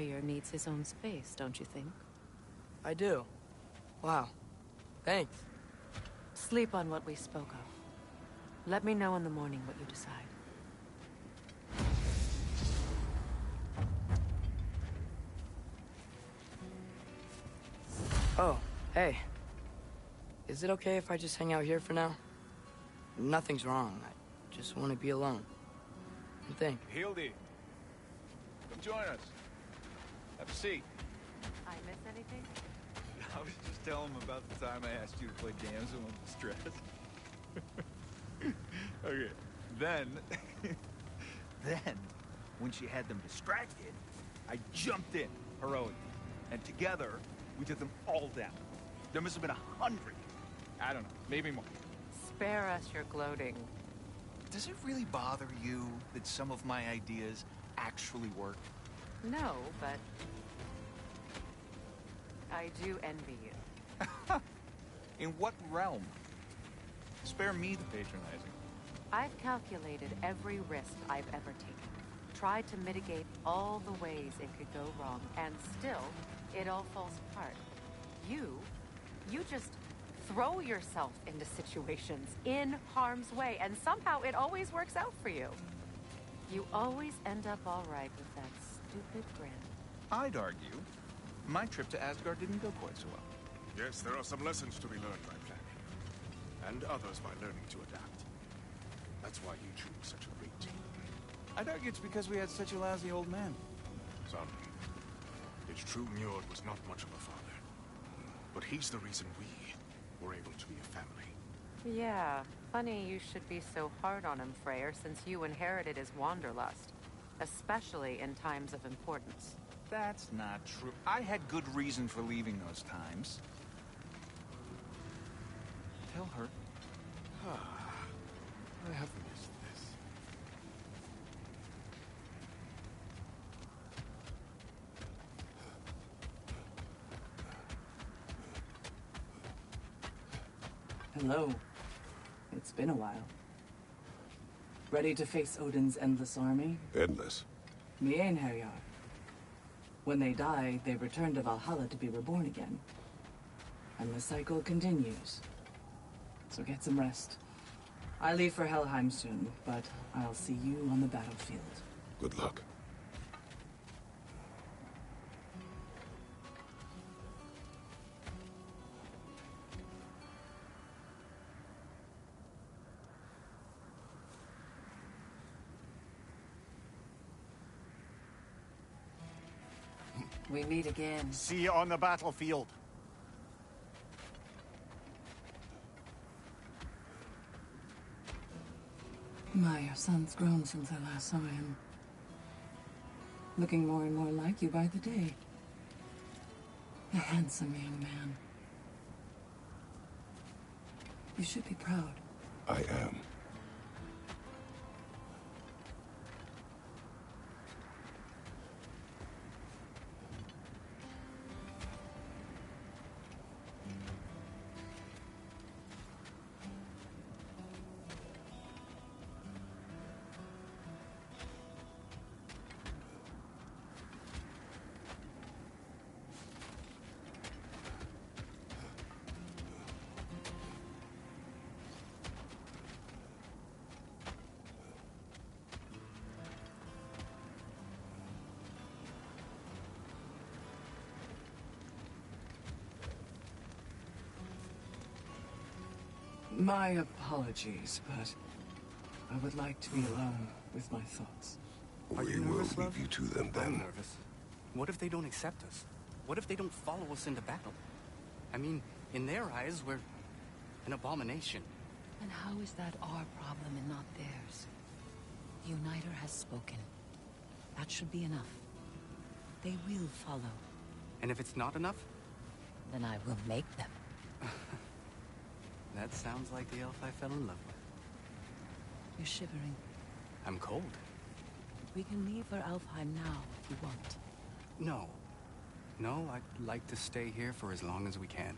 warrior needs his own space, don't you think? I do. Wow. Thanks. Sleep on what we spoke of. Let me know in the morning what you decide. Oh, hey. Is it okay if I just hang out here for now? Nothing's wrong. I just want to be alone. And think. Hildy, come join us. Have a seat. I miss anything? I was just telling him about the time I asked you to play Damsel in Distress. Okay, then... then, when she had them distracted, I jumped in, heroically. And together, we took them all down. There must have been 100. I don't know, maybe more. Spare us your gloating. Does it really bother you that some of my ideas actually work? No, but... I do envy you. In what realm? Spare me the patronizing. I've calculated every risk I've ever taken. Tried to mitigate all the ways it could go wrong, and still, it all falls apart. You just throw yourself into situations in harm's way, and somehow it always works out for you. You always end up all right with that stupid grin. I'd argue my trip to Asgard didn't go quite so well. Yes, there are some lessons to be learned by planning, and others by learning to adapt. That's why you choose such a great team. I'd argue it's because we had such a lousy old man. Some. It's true Njord was not much of a father, but he's the reason we were able to be a family. Yeah, funny you should be so hard on him, Freyr, since you inherited his wanderlust. Especially in times of importance. That's not true. I had good reason for leaving those times. Tell her. I have missed this. Hello. It's been a while. Ready to face Odin's endless army? Endless. Me and Herjar. When they die, they return to Valhalla to be reborn again. And the cycle continues. So get some rest. I leave for Helheim soon, but I'll see you on the battlefield. Good luck. We meet again. See you on the battlefield. Your son's grown since I last saw him. Looking more and more like you by the day. A handsome young man. You should be proud. I am. My apologies, but I would like to be alone with my thoughts. Are you We will nervous, love? leave you to them I'm then. nervous. What if they don't accept us? What if they don't follow us into battle? I mean, in their eyes, we're an abomination. And how is that our problem and not theirs? The Uniter has spoken. That should be enough. They will follow. And if it's not enough? Then I will make them. That sounds like the elf I fell in love with. You're shivering. I'm cold. We can leave for Alfheim now if you want. No. No, I'd like to stay here for as long as we can.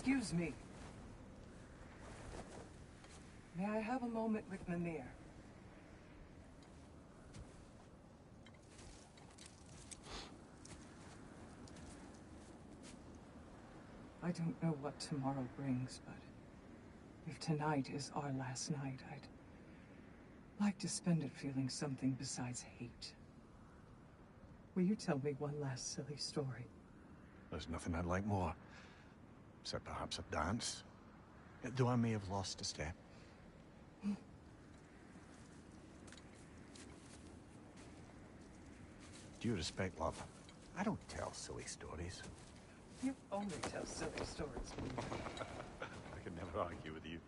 Excuse me. May I have a moment with Mimir? I don't know what tomorrow brings, but if tonight is our last night, I'd like to spend it feeling something besides hate. Will you tell me one last silly story? There's nothing I'd like more. Except perhaps a dance. Though I may have lost a step. Due respect, love, I don't tell silly stories. You only tell silly stories. I can never argue with you.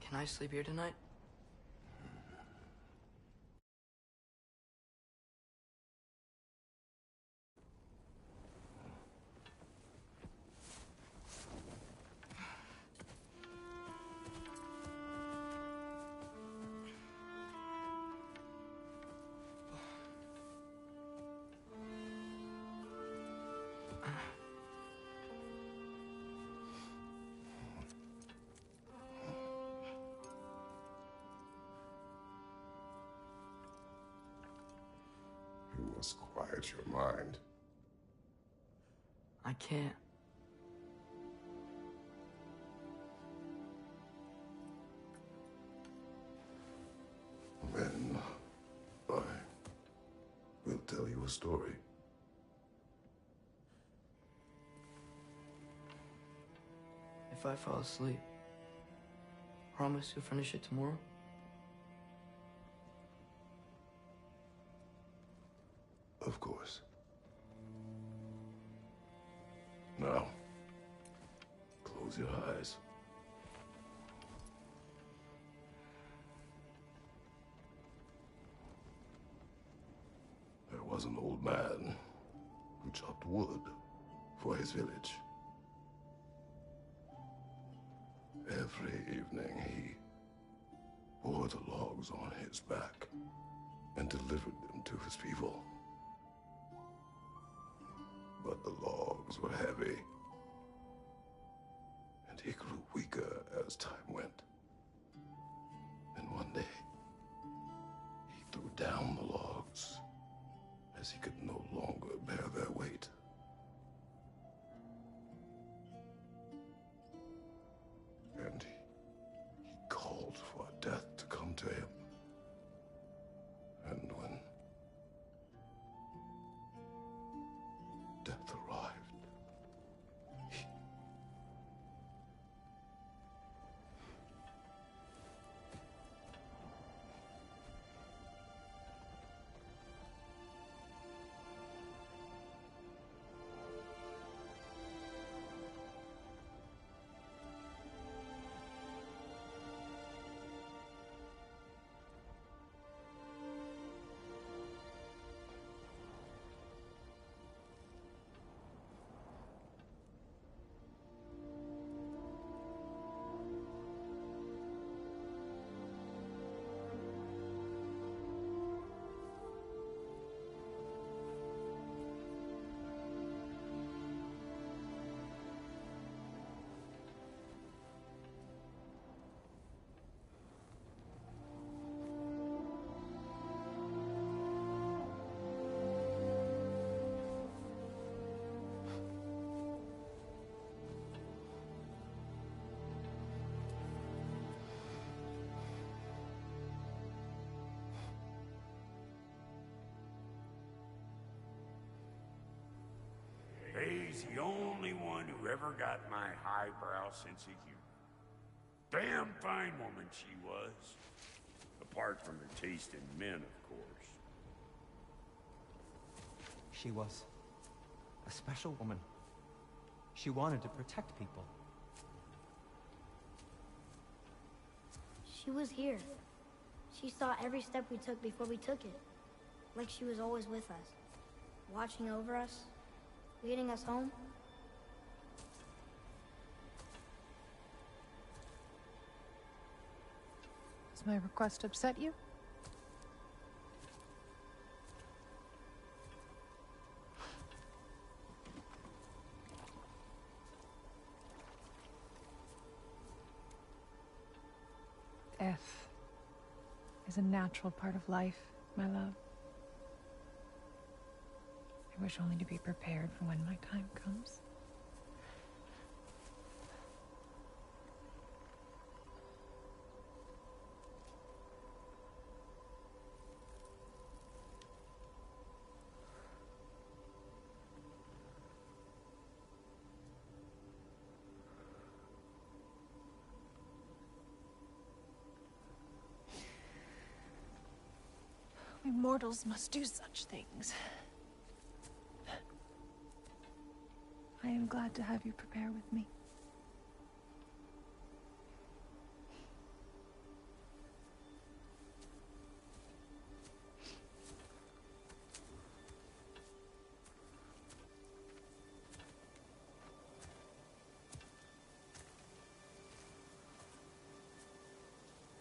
Can I sleep here tonight? You must quiet your mind. I can't. Then I will tell you a story. If I fall asleep, promise you'll finish it tomorrow? Of course. Now, close your eyes. There was an old man who chopped wood for his village. Every evening he bore the logs on his back and delivered them to his people. But the logs were heavy, and he grew weaker as time went. And one day, he threw down the logs as he could no longer bear their weight. And he called for death to come to him. And when death arrived, Faye's the only one who ever got my highbrow sense of humor. Damn fine woman she was. Apart from her taste in men, of course. She was a special woman. She wanted to protect people. She was here. She saw every step we took before we took it. Like she was always with us. Watching over us. Leading us home. Does my request upset you? Death is a natural part of life, my love. I wish only to be prepared for when my time comes. We mortals must do such things. I am glad to have you prepare with me.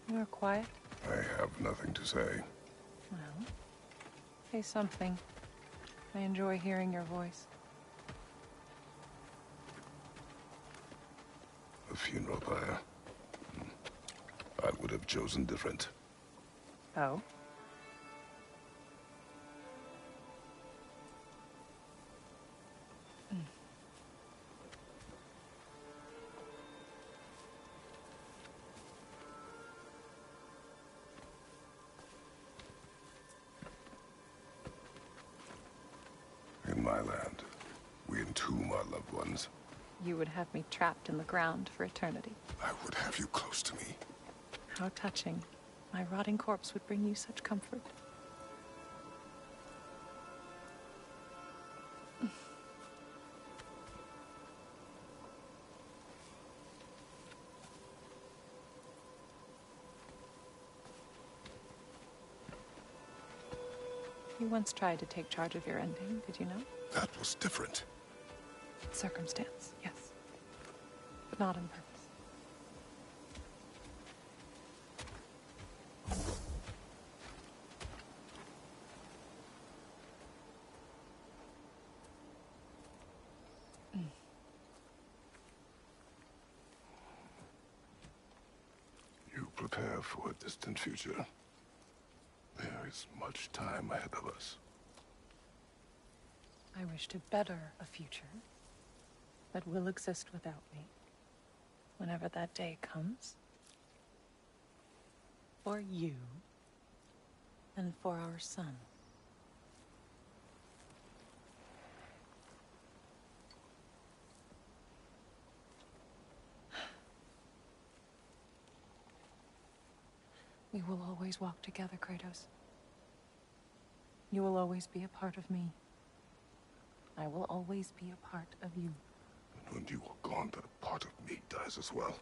You are quiet. I have nothing to say. Well, say something. I enjoy hearing your voice. A funeral pyre. I would have chosen different. Oh? In my land, we entomb our loved ones. You would have me trapped in the ground for eternity. I would have you close to me. How touching. My rotting corpse would bring you such comfort. You once tried to take charge of your ending, did you know? That was different. Circumstance, yes. But not on purpose. You prepare for a distant future. There is much time ahead of us. I wish to better a future that will exist without me, whenever that day comes. For you, and for our son. We will always walk together, Kratos. You will always be a part of me. I will always be a part of you. And when you are gone, that part of me dies as well.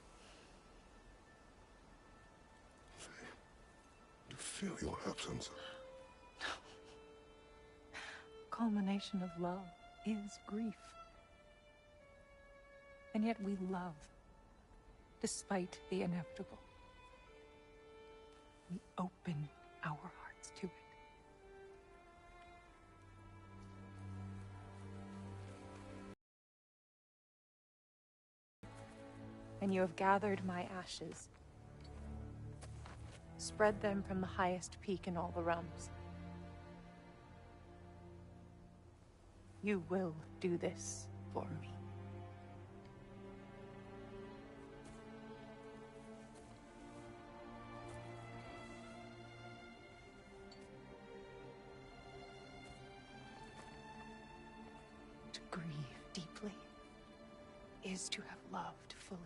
You feel your absence. Culmination of love is grief. And yet we love, despite the inevitable. We open our hearts to it. And you have gathered my ashes, spread them from the highest peak in all the realms. You will do this for me. To grieve is to have loved fully.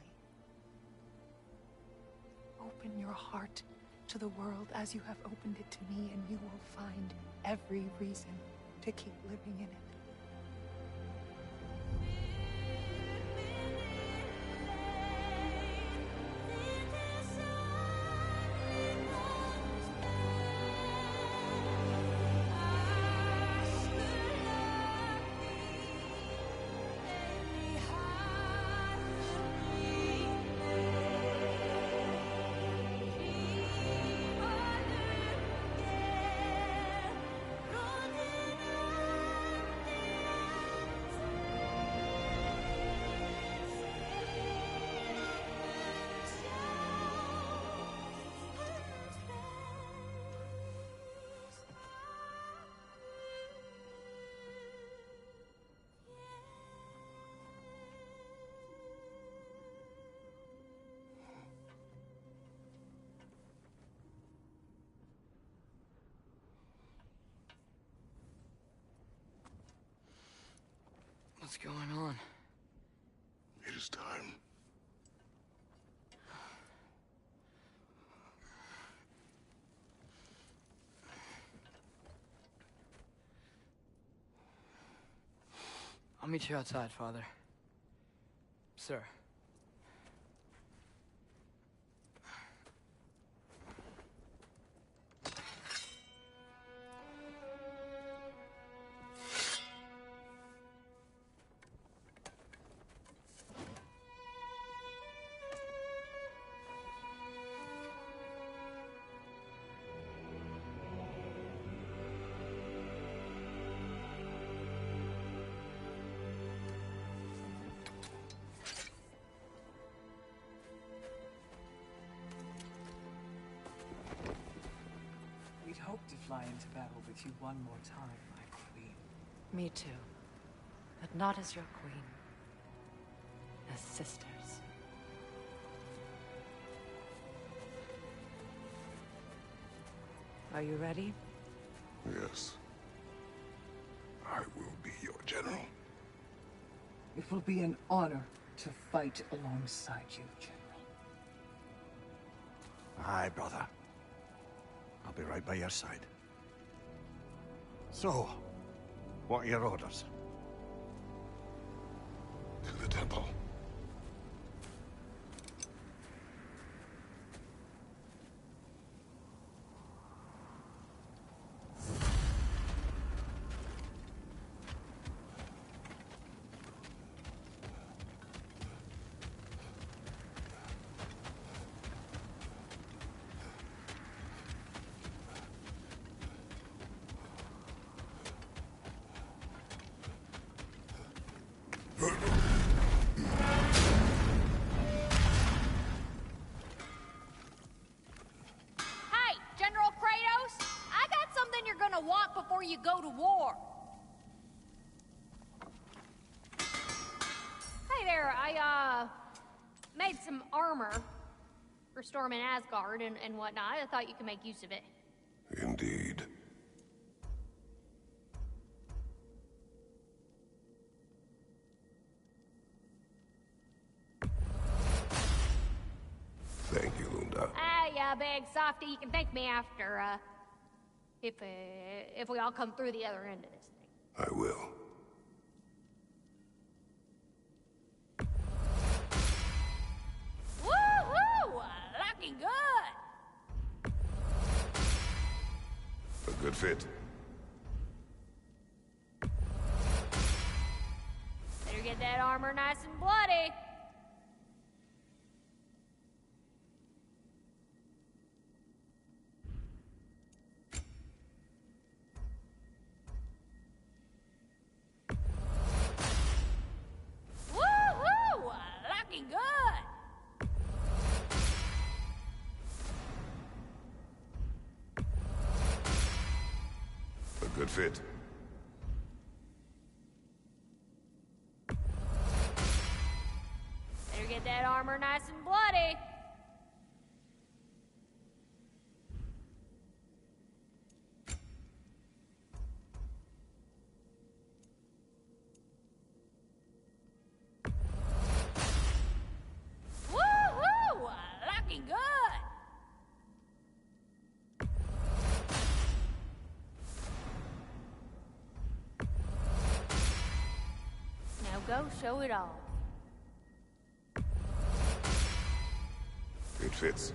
Open your heart to the world as you have opened it to me, and you will find every reason to keep living in it. What's going on? It is time. I'll meet you outside, Father. Sir. We'd hoped to fly into battle with you one more time, my queen. Me too. But not as your queen. As sisters. Are you ready? Yes. I will be your general. It will be an honor to fight alongside you, General. Aye, brother. I'll be right by your side. So, what are your orders? To the temple. Hey, General Kratos! I got something you're gonna want before you go to war. Hey there, I made some armor for storming Asgard and whatnot. I thought you could make use of it. Indeed. Thank you, Lunda. Ah, yeah, big softy. You can thank me after, if we all come through the other end of this thing. I will. Woohoo! Looking good! A good fit. Better get that armor nice and bloody. Woohoo! Looking good! A good fit. Better get that armor nice and bloody. go show it all. It fits.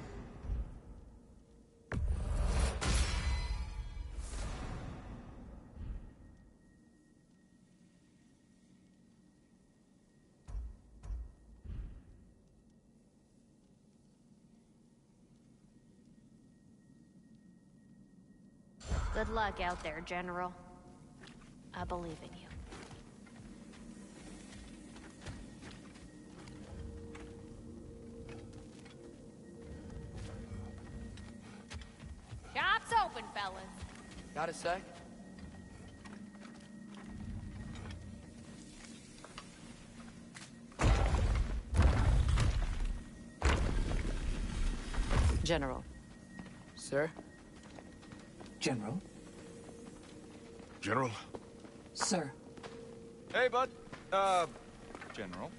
Good luck out there, General. I believe in you. Shop's open, fellas. Got a sec? General. Sir? General? General? Sir. Hey, bud. General.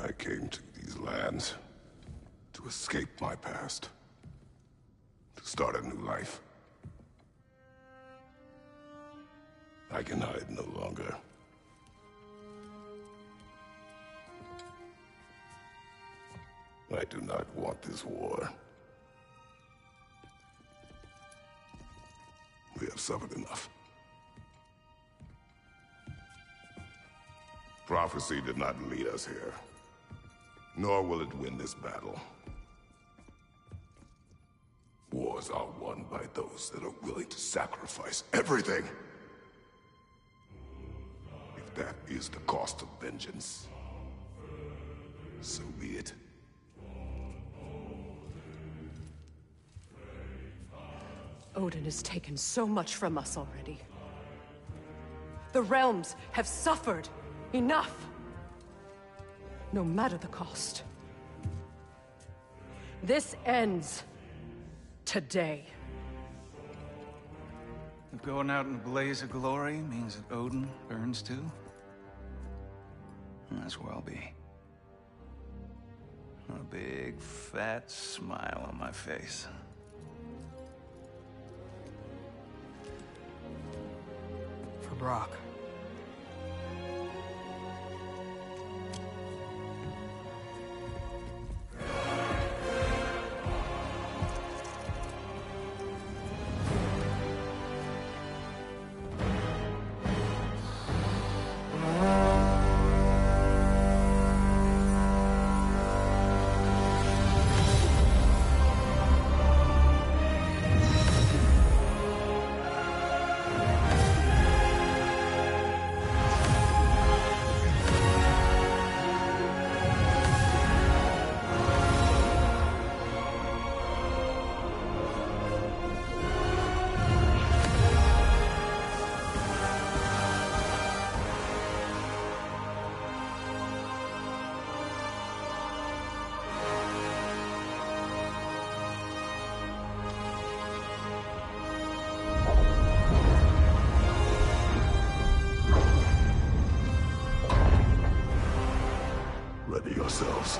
I came to these lands to escape my past, to start a new life. I can hide no longer. I do not want this war. We have suffered enough. Prophecy did not lead us here, nor will it win this battle. Wars are won by those that are willing to sacrifice everything. If that is the cost of vengeance, so be it. Odin has taken so much from us already. The realms have suffered enough. No matter the cost. This ends today. If going out in a blaze of glory means that Odin burns too, that's where I'll be. A big, fat smile on my face. For Brock. Ready yourselves.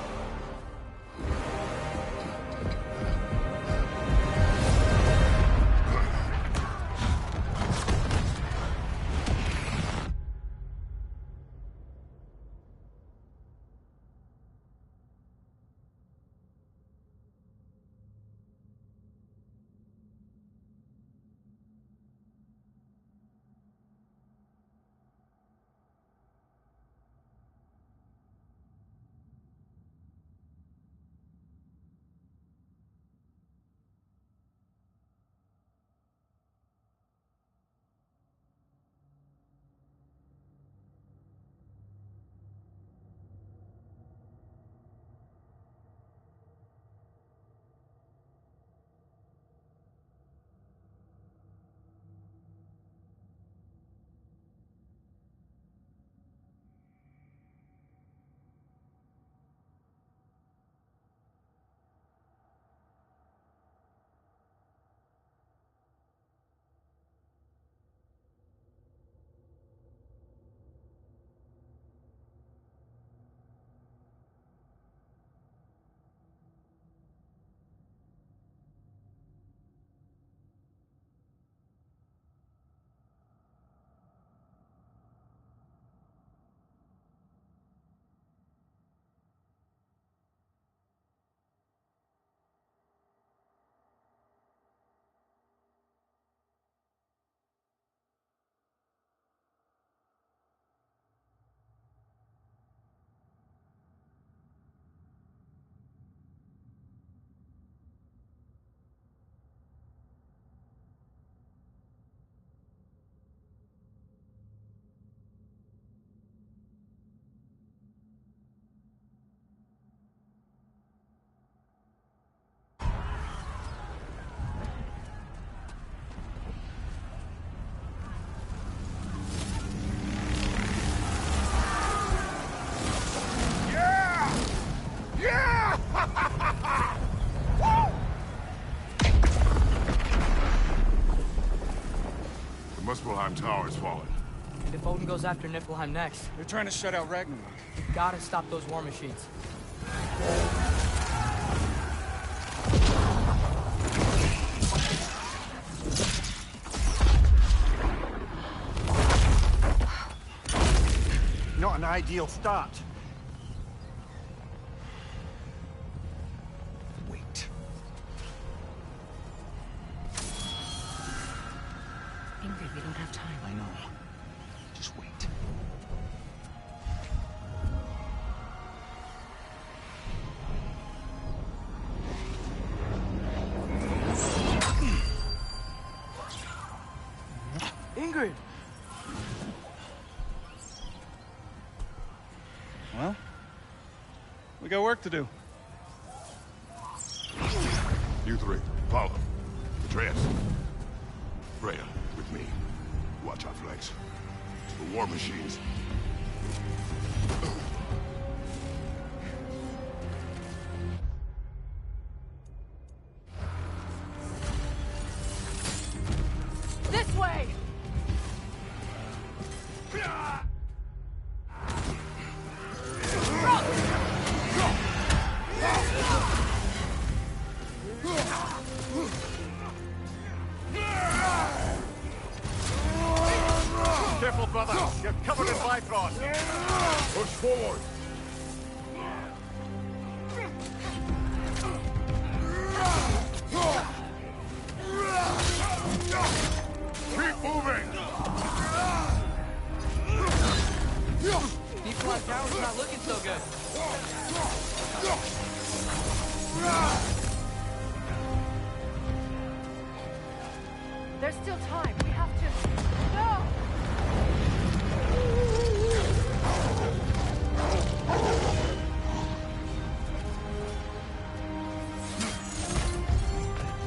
The Muspelheim Tower has fallen. And if Odin goes after Niflheim next, They're trying to shut out Ragnorok. we've got to stop those war machines. Not an ideal start. Wait. Ingrid, we don't have time. I know. Just wait. Ingrid! Well, we got work to do. You three, follow. Atreus. Freya, with me. Watch our flanks. The war machines. This way! Careful, brother. You're covered in Bifrost. Push forward. Keep moving. Niflheim Tower's not looking so good. There's still time. We have to... No!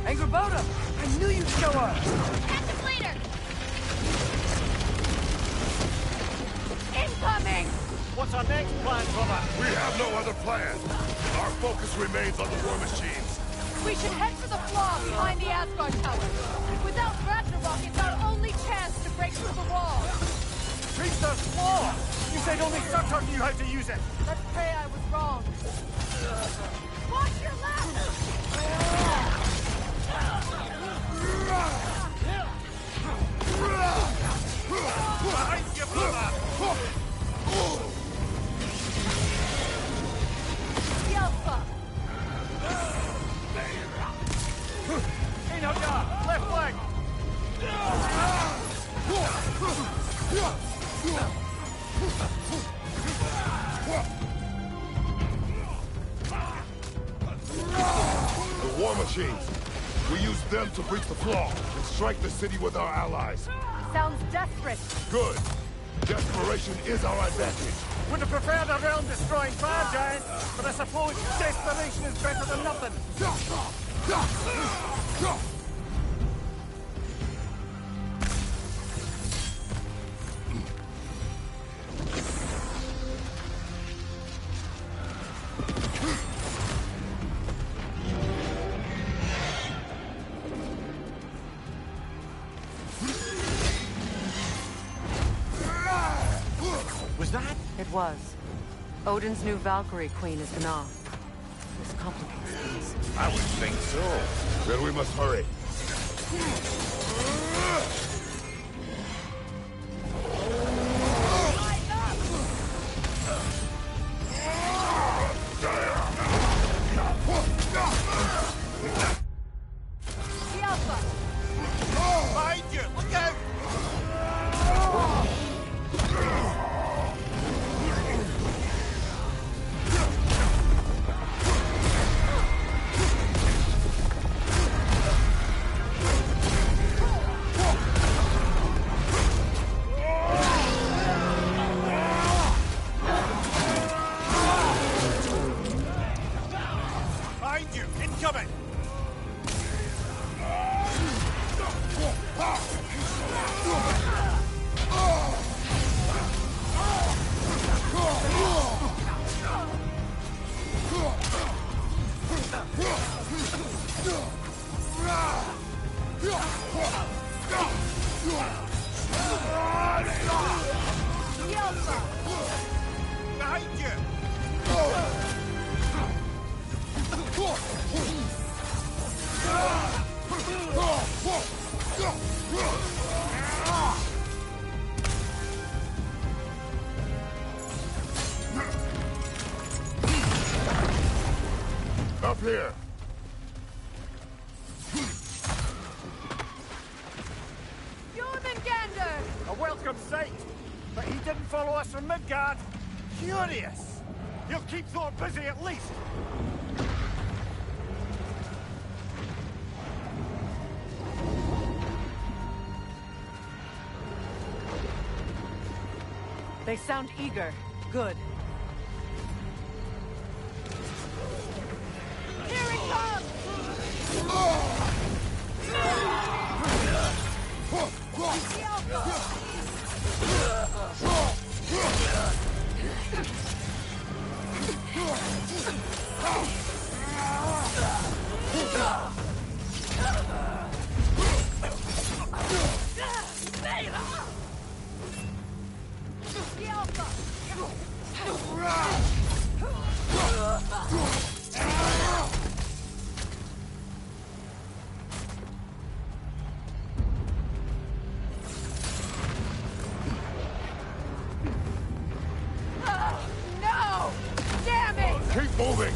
Angrboda! I knew you'd show up! Catch him later! Incoming! What's our next plan, brother? We have no other plan. Our focus remains on the war machines. We should head for the flaw behind the Asgard Tower. Without Ragnarok, it's our only chance to break through the wall. Priestess Flaw! You said only Surtur knew how to use it. Let's pray I was wrong. Watch your left! Behind you, brother! Yelpa! Einhajar, left flank! The war machines. We use them to breach the flaw and strike the city with our allies. Sounds desperate. Good. Desperation is our advantage. Would have preferred a realm-destroying fire giant, but I suppose desperation is better than nothing. Was that? It was. Odin's new Valkyrie queen is Gná. This complicates things. I would think so. Then we must hurry. Behind you! Look out! Up here. A welcome sight. But he didn't follow us from Midgard. Curious. He'll keep Thor busy at least. They sound eager. Good. Here it comes! No! Damn it! Keep moving.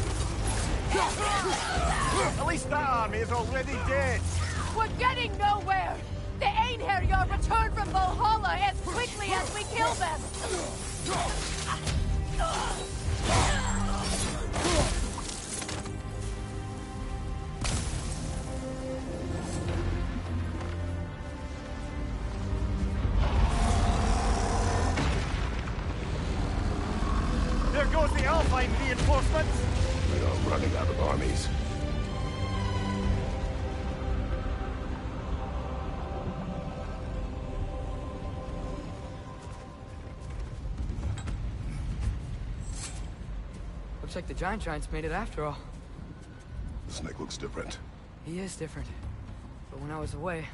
At least that army is already dead. We're getting nowhere! The Einherjar return from Valhalla as quickly as we kill them! There goes the Alpine reinforcements. We are running out of armies. Looks like the Giants made it after all. The snake looks different. He is different. But when I was away,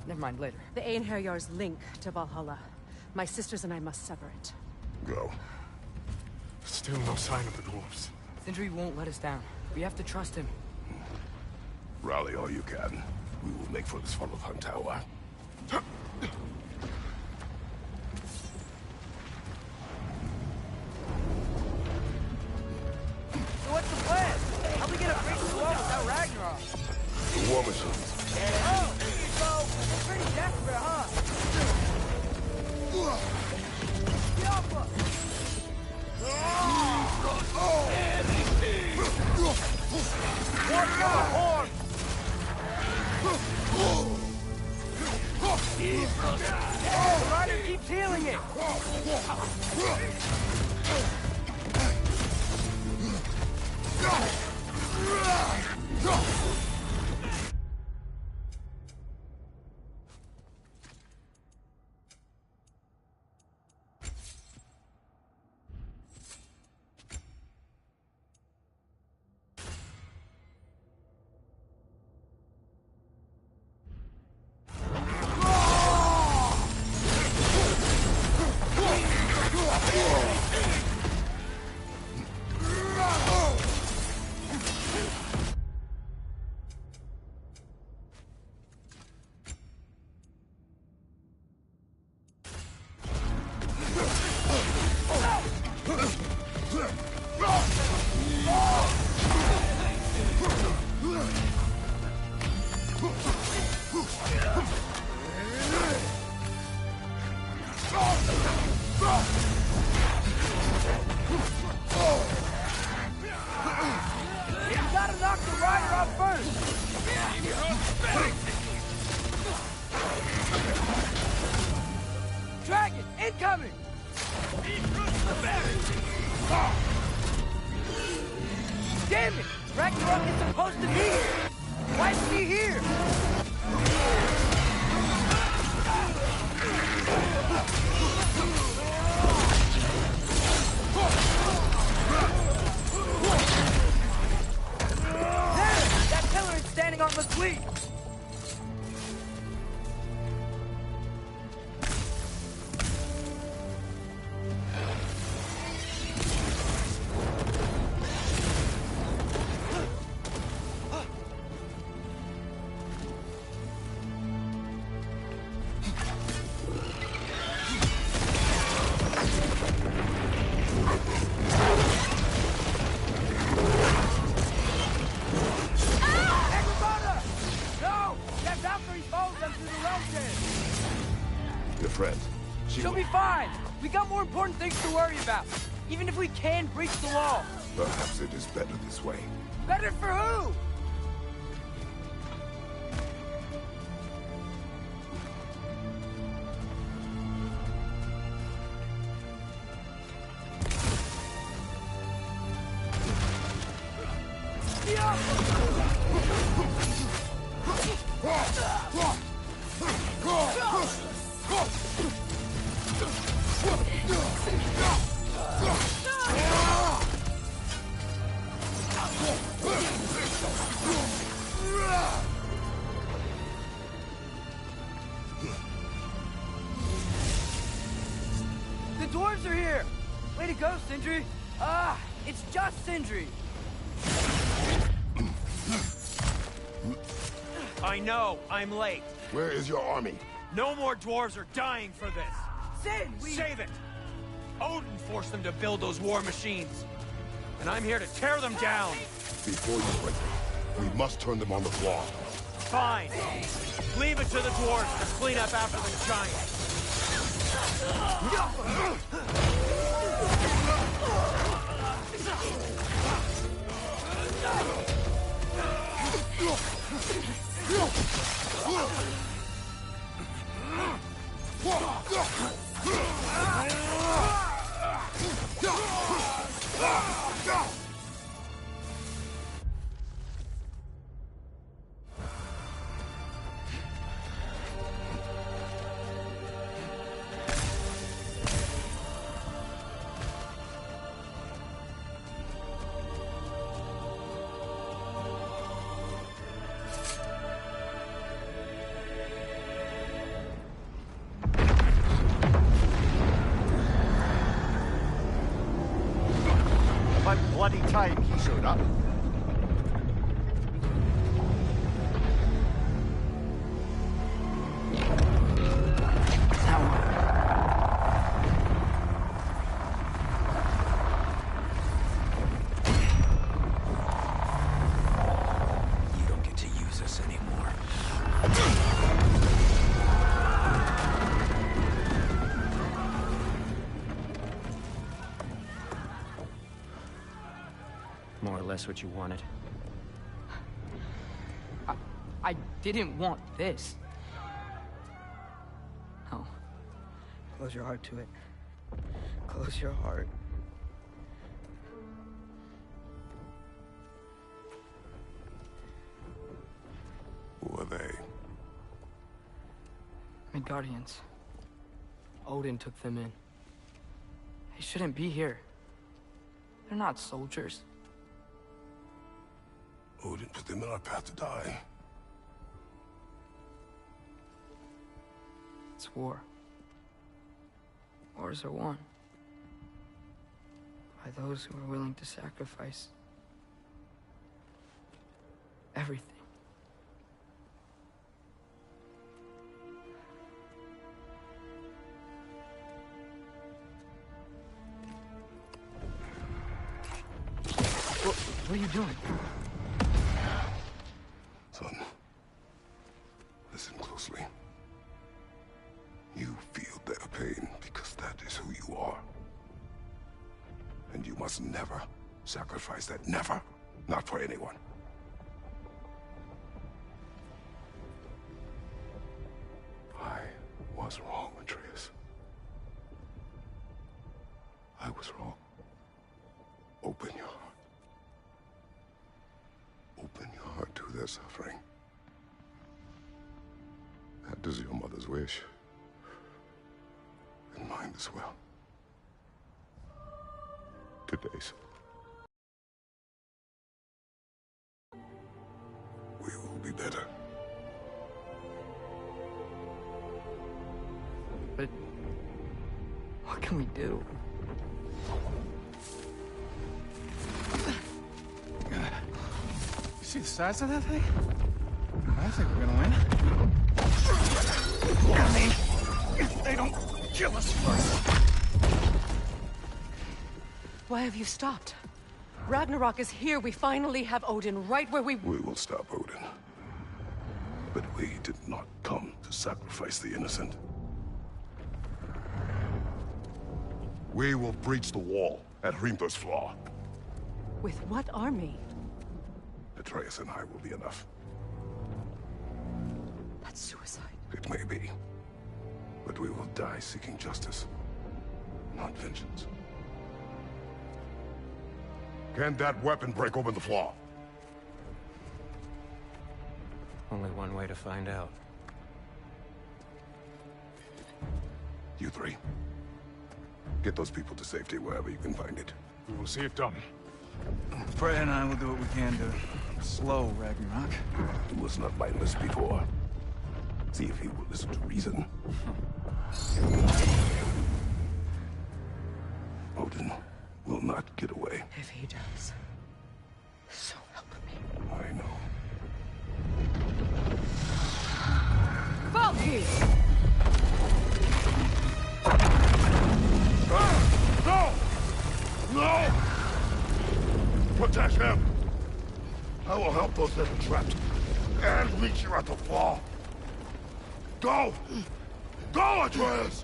never mind, later. The Einherjar's link to Valhalla. My sisters and I must sever it. Go. Still no sign of the dwarves. Sindri won't let us down. We have to trust him. Rally all you can. We will make for this funnel hunt tower. So what's the plan? How are we gonna break the wall without Ragnorok? The war machines. Oh, there you go. It's pretty desperate, huh? Watch the horn! The rider keeps healing it. Dragon, incoming! Damn it! Ragnorok is supposed to be here! Why isn't he here? There! That pillar is standing on the fleet! friend. She'll be fine! We got more important things to worry about. Even if we can breach the wall. Perhaps it is better this way. Better for who? The dwarves are here! Way to go, Sindri! Ah, it's just Sindri! I know, I'm late. Where is your army? No more dwarves are dying for this. Sin, Save it! Odin forced them to build those war machines. And I'm here to tear them down. Before you break them, we must turn them on the floor. Fine. Leave it to the dwarves to clean up after the giants. Bloody time he showed up. You don't get to use us anymore. More or less what you wanted. I didn't want this. No. Close your heart to it. Close your heart. Who are they? Midgardians. Odin took them in. They shouldn't be here. They're not soldiers. Odin put them in our path to die. It's war. Wars are won by those who are willing to sacrifice everything. What are you doing? Son, listen closely. You feel their pain because that is who you are. And you must never sacrifice that. Never. Not for anyone. I was wrong, Atreus. I was wrong. Open your heart. Open your heart to their suffering. That is your mother's wish. And mine as well. Today's. We will be better. But what can we do? See the size of that thing? I think we're gonna win. I mean, if they don't kill us first. Why have you stopped? Ragnarok is here. We finally have Odin right where we... We will stop Odin. But we did not come to sacrifice the innocent. We will breach the wall at Hrimthor's Flaw. With what army? Atreus and I will be enough. That's suicide. It may be. But we will die seeking justice, not vengeance. Can that weapon break open the Flaw? Only one way to find out. You three. Get those people to safety wherever you can find it. We will see it done. Freya and I will do what we can to slow Ragnarok. He was not mindless before. See if he will listen to reason. Odin will not get away. If he does, so help me. I know. Valky! No! No! Protect him! I will help those that are trapped. And meet you at the Flaw. Go! Go, Atreus!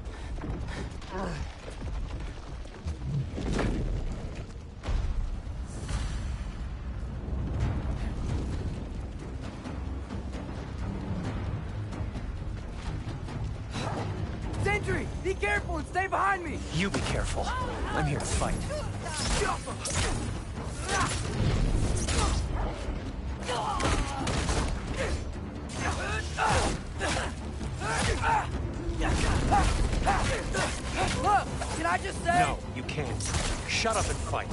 Sentry! Be careful and stay behind me! You be careful. I'm here to fight. Look, can I just say? No, you can't. Shut up and fight.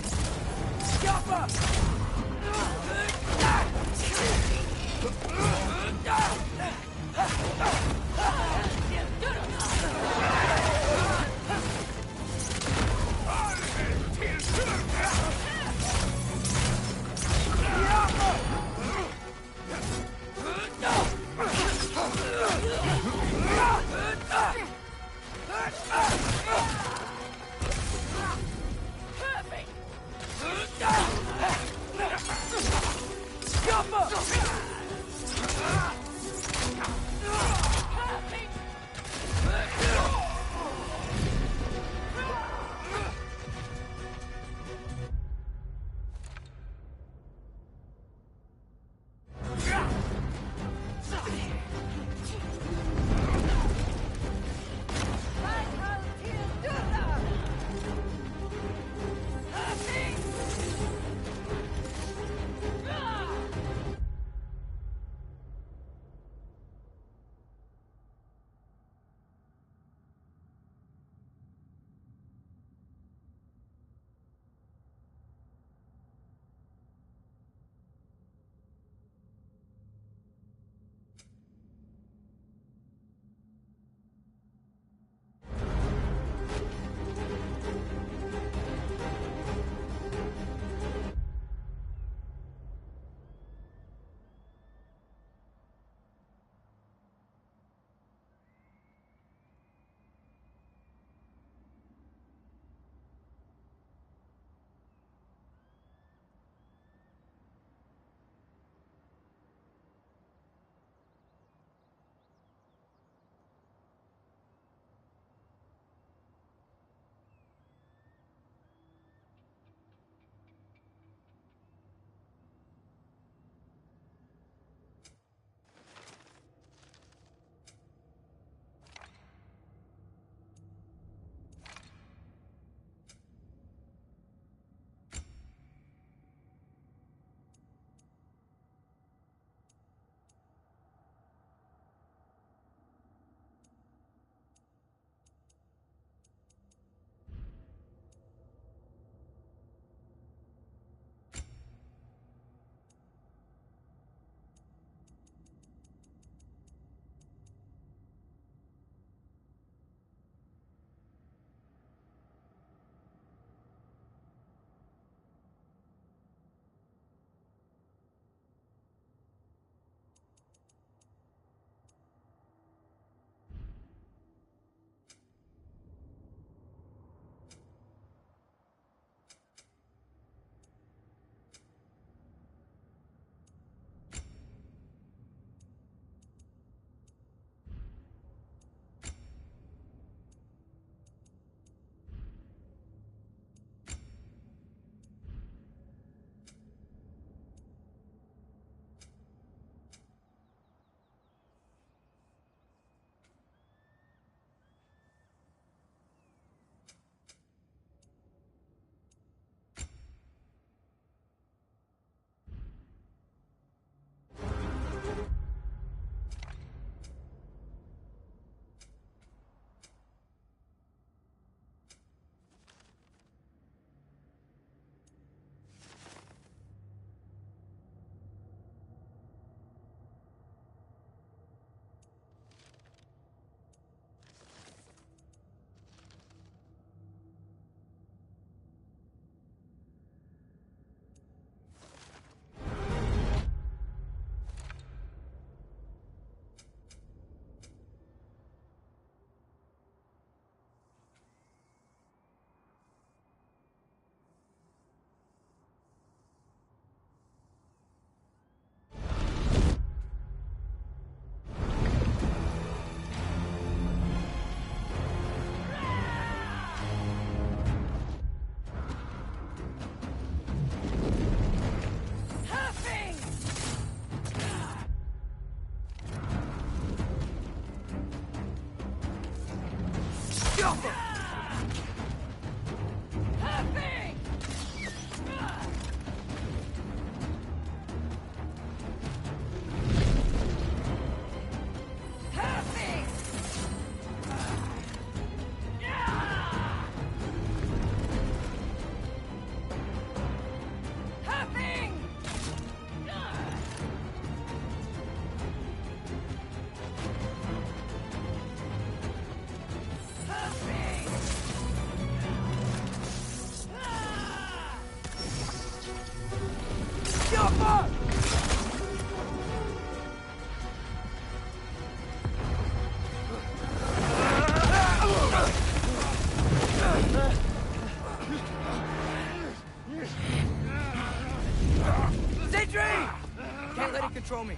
off him! Can't let it control me.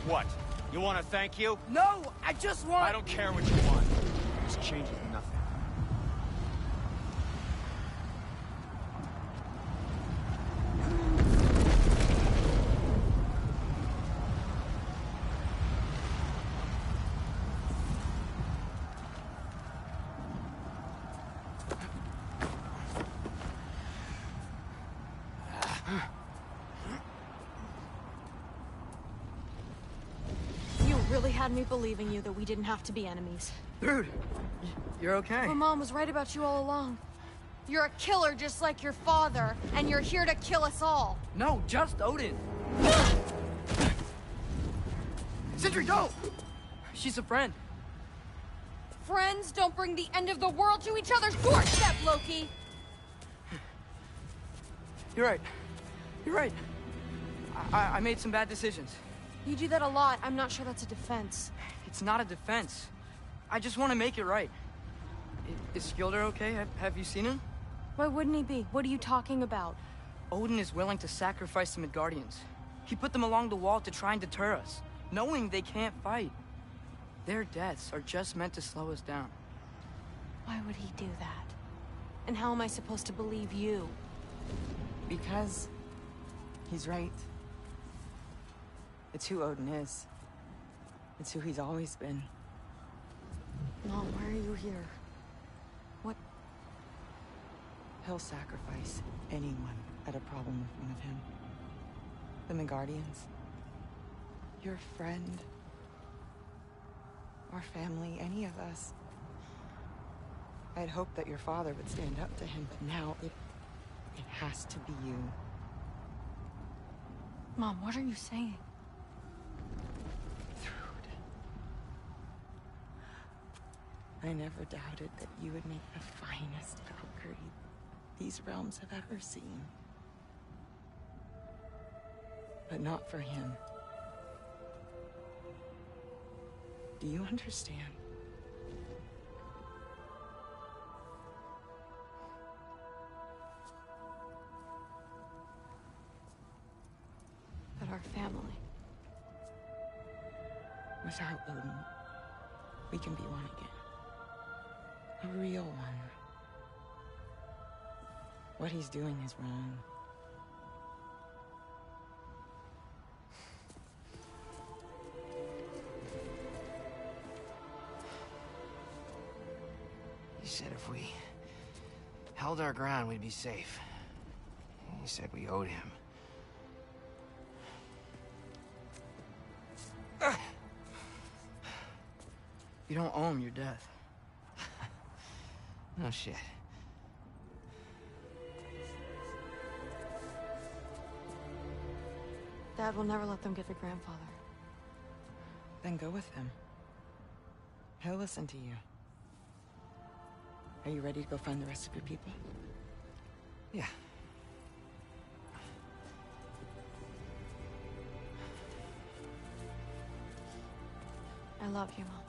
What? You want to thank you? No, I just want... I don't care what you want. This changes nothing. Really had me believing you that we didn't have to be enemies. Dude, you're okay. My mom was right about you all along. You're a killer just like your father, and you're here to kill us all. No, just Odin. Sindri, don't! She's a friend. Friends don't bring the end of the world to each other's doorstep, Loki! You're right. You're right. I made some bad decisions. You do that a lot. I'm not sure that's a defense. It's not a defense. I just want to make it right. Is Skilder okay? Have you seen him? Why wouldn't he be? What are you talking about? Odin is willing to sacrifice the Midgardians. He put them along the wall to try and deter us, knowing they can't fight. Their deaths are just meant to slow us down. Why would he do that? And how am I supposed to believe you? Because he's right. It's who Odin is. It's who he's always been. Mom, why are you here? What? He'll sacrifice anyone at a problem in front of him. The Midgardians. Your friend. Our family, any of us. I'd hoped that your father would stand up to him, but now it has to be you. Mom, what are you saying? I never doubted that you would make the finest Valkyrie these realms have ever seen. But not for him. Do you understand? But our family. Without Odin, we can be one again. A real one. What he's doing is wrong. He said if we held our ground, we'd be safe. He said we owed him. You don't owe him your death. Oh, shit. Dad will never let them get your grandfather. Then go with him. He'll listen to you. Are you ready to go find the rest of your people? Yeah. I love you, Mom.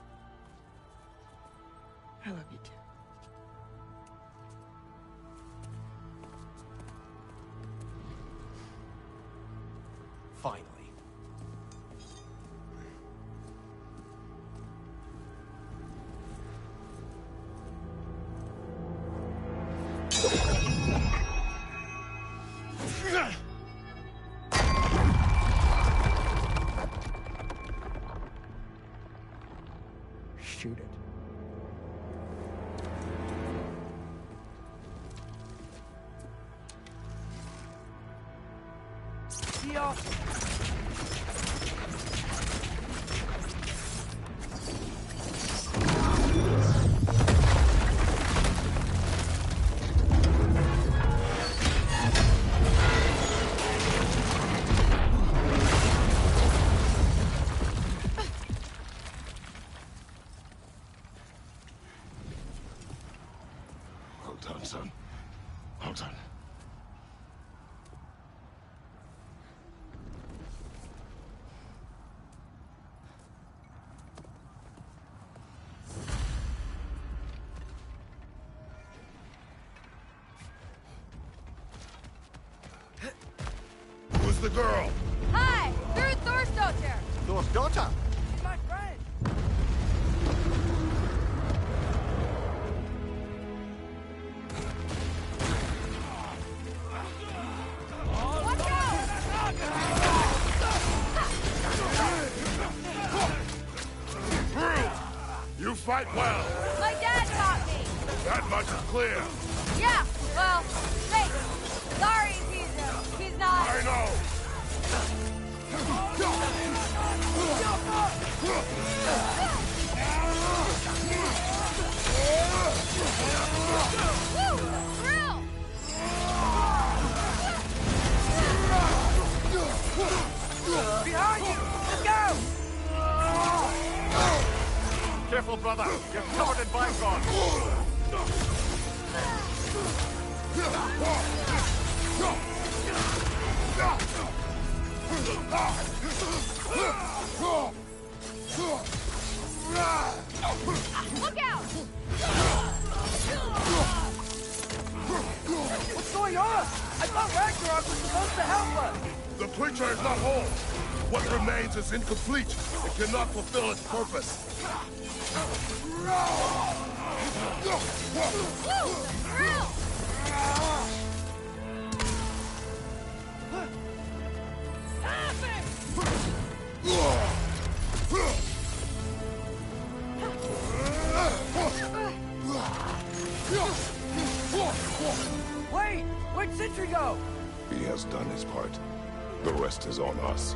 I love you too. Finally. Shoot it. See y'all. Well done, son. Well done. Who's the girl? Hi! Through Thor's daughter! Thor's daughter? She's my friend. Watch You fight well. My dad taught me! That much is clear. Yeah, well, hey, sorry he's not... I know. Woo! Thrill! Behind you! Let's go! Careful, brother. You're covered in bygone. Look out! What's going on? I thought Ragnorok was supposed to help us. The creature is not whole. What remains is incomplete. It cannot fulfill its purpose. Wait! Where'd Sentry go? He has done his part. The rest is on us.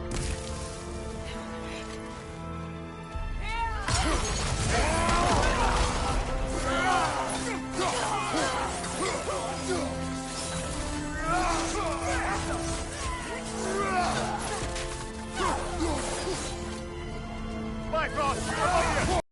Bygone! Above you!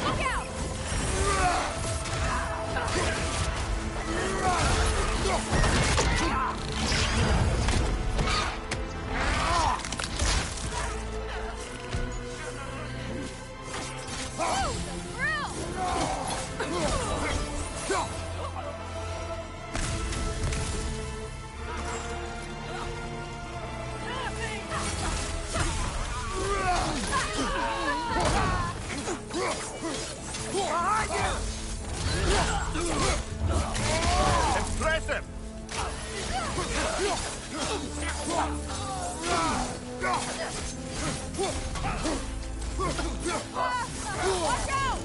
Look out! Look out! Impressive! Watch out!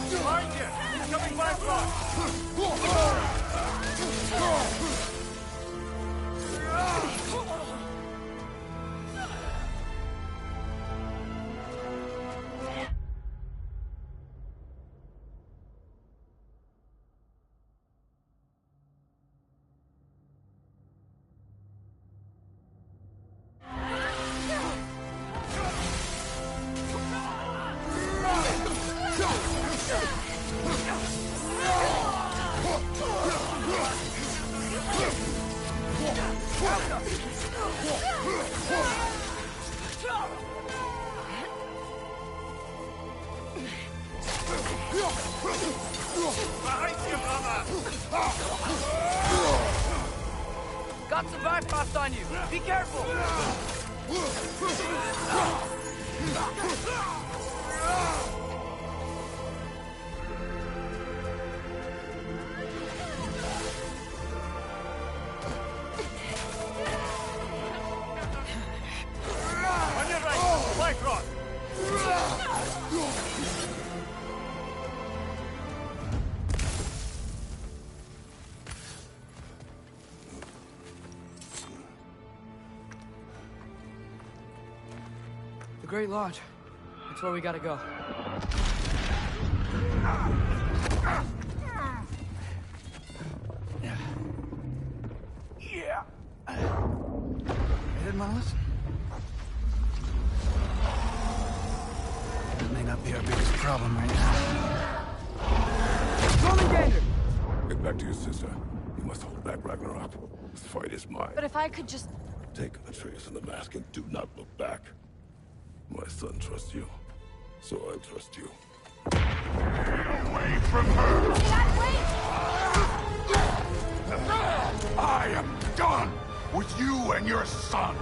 Behind you! He's coming back, Rock! Got some bypass on you. Be careful. On your right! Right, Rock! The Great Lodge. That's where we gotta go. Yeah! You didn't want to listen? That may not be our biggest problem right now. Commander! Get back to your sister. You must hold back Ragnorok. This fight is mine. But if I could just... Take Atreus and the mask and do not look back. My son trusts you, so I trust you. Away from her! I am done with you and your son!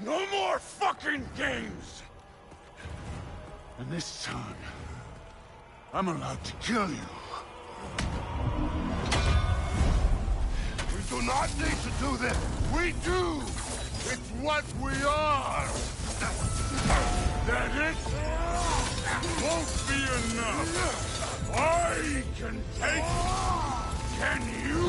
No more fucking games! And this time, I'm allowed to kill you. We do not need to do this. We do. It's what we are. That it won't be enough. I can take. Can you?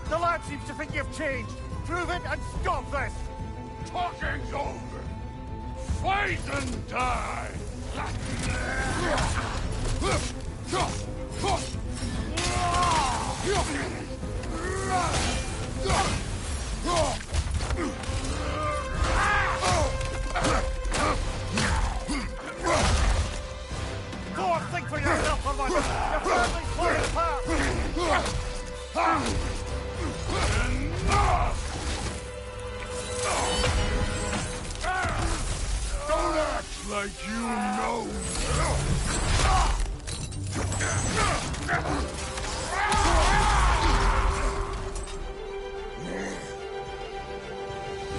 The lad seems to think you've changed. Prove it and stop this! Talking's over. Fight and die. Go on, think for yourself for once! Your family's falling apart! Enough! Don't act like you know.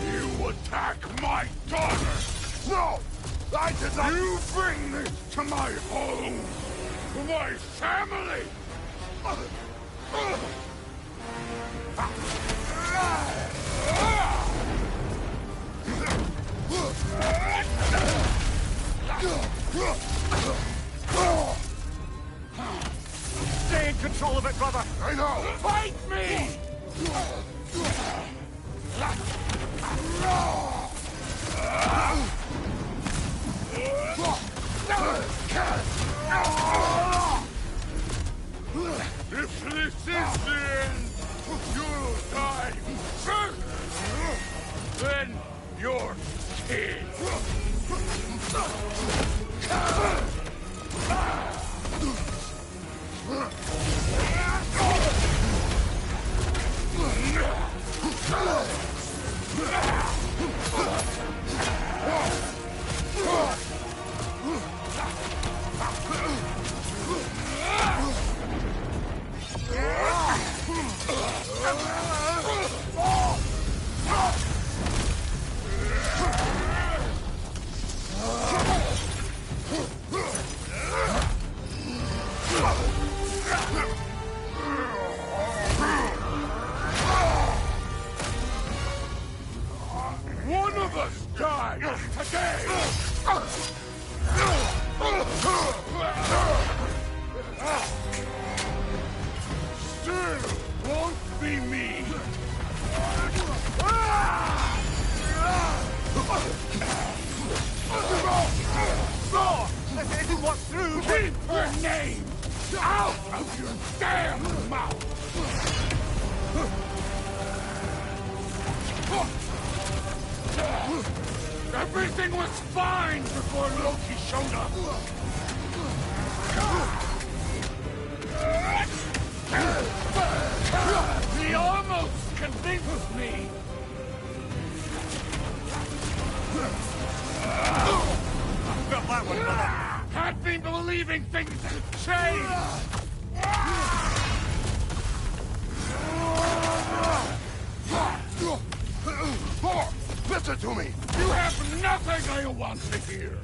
You attack my daughter! No! I did not! You bring this to my home! To my family! Stay in control of it, brother! I know! Fight me! and your kids. One of us died today! Still won't be me! Thor! This isn't what's through! Keep her name out of your damn mouth! Everything was fine before Loki showed up! He almost convinced me! Felt that one, brother. Had me believing things had changed! Thor, listen to me! You have nothing I want to hear!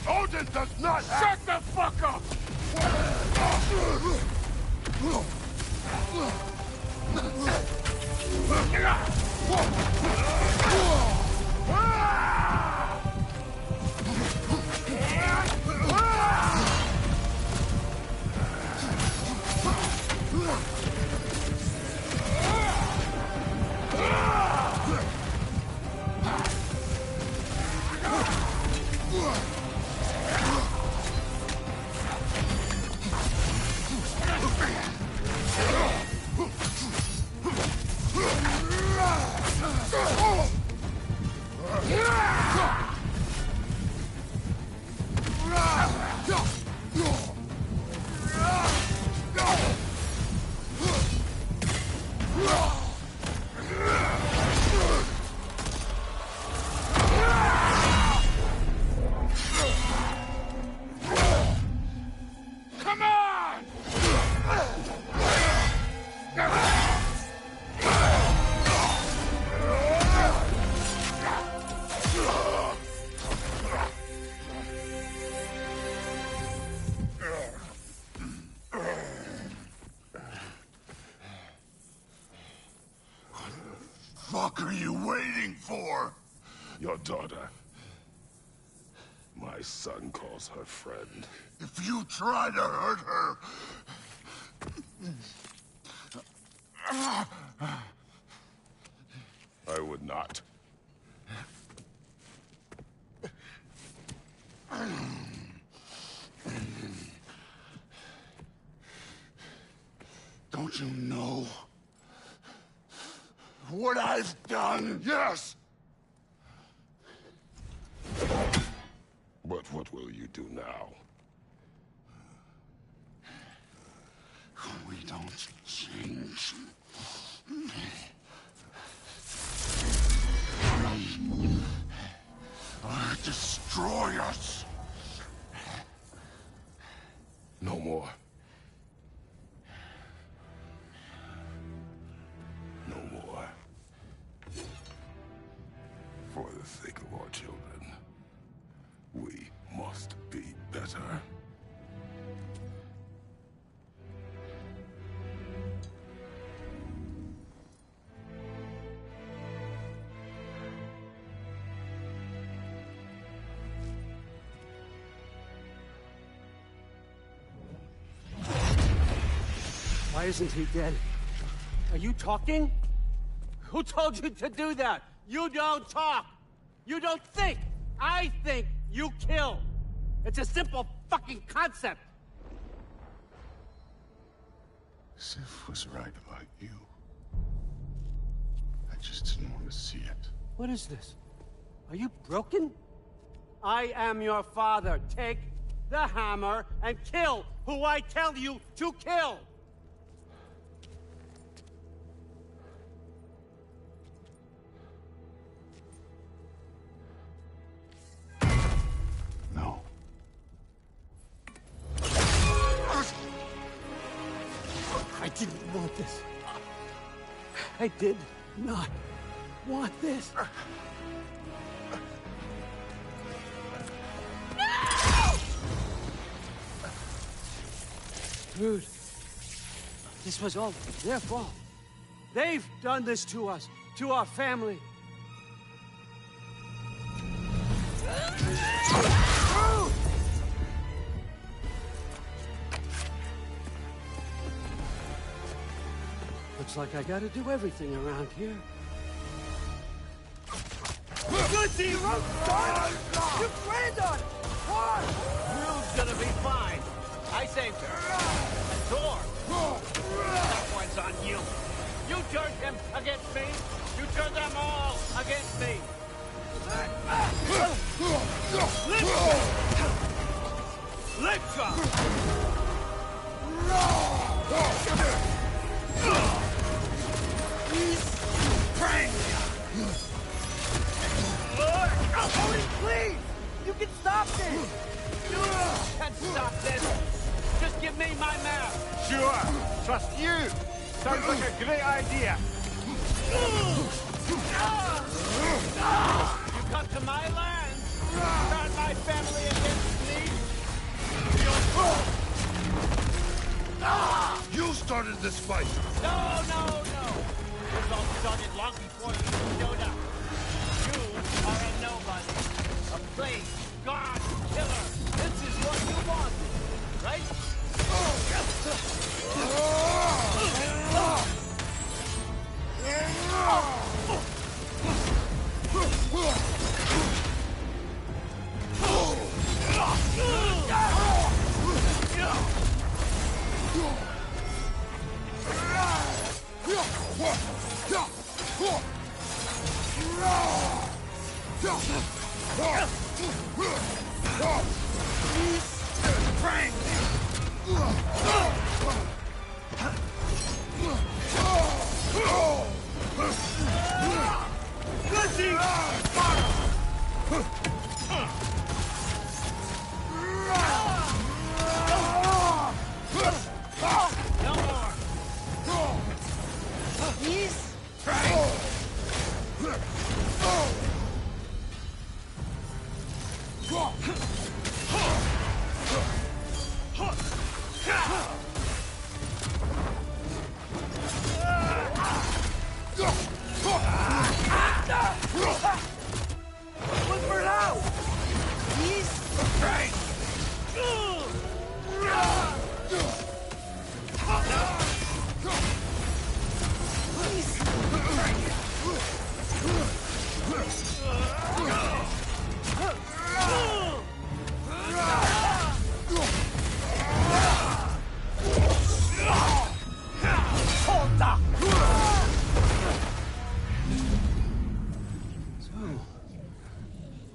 Odin does not Shut the fuck up! Come on! What are you waiting for? Your daughter. My son calls her friend. If you try to hurt her... I would not. Don't you know what I've done? Yes! But what will you do now? We don't change. Destroy us! No more. No more. For the sake of our children, we must be better. Why isn't he dead? Are you talking? Who told you to do that? You don't talk! You don't think! I think, you kill! It's a simple fucking concept! Sif was right about you. I just didn't want to see it. What is this? Are you broken? I am your father. Take the hammer and kill who I tell you to kill! No. I didn't want this. I did not want this. Dude, this was all their fault. They've done this to us, to our family. Looks like I gotta do everything around here. Good zero! You granddaughter! What? Rue's gonna be fine. I saved her. And Thor. That one's on you. You turned him against me. You turned them all against me. Odin, please! You can stop this! You can stop this! Just give me my map! Sure! Trust you! Sounds like a great idea! You come to my land! Turn my family against me! You started this fight! No! This all started long before you showed up. You are a nobody. A plague, god, killer. This is what you wanted, right?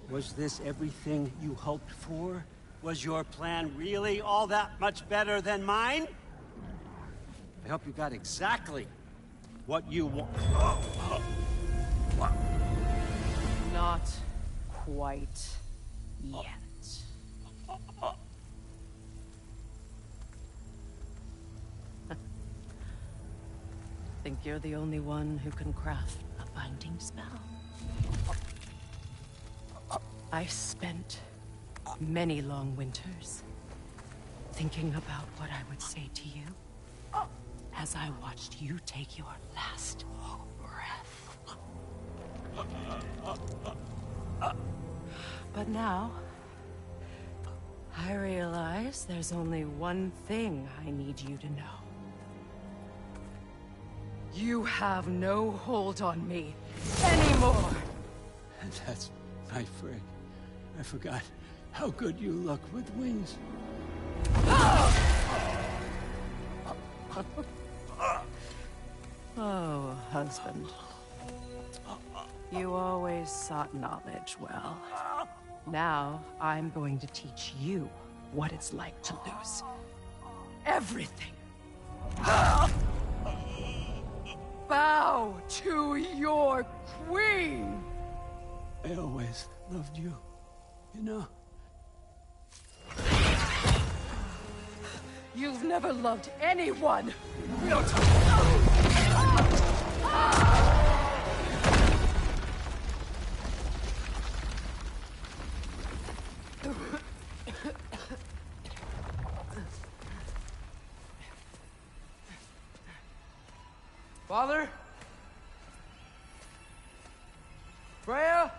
Was this everything you hoped for? Was your plan really all that much better than mine? I hope you got exactly what you want. Not quite yet. Think you're the only one who can craft a binding spell? I spent many long winters thinking about what I would say to you as I watched you take your last breath. But now, I realize there's only one thing I need you to know. You have no hold on me anymore! That's my friend. I forgot how good you look with wings. husband. You always sought knowledge well. Now, I'm going to teach you what it's like to lose everything. Bow to your queen! I always loved you, you know? You've never loved anyone! Father? Freya?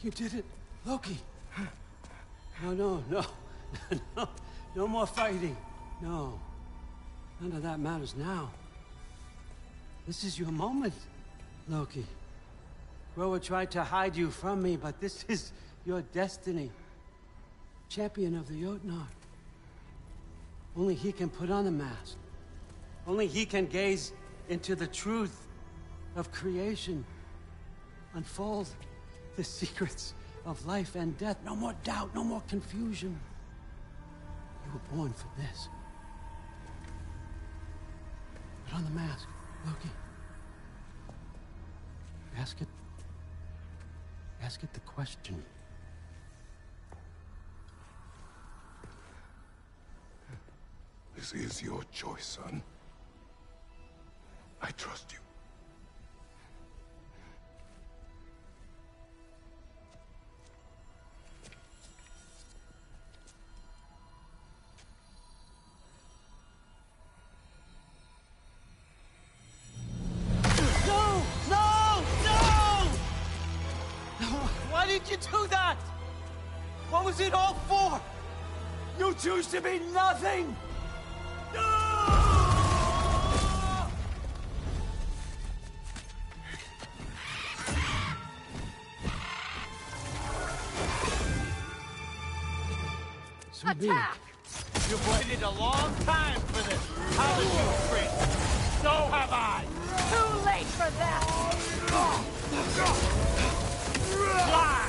You did it, Loki. No. No more fighting. No. None of that matters now. This is your moment, Loki. Groa tried to hide you from me, but this is your destiny. Champion of the Jotnar. Only he can put on the mask. Only he can gaze into the truth of creation. Unfold the secrets of life and death. No more doubt, no more confusion. You were born for this. Put on the mask, Loki. Ask it the question. This is your choice, son. I trust you. Why did you do that? What was it all for? You choose to be nothing! Attack! You've waited a long time for this, haven't you, Prince? So have I! Too late for that! Fly!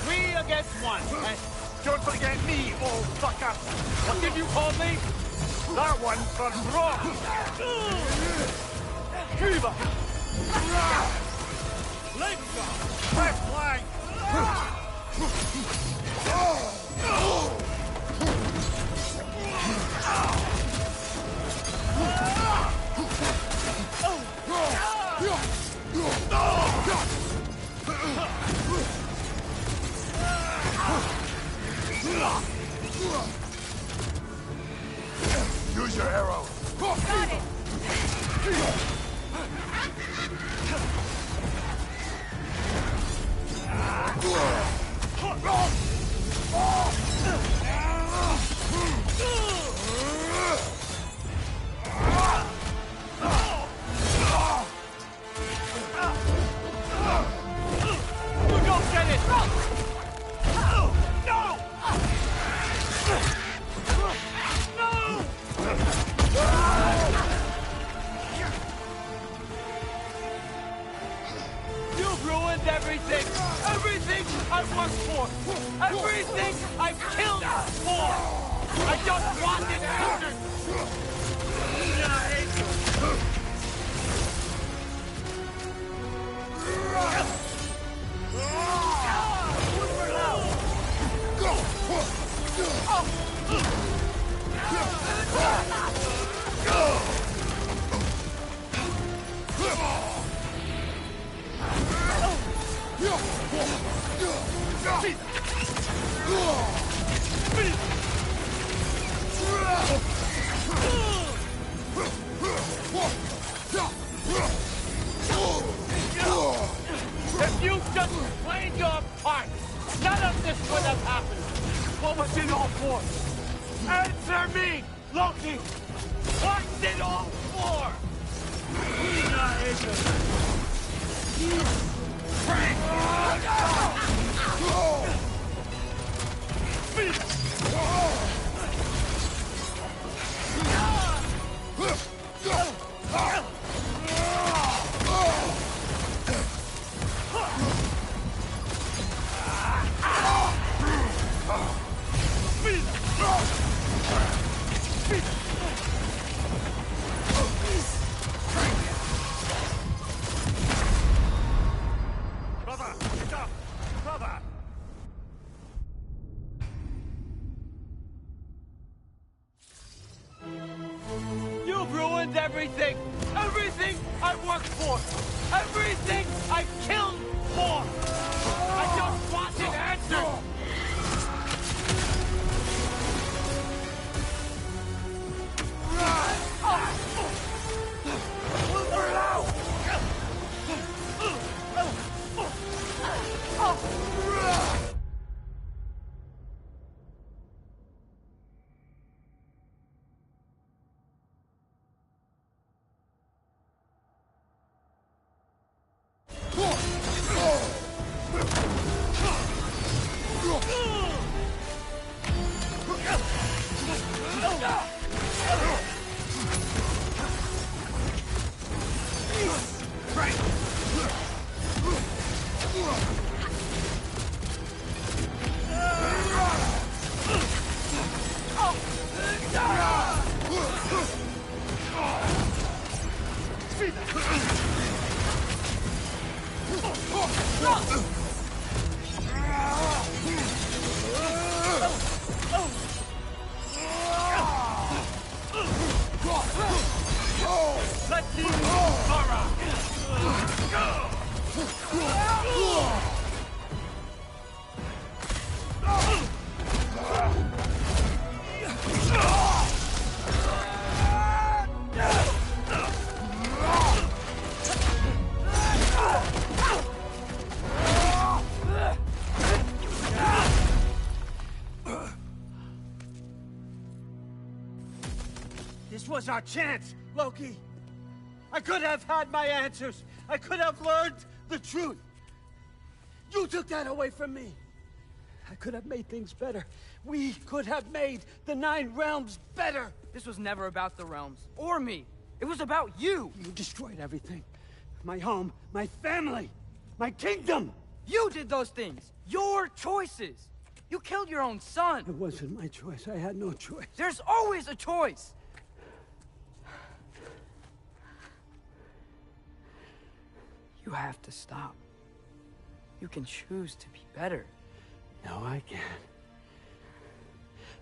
Three against one. Don't forget me, old fucker. What did you call me? That one's for Brock. Cuba. Left guard. Left flank. Use your arrow. Got it! You go get it! No! No! You've ruined everything! Everything I worked for! Everything I killed for! I just wanted answers! Answer me, Loki! What's it all for? Brother, get up! Brother! You've ruined everything! Everything I worked for! Everything I killed for! I just wanted answers! This was our chance, Loki. I could have had my answers. I could have learned the truth. You took that away from me. I could have made things better. We could have made the 9 realms better. This was never about the realms, or me. It was about you. You destroyed everything. My home, my family, my kingdom. You did those things. Your choices. You killed your own son. It wasn't my choice. I had no choice. There's always a choice. You have to stop. You can choose to be better. No, I can't.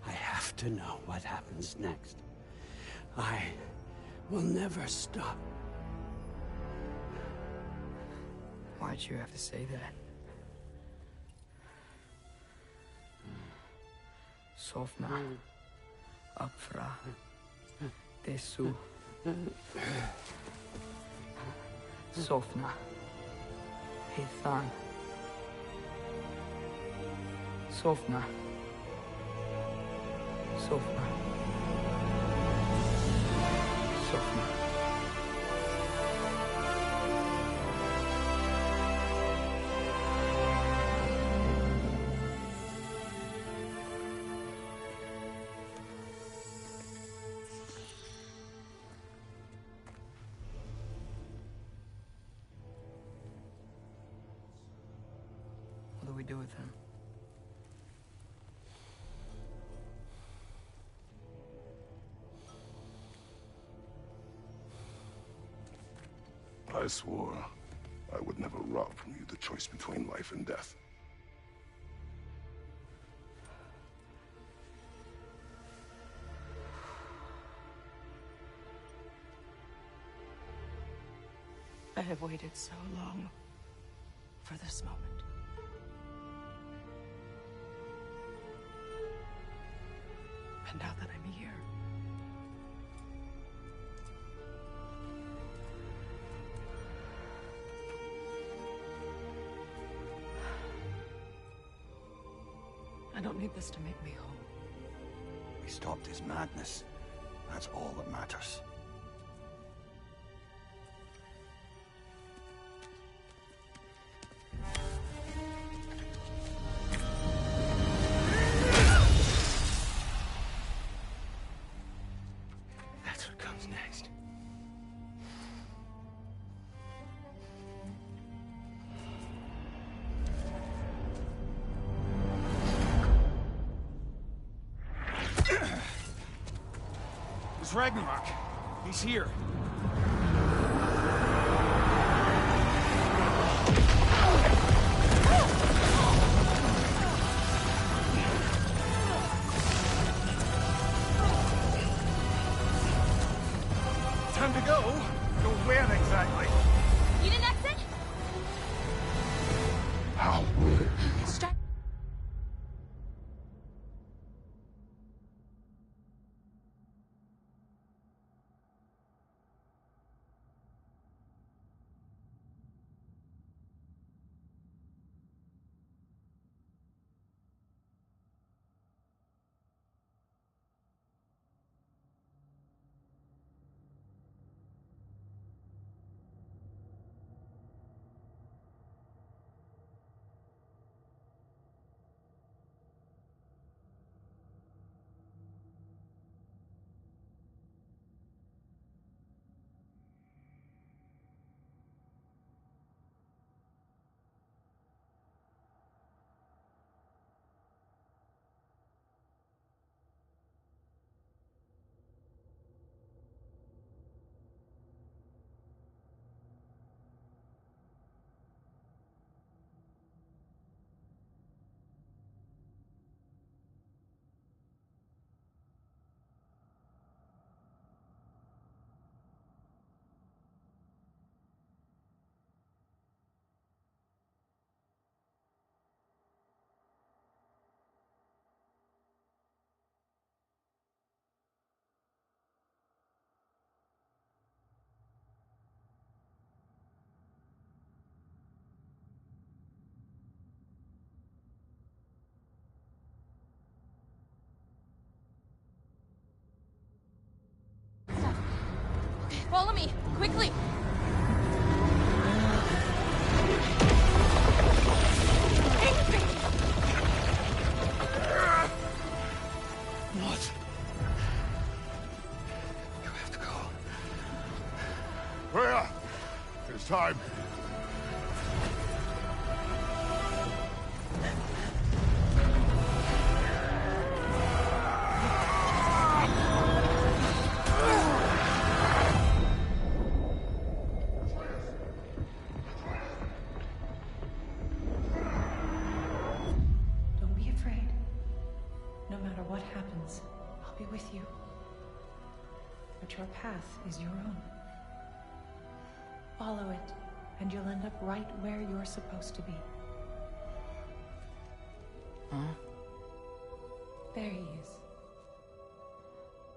I have to know what happens next. I will never stop. Why'd you have to say that? Sofna. Apfra. Desu. Sofna. Ethan. Sofna. Sofna. Sofna. What do we do with him? I swore I would never rob from you the choice between life and death. I have waited so long for this moment. And now that I'm here, I don't need this to make me whole. We stopped his madness. That's all that matters. That's what comes next. It's Ragnorok. He's here. Time to go. Go where exactly? Need an exit? How? Follow me, quickly! What? You have to go. Freya! It's time. Don't be afraid. No matter what happens, I'll be with you. But your path is your own. Follow it, and you'll end up right where you're supposed to be. Huh? There he is.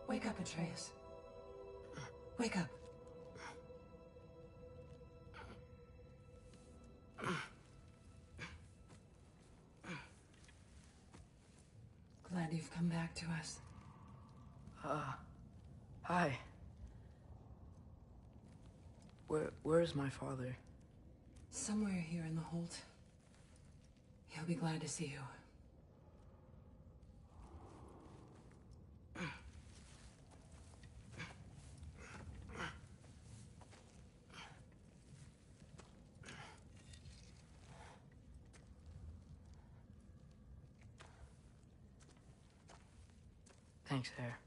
Wake up, Atreus. Wake up. Glad you've come back to us. Hi. Where's my father? Somewhere here in the Holt. He'll be glad to see you. Thanks, Hare.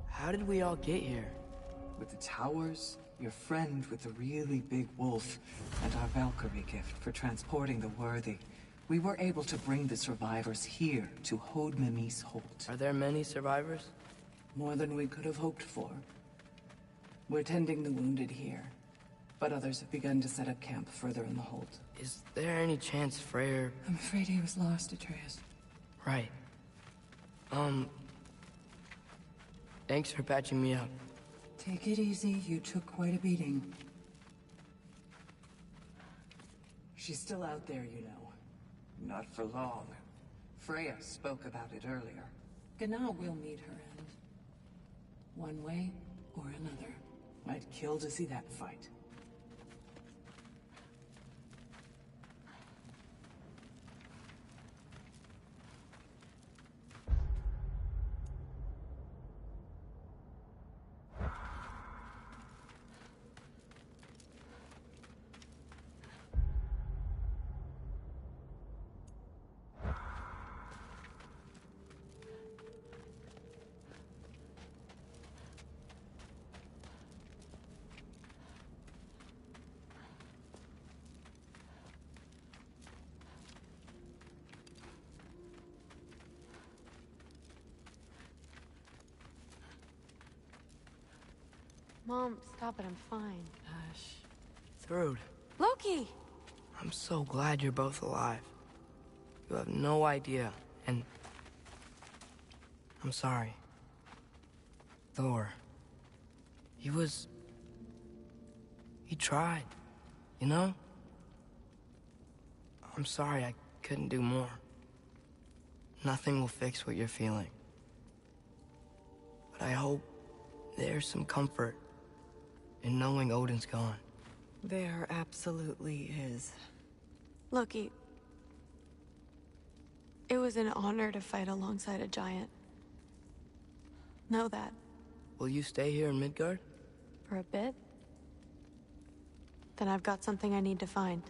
How did we all get here? With the towers, your friend with the really big wolf, and our Valkyrie gift for transporting the worthy, we were able to bring the survivors here to Hod Mimi's Holt. Are there many survivors? More than we could have hoped for. We're tending the wounded here, but others have begun to set up camp further in the Holt. Is there any chance Freyr... I'm afraid he was lost, Atreus. Right. Thanks for patching me up. Take it easy. You took quite a beating. She's still out there, you know. Not for long. Freya spoke about it earlier. Gná will meet her end. One way or another. I'd kill to see that fight. Mom, stop it. I'm fine. Hush. Thrud, Loki! I'm so glad you're both alive. You have no idea, and... I'm sorry. Thor. He tried, you know? I'm sorry I couldn't do more. Nothing will fix what you're feeling. But I hope there's some comfort in knowing Odin's gone. There absolutely is. Loki, it was an honor to fight alongside a giant. Know that. Will you stay here in Midgard? For a bit? Then I've got something I need to find.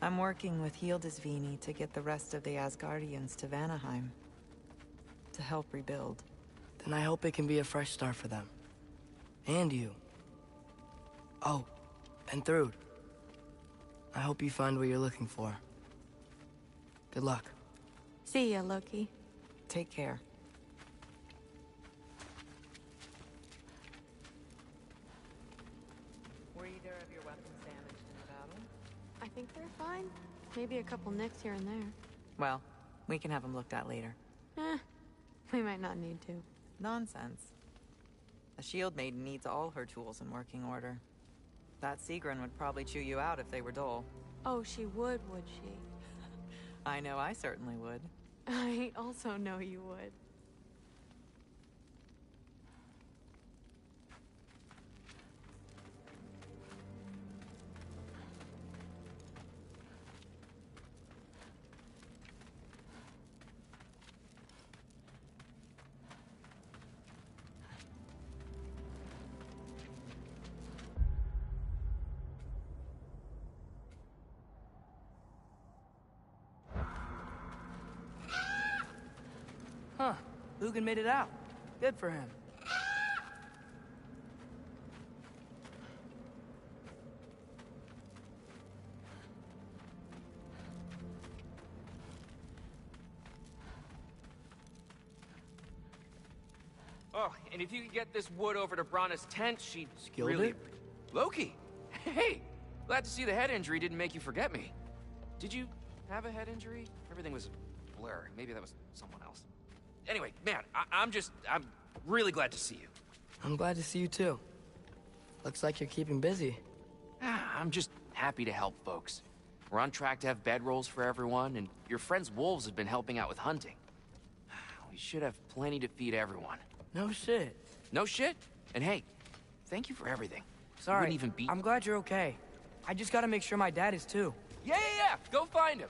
I'm working with Hildisvíni to get the rest of the Asgardians to Vanaheim. To help rebuild. Then I hope it can be a fresh start for them. And you. Oh, and Thrud. I hope you find what you're looking for. Good luck. See ya, Loki. Take care. Were either of your weapons damaged in the battle? I think they're fine. Maybe a couple nicks here and there. Well, we can have them looked at later. We might not need to. Nonsense. A shield maiden needs all her tools in working order. That Sigrun would probably chew you out if they were dull. Oh, she would she? I know I certainly would. I also know you would. Huh. Lugan made it out. Good for him. Oh, and if you could get this wood over to Brana's tent, she'd Skilled really... it? Loki! Hey! Glad to see the head injury didn't make you forget me. Did you have a head injury? Everything was a blur. Maybe that was someone else. Anyway, man, I'm really glad to see you. I'm glad to see you too. Looks like you're keeping busy. I'm just happy to help folks. We're on track to have bedrolls for everyone, and your friend's wolves have been helping out with hunting. We should have plenty to feed everyone. No shit. No shit? And hey, thank you for everything. Sorry, Wouldn't even be... I'm glad you're okay. I just gotta make sure my dad is too. Yeah! Go find him!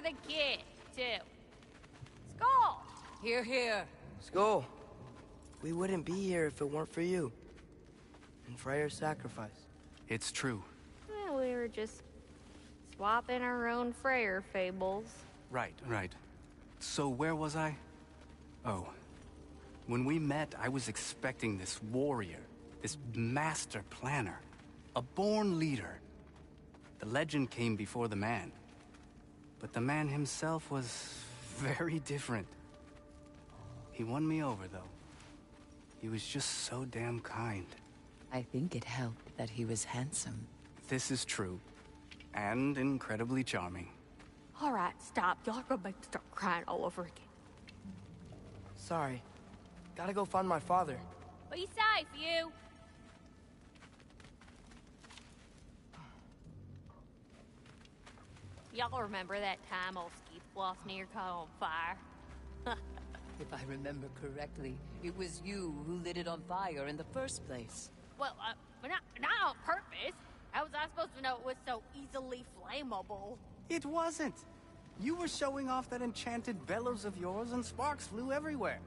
the kid, too. Skull! Here, here. Skull, we wouldn't be here if it weren't for you. And Freyr's sacrifice. It's true. Well, we were just swapping our own Freyr fables. Right. So where was I? Oh. When we met, I was expecting this warrior, this master planner, a born leader. The legend came before the man. But the man himself was very different. He won me over, though. He was just so damn kind. I think it helped that he was handsome. This is true. And incredibly charming. All right, stop. Y'all are gonna make me start crying all over again. Sorry. Gotta go find my father. Be safe, you. Y'all remember that time old Skeet Floss near caught on fire? If I remember correctly, it was you who lit it on fire in the first place. Well, not on purpose. How was I supposed to know it was so easily flammable? It wasn't. You were showing off that enchanted bellows of yours and sparks flew everywhere.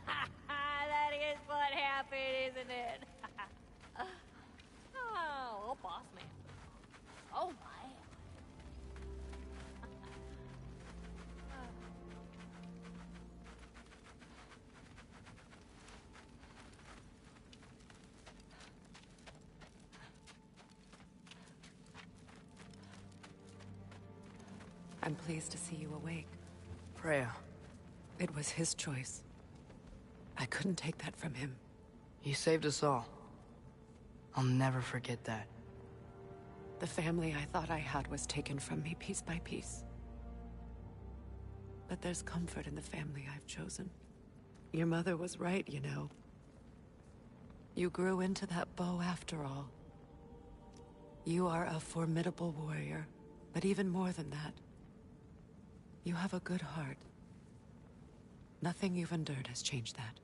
That is what happened, isn't it? Oh, boss man. Oh, my. I'm pleased to see you awake. Freya. It was his choice. I couldn't take that from him. He saved us all. I'll never forget that. The family I thought I had was taken from me piece by piece. But there's comfort in the family I've chosen. Your mother was right, you know. You grew into that bow after all. You are a formidable warrior, but even more than that, you have a good heart. Nothing you've endured has changed that.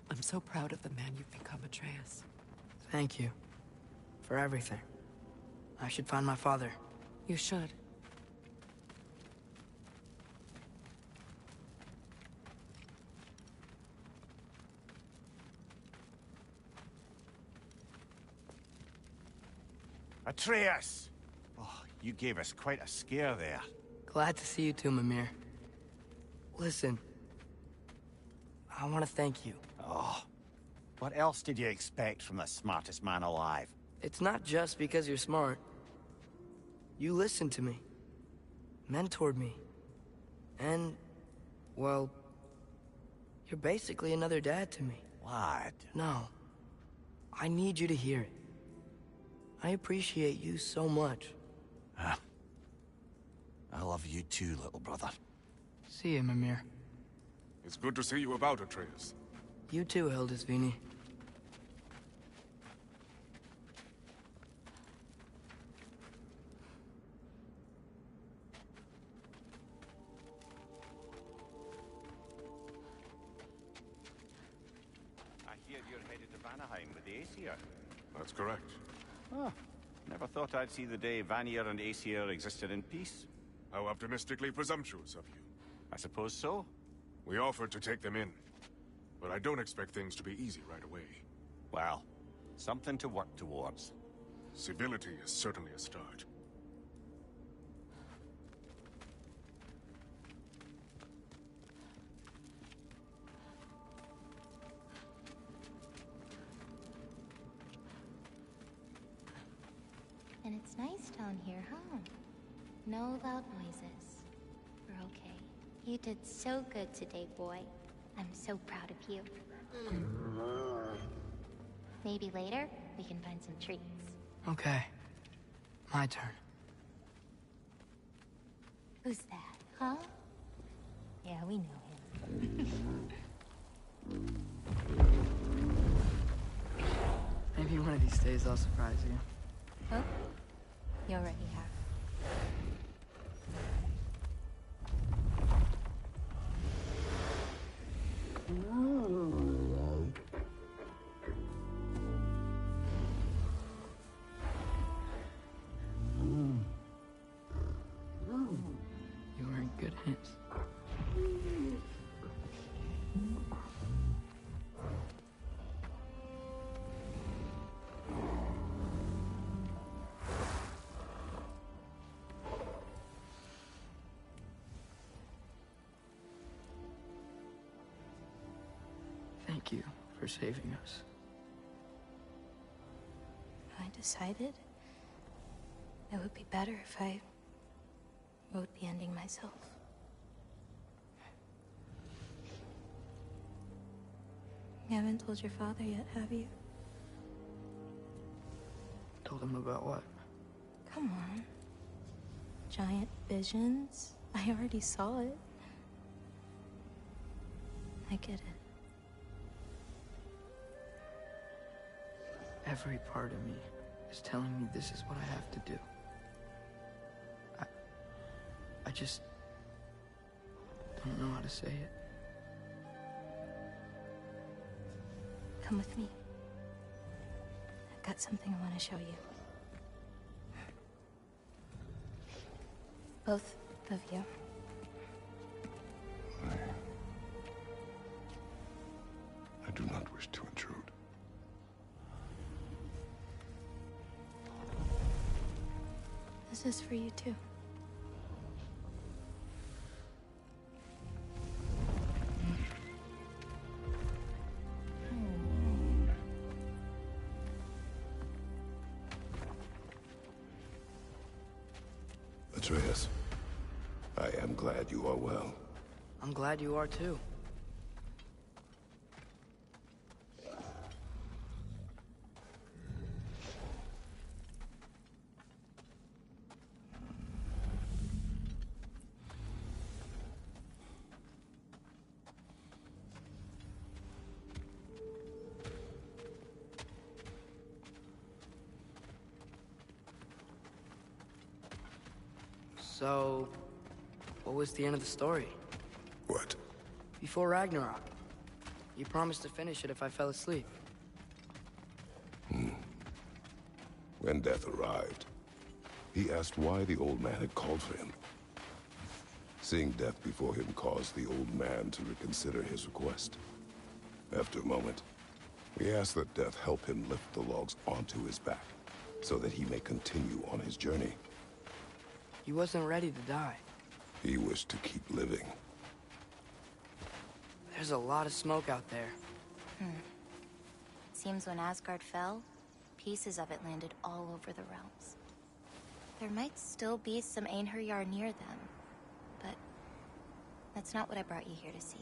I'm so proud of the man you've become, Atreus. Thank you. For everything. I should find my father. You should. Atreus! Oh, you gave us quite a scare there. Glad to see you too, Mimir. Listen. I want to thank you. Oh, what else did you expect from the smartest man alive? It's not just because you're smart. You listened to me. Mentored me. And, well, you're basically another dad to me. What? No. I need you to hear it. I appreciate you so much. I love you too, little brother. See you, Mimir. It's good to see you about, Atreus. You too, Hildisvini. I hear you're headed to Vanaheim with the Aesir. That's correct. Oh, never thought I'd see the day Vanir and Aesir existed in peace. How optimistically presumptuous of you. I suppose so. We offered to take them in, but I don't expect things to be easy right away. Well, something to work towards. Civility is certainly a start. And it's nice down here, huh? No loud noises. We're okay. You did so good today, boy. I'm so proud of you. Maybe later, we can find some treats. Okay. My turn. Who's that, huh? Yeah, we know him. Maybe one of these days I'll surprise you. Oh? You already have. thank you for saving us. I decided it would be better if I wrote the ending myself. You haven't told your father yet, have you? Told him about what? Come on. Giant visions? I already saw it. I get it. Every part of me is telling me this is what I have to do. I just don't know how to say it. Come with me. I've got something I want to show you. Both of you. I do not wish to intrude. This is for you too. Atreus, I am glad you are well. I'm glad you are too. So, what was the end of the story? What? Before Ragnarok. You promised to finish it if I fell asleep. When death arrived, he asked why the old man had called for him. Seeing death before him caused the old man to reconsider his request. After a moment, we asked that death help him lift the logs onto his back, so that he may continue on his journey. He wasn't ready to die. He wished to keep living. There's a lot of smoke out there. Seems when Asgard fell, pieces of it landed all over the realms. There might still be some Einherjar near them, but that's not what I brought you here to see.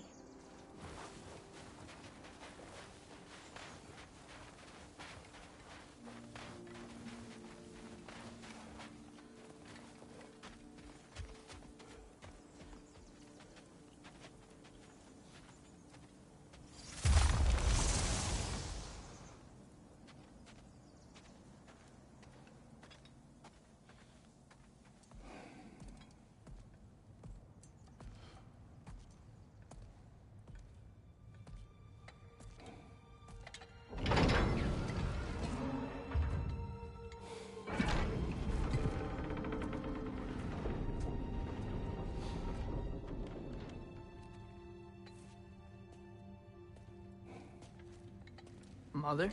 Mother?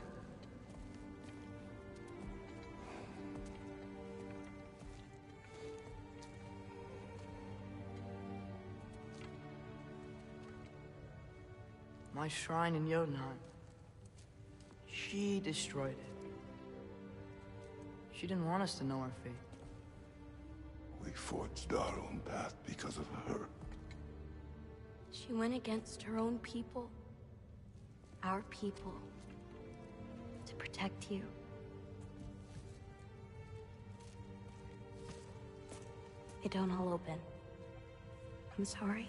My shrine in Jotunheim. She destroyed it. She didn't want us to know our fate. We forged our own path because of her. She went against her own people. Our people. To protect you. They don't all open. I'm sorry.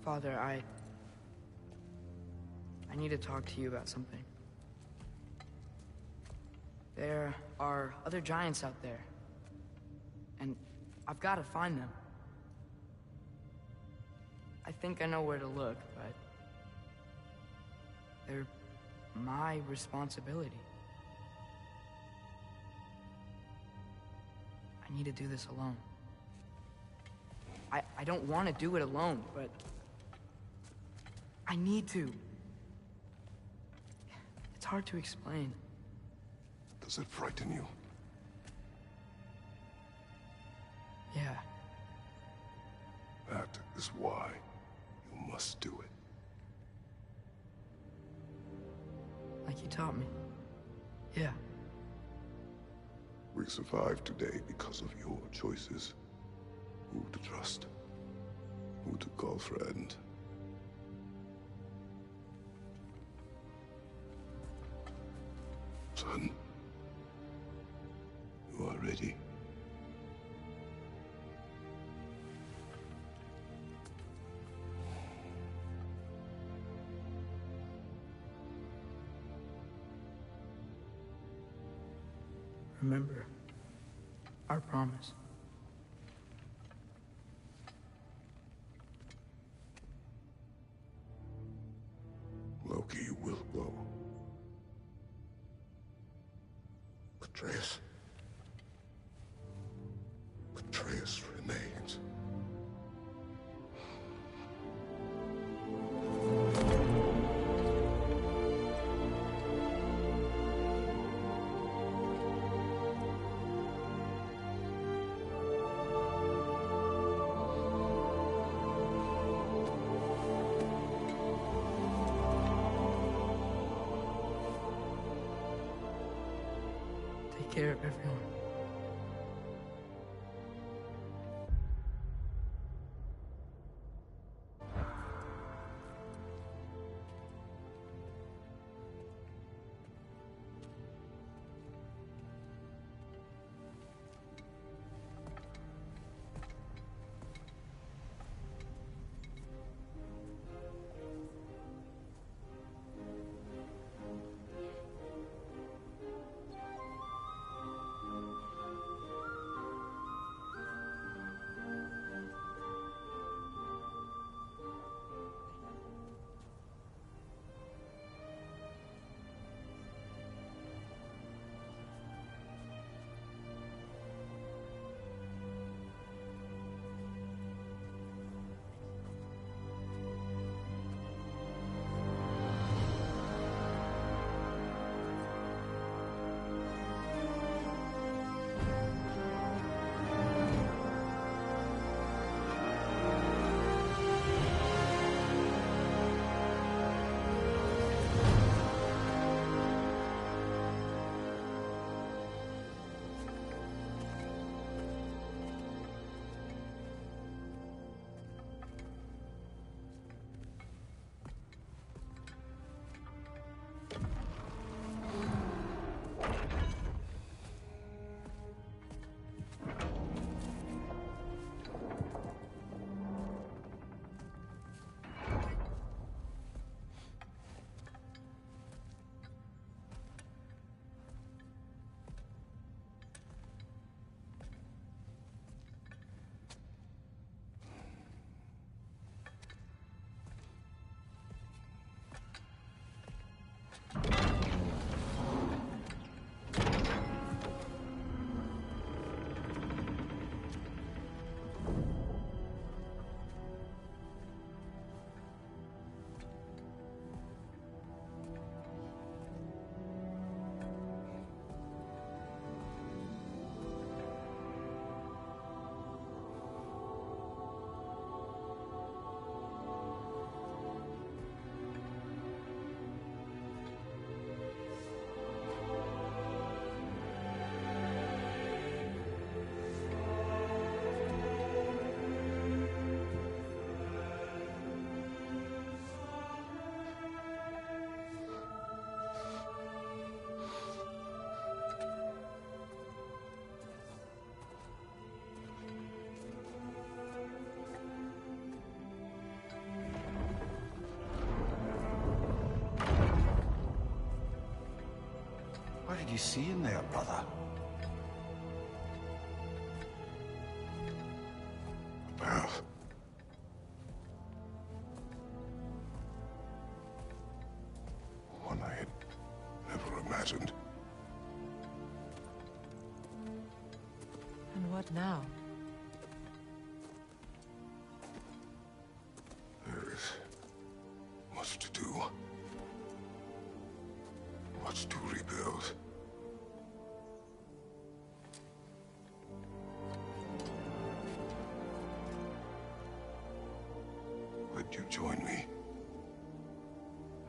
Father, I need to talk to you about something. There are other giants out there. And I've got to find them. I think I know where to look, but they're my responsibility. I need to do this alone. I don't want to do it alone, but I need to. It's hard to explain. Does it frighten you? Yeah. That is why you must do it. Like you taught me. Yeah. We survived today because of your choices. Who to trust, who to call friend. Son, you are ready. Remember our promise. Loki will go. Atreus. Atreus remains. Take care of everyone. What did you see in there, brother? A path. One I had never imagined. And what now? There is much to do. Much to rebuild. join me?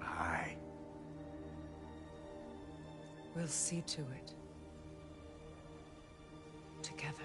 Aye. We'll see to it. Together.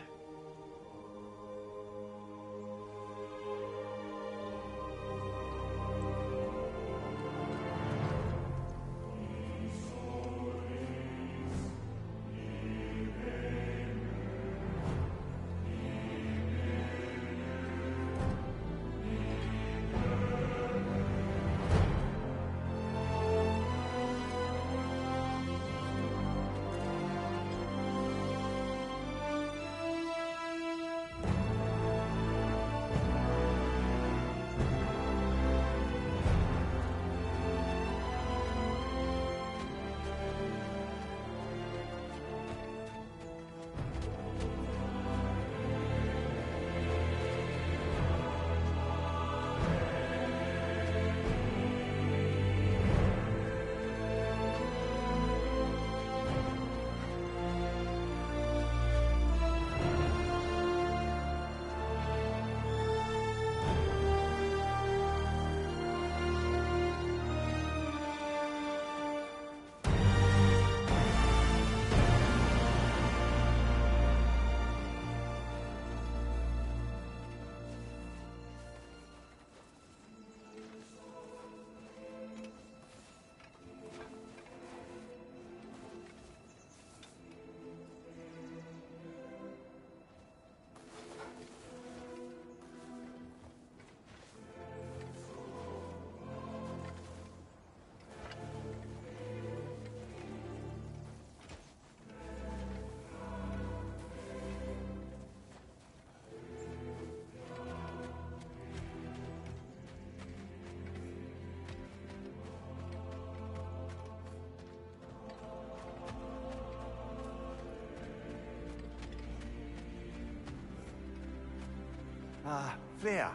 Freya,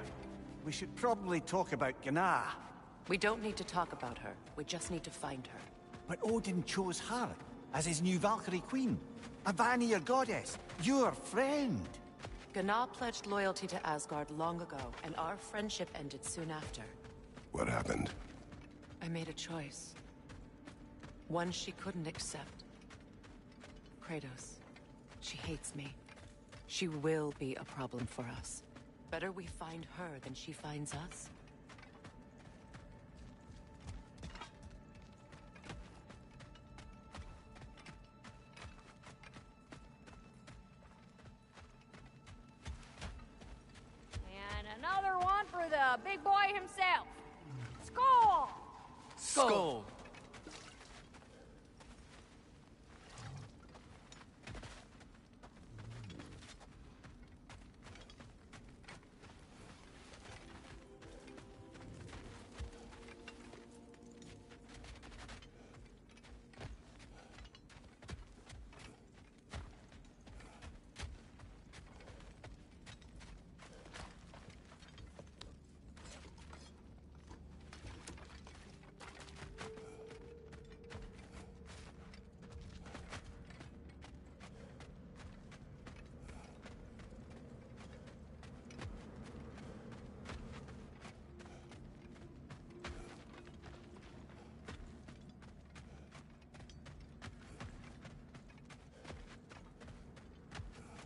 we should probably talk about Gná. We don't need to talk about her. We just need to find her. But Odin chose her as his new Valkyrie queen. A Vanir goddess, your friend. Gná pledged loyalty to Asgard long ago, and our friendship ended soon after. What happened? I made a choice. One she couldn't accept. Kratos. She hates me. She will be a problem for us. Better we find her than she finds us. And another one for the big boy himself. Skull! Skull!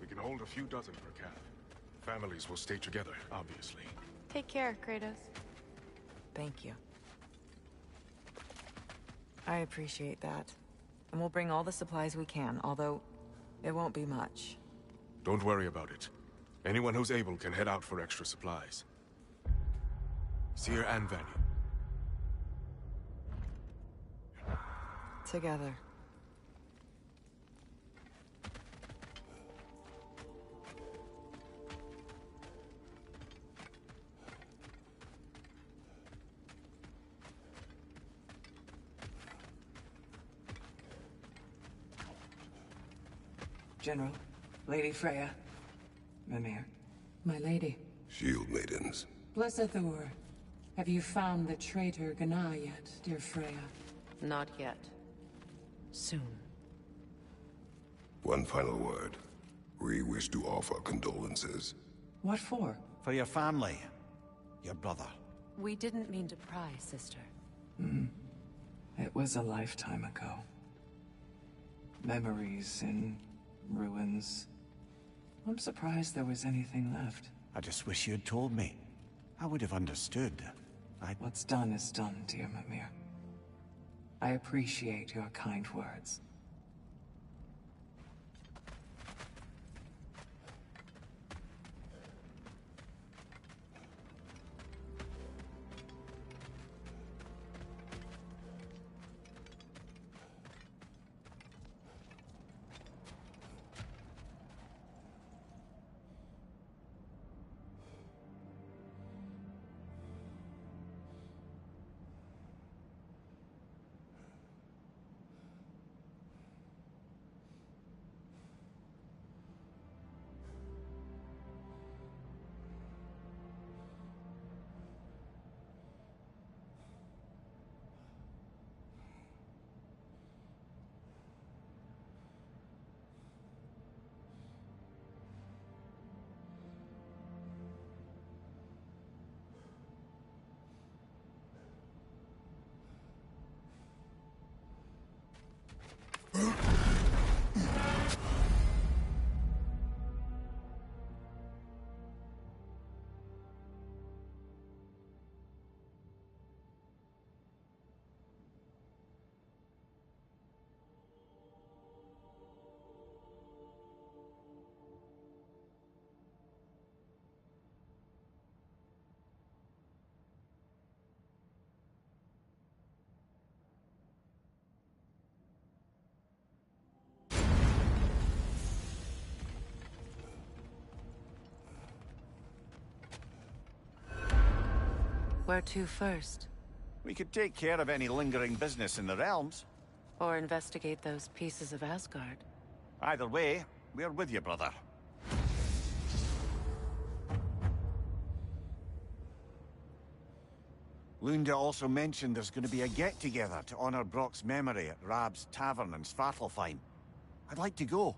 We can hold a few dozen per cap. Families will stay together, obviously. Take care, Kratos. Thank you. I appreciate that. And we'll bring all the supplies we can, although it won't be much. Don't worry about it. Anyone who's able can head out for extra supplies. Seer and Vanny. Together. General, Lady Freya, Mimir, my lady. Shield maidens. Blessed Thor, have you found the traitor Gná yet, dear Freya? Not yet. Soon. One final word. We wish to offer condolences. What for? For your family. Your brother. We didn't mean to pry, sister. It was a lifetime ago. Memories in ruins. I'm surprised there was anything left. I just wish you'd told me. I would have understood. What's done is done, dear Mimir. I appreciate your kind words. Where to first? We could take care of any lingering business in the realms. Or investigate those pieces of Asgard? Either way, we're with you, brother. Lunda also mentioned there's going to be a get-together to honor Brock's memory at Rab's Tavern in Svartalfheim. I'd like to go.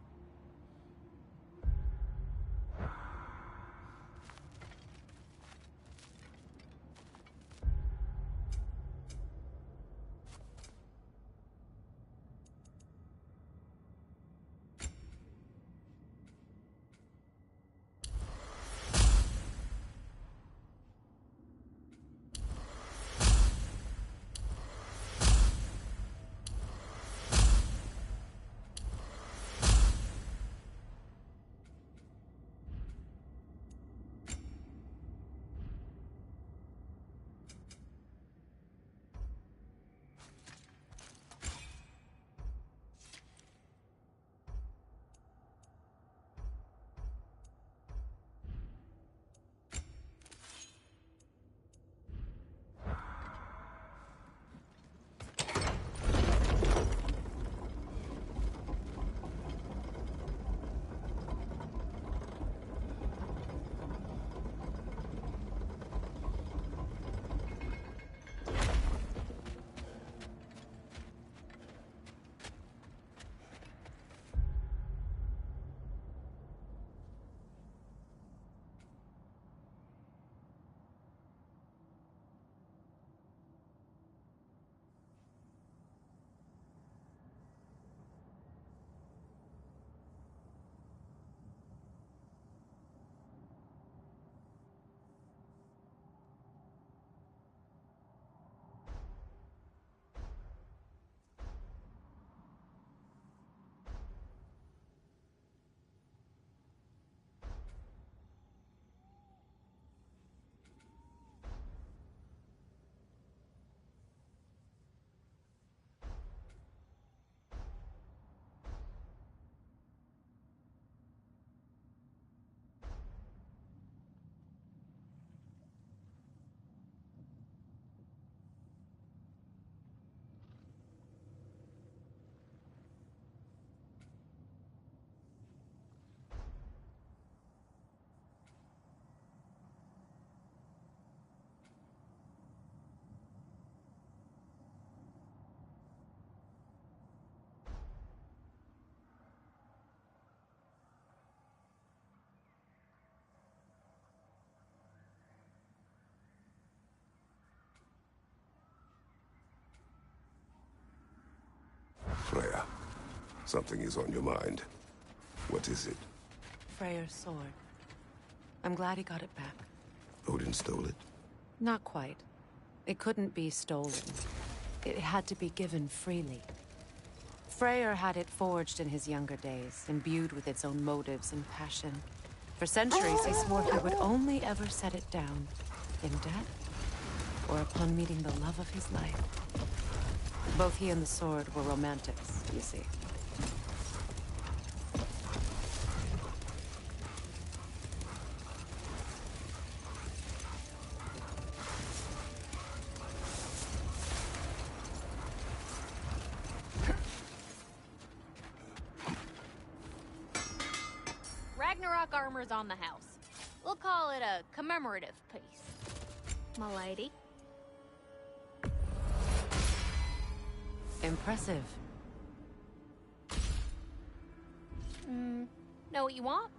Something is on your mind. What is it? Freyr's sword. I'm glad he got it back. Odin stole it? Not quite. It couldn't be stolen. It had to be given freely. Freyr had it forged in his younger days, imbued with its own motives and passion. For centuries, he swore he would only ever set it down in death or upon meeting the love of his life. Both he and the sword were romantics, you see. Ragnorok armor's on the house. We'll call it a commemorative piece. M'lady. Impressive. Know what you want?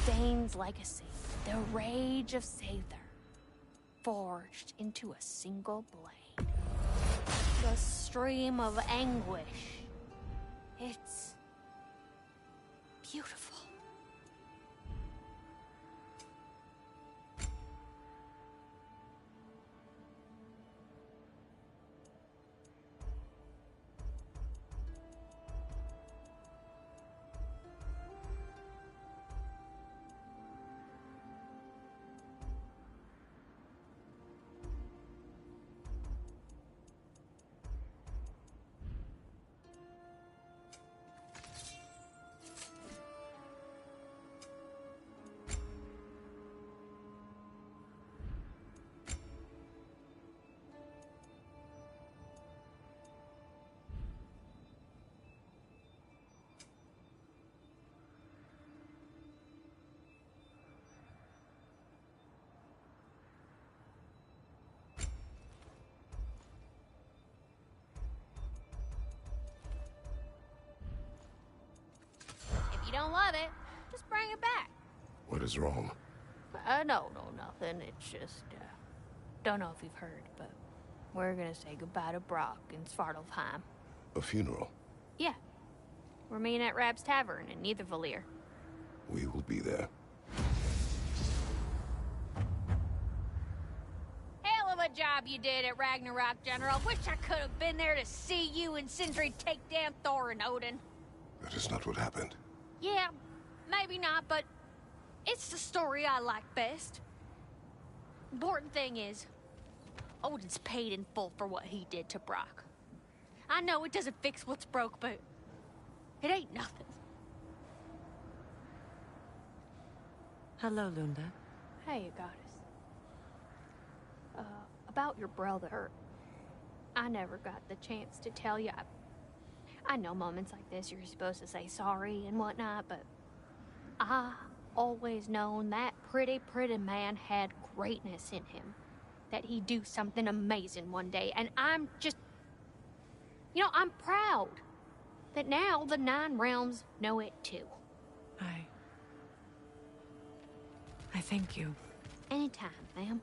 Dane's legacy. The rage of Sather. Forged into a single blade. The stream of anguish. It's beautiful. If you don't love it, just bring it back. What is wrong? No, nothing. It's just, don't know if you've heard, but we're gonna say goodbye to Brock in Svartalfheim. A funeral? Yeah. We're meeting at Rab's Tavern in Nethervalir. We will be there. Hell of a job you did at Ragnarok, General. Wish I could have been there to see you and Sindri take down Thor and Odin. That is not what happened. Yeah, maybe not, but it's the story I like best. Important thing is, Odin's paid in full for what he did to Brock. I know it doesn't fix what's broke, but it ain't nothing. Hello, Lunda. Hey, goddess. About your brother, I never got the chance to tell you. I know moments like this you're supposed to say sorry and whatnot, but I always known that pretty man had greatness in him. That he'd do something amazing one day, and I'm just... You know, I'm proud that now the Nine Realms know it too. I thank you. Anytime, ma'am.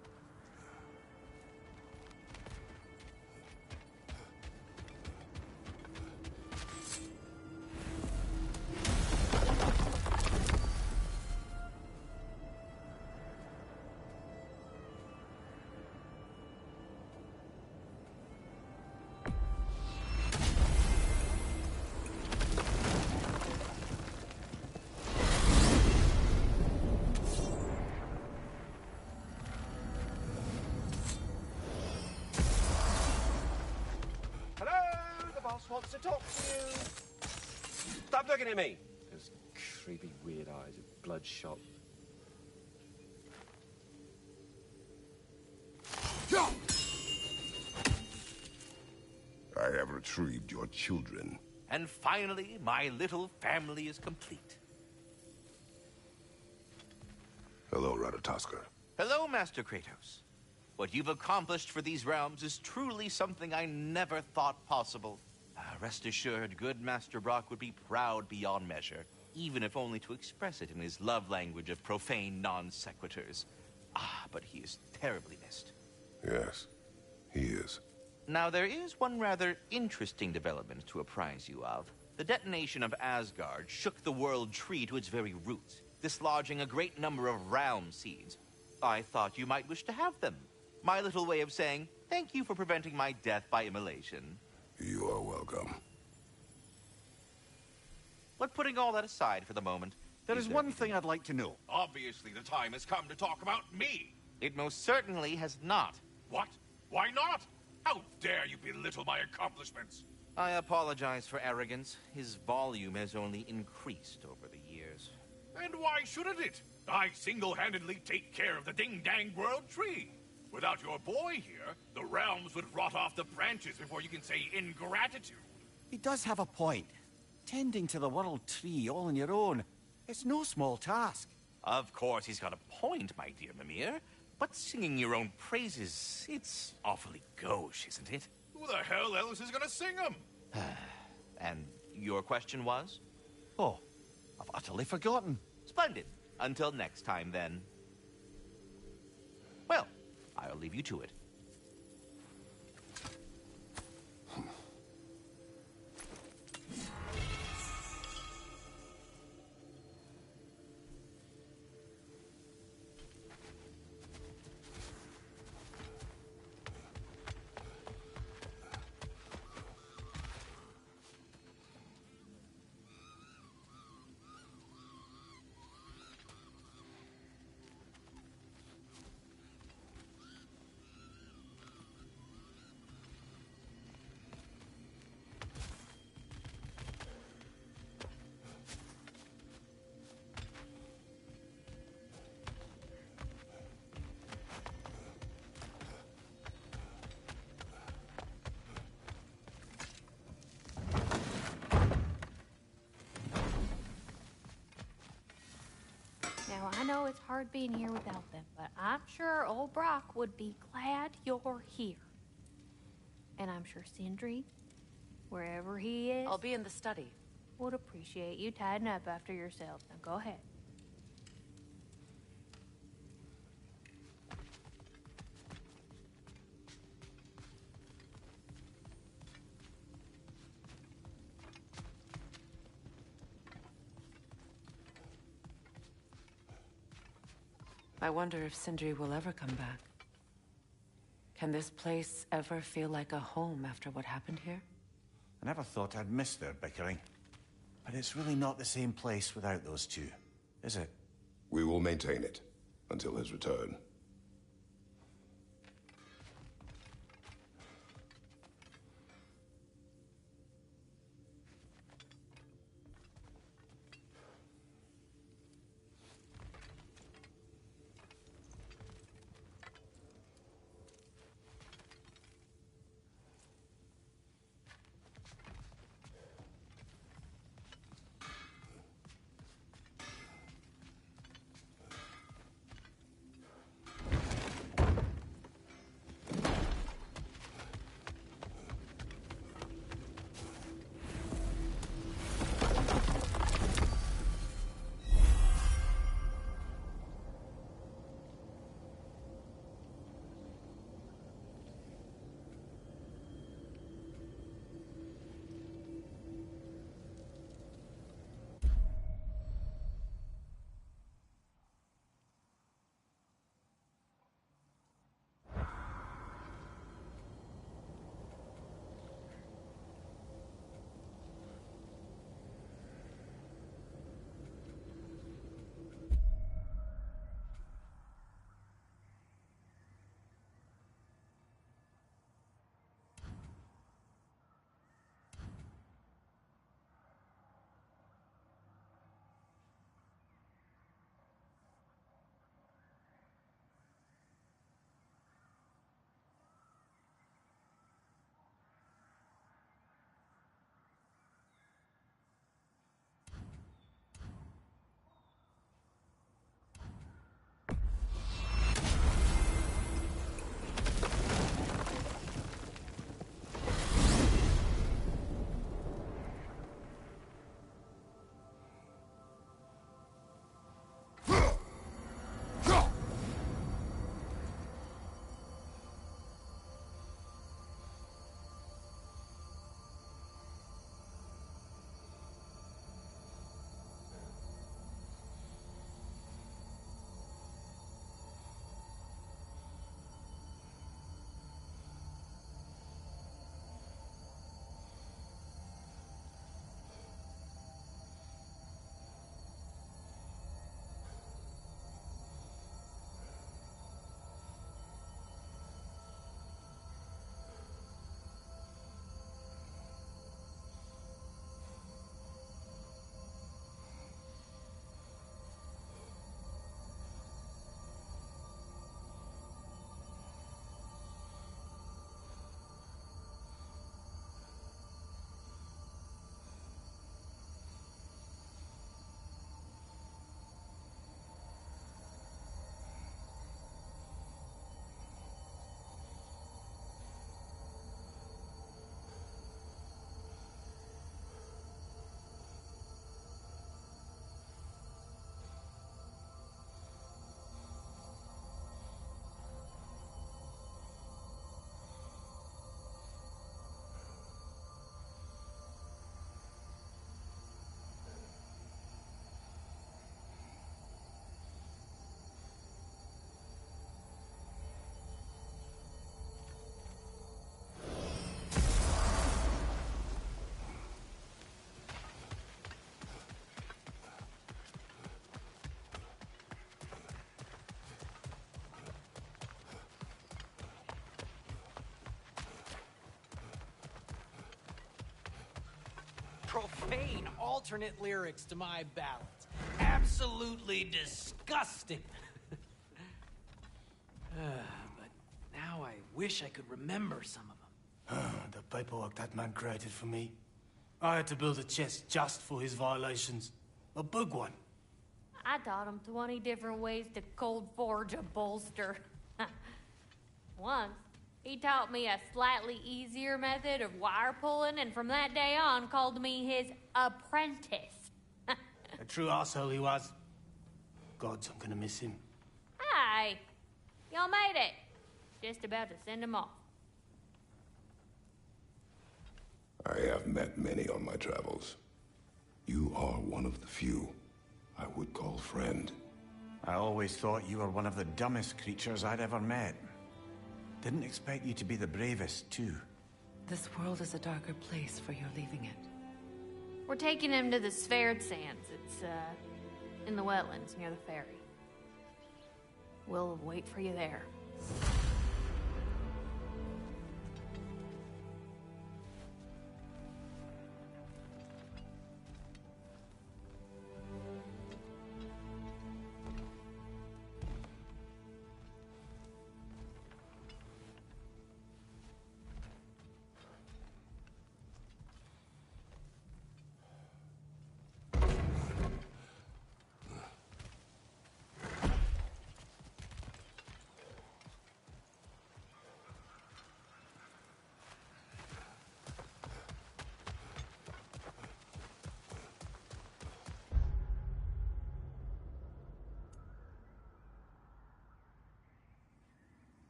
Wants to talk to you. Stop looking at me. Those creepy, weird eyes, bloodshot. I have retrieved your children. And finally, my little family is complete. Hello, Ratatoskr. Hello, Master Kratos. What you've accomplished for these realms is truly something I never thought possible. Rest assured, good Master Brock would be proud beyond measure. even if only to express it in his love language of profane non sequiturs. Ah, but he is terribly missed. Yes, he is. Now, there is one rather interesting development to apprise you of. The detonation of Asgard shook the world tree to its very roots, dislodging a great number of realm seeds. I thought you might wish to have them. My little way of saying, thank you for preventing my death by immolation. You are welcome. But putting all that aside for the moment... There is one thing I'd like to know. Obviously, the time has come to talk about me. It most certainly has not. What? Why not? How dare you belittle my accomplishments? I apologize for arrogance. His volume has only increased over the years. And why shouldn't it? I single-handedly take care of the ding-dang world tree. Without your boy here, the realms would rot off the branches before you can say ingratitude. He does have a point. Tending to the world tree all on your own, it's no small task. Of course he's got a point, my dear Mimir. But singing your own praises, it's awfully gauche, isn't it? Who the hell else is gonna sing them? And your question was? Oh, I've utterly forgotten. Splendid. Until next time, then. Well, I'll leave you to it. Now, I know it's hard being here without them, but I'm sure old Brock would be glad you're here. And I'm sure Sindri, wherever he is... I'll be in the study. ...would appreciate you tidying up after yourself. Now, go ahead. I wonder if Sindri will ever come back. Can this place ever feel like a home after what happened here? I never thought I'd miss their bickering. But it's really not the same place without those two, is it? We will maintain it until his return. profane alternate lyrics to my ballads. Absolutely disgusting. But now I wish I could remember some of them. The paperwork that man created for me. I had to build a chest just for his violations. A big one. I taught him 20 different ways to cold forge a bolster. Once, he taught me a slightly easier method of wire pulling, and from that day on called me his apprentice. A true asshole he was. Gods, I'm gonna miss him. Hi, y'all made it. Just about to send him off. I have met many on my travels. You are one of the few I would call friend. I always thought you were one of the dumbest creatures I'd ever met. Didn't expect you to be the bravest, too. This world is a darker place for your leaving it. We're taking him to the Sphaired Sands. It's, in the wetlands near the ferry. We'll wait for you there.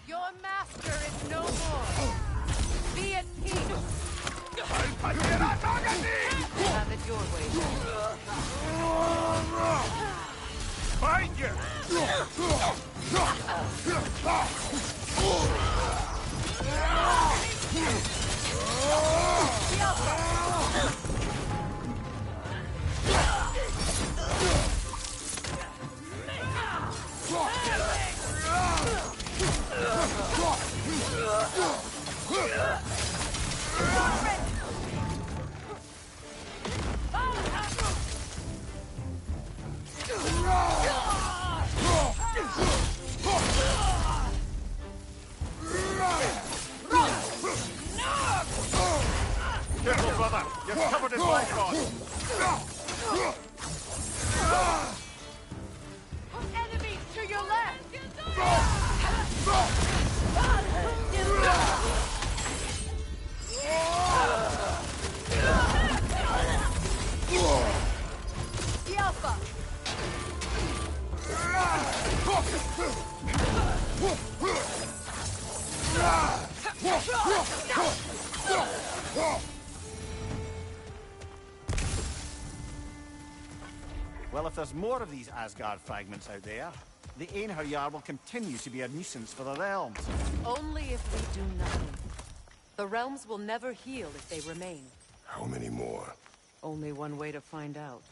Your master is no more. Be at peace. Have it your way. Find you! Careful, brother! You're covered in blind spot! Enemies to your left! The Alpha! Well, if there's more of these Asgard fragments out there, the Einherjar will continue to be a nuisance for the realms. Only if we do nothing. The realms will never heal if they remain. How many more? Only one way to find out.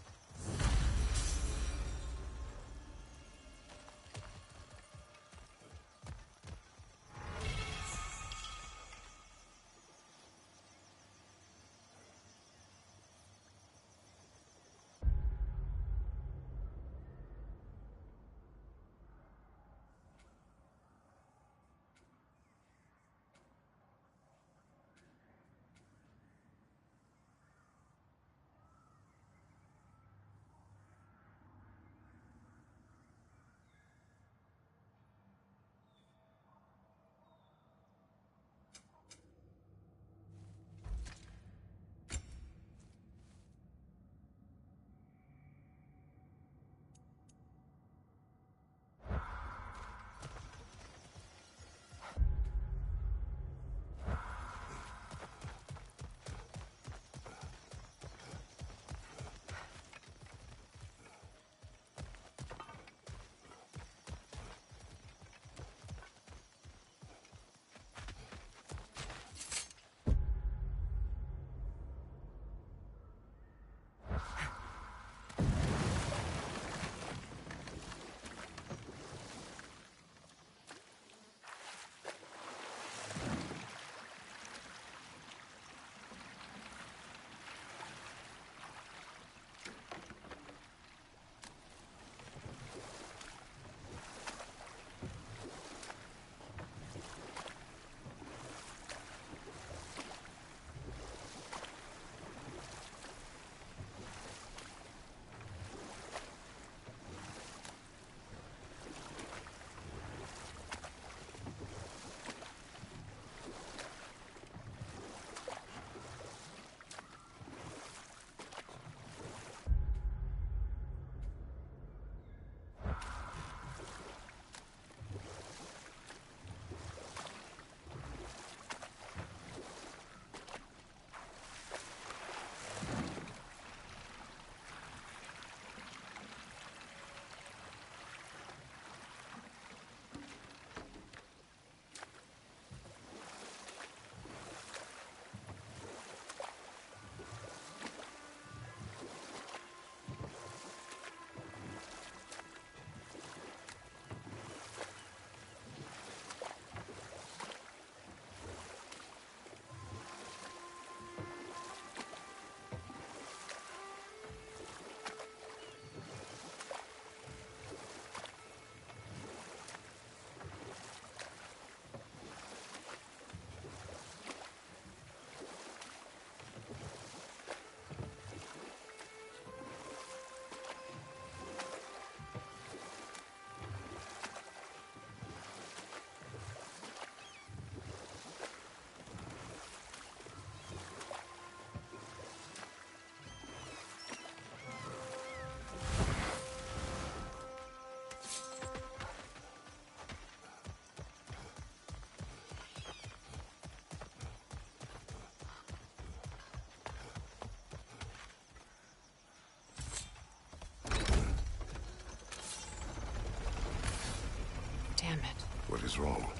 What's wrong?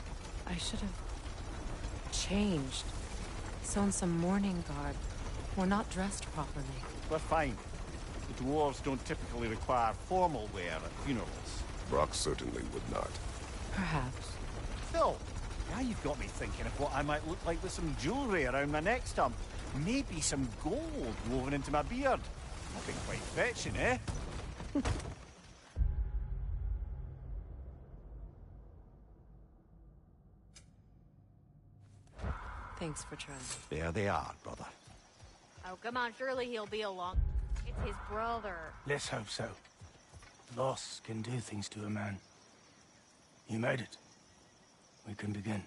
I should have changed. Sewn some mourning garb. We're not dressed properly. We're fine. The dwarves don't typically require formal wear at funerals. Brock certainly would not. Perhaps. Still, now you've got me thinking of what I might look like with some jewellery around my neck stump. Maybe some gold woven into my beard. Nothing quite fetching, eh? Thanks for trying. There they are, brother. Oh, come on, surely he'll be along. It's his brother. Let's hope so. Loss can do things to a man. You made it. We can begin.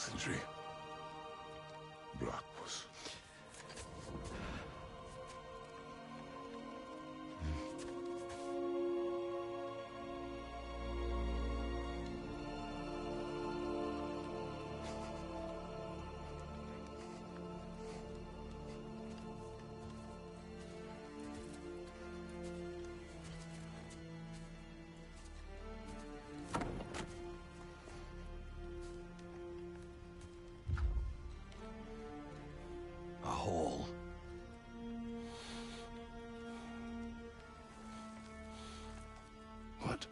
Sindri. Blackpuss. A hole. What?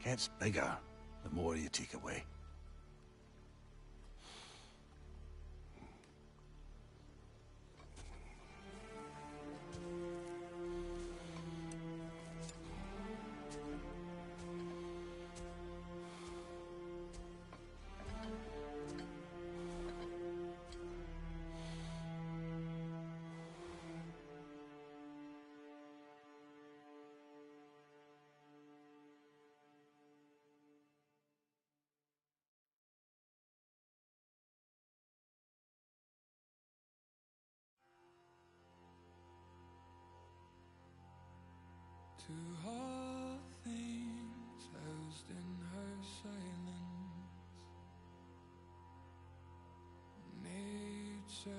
Gets bigger the more you take away. To all things housed in her silence, nature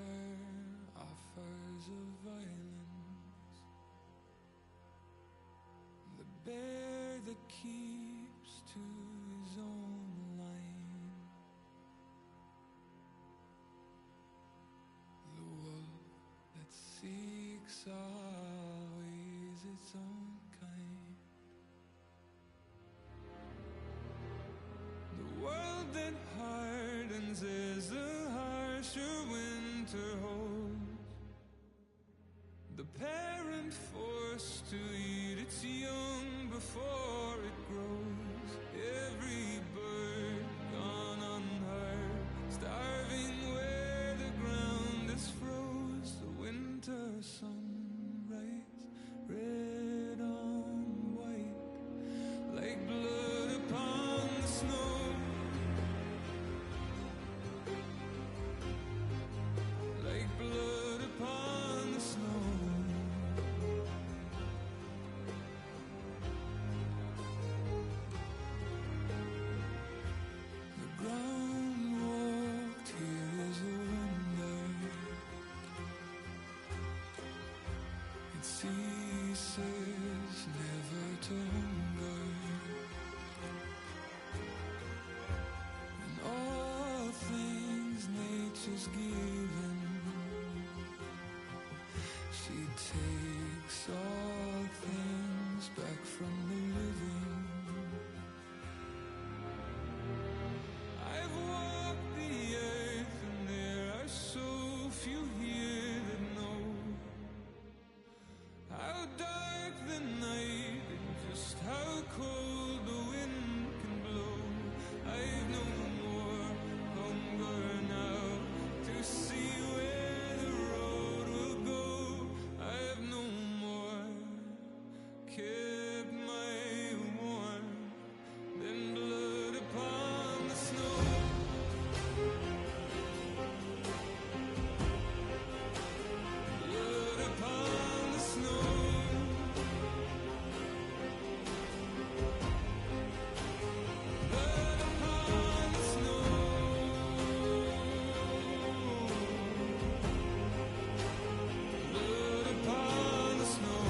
offers a violence, the bear that keeps to his own line, the wolf that seeks always its own kind. The world that hardens as the harsher winter holds, the parent forced to eat its young before it grows. Every bird gone unheard, starving where the ground is froze. The winter sunrise, red on white, like blood upon the snow. Like blood upon the snow. The ground walked here is a wonder. It ceases never to hunger. In all things nature's given, she takes all things back from the living. I've walked the earth and there are so few here that know how dark the night and just how cold the wind can blow. I've no more hunger now to see where the road will go. I've no more kept my warmth than blood upon the snow. Blood upon the snow. Blood upon the snow. Blood upon the snow.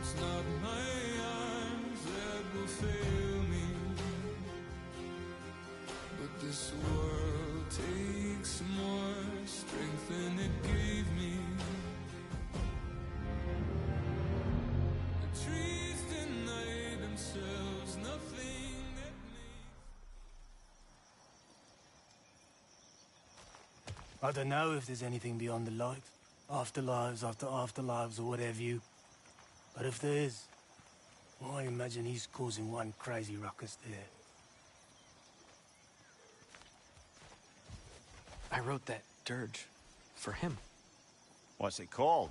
It's not my arms that will fail me, but this world takes more strength than it gave me. The trees deny themselves nothing that I don't know if there's anything beyond the light. Afterlives after afterlives or whatever you. But if there is, well, I imagine he's causing one crazy ruckus there. I wrote that dirge for him. What's it called?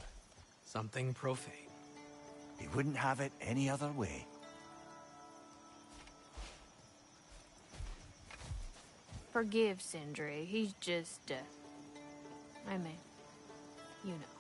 Something profane. He wouldn't have it any other way. Forgive Sindri. He's just, I mean, you know.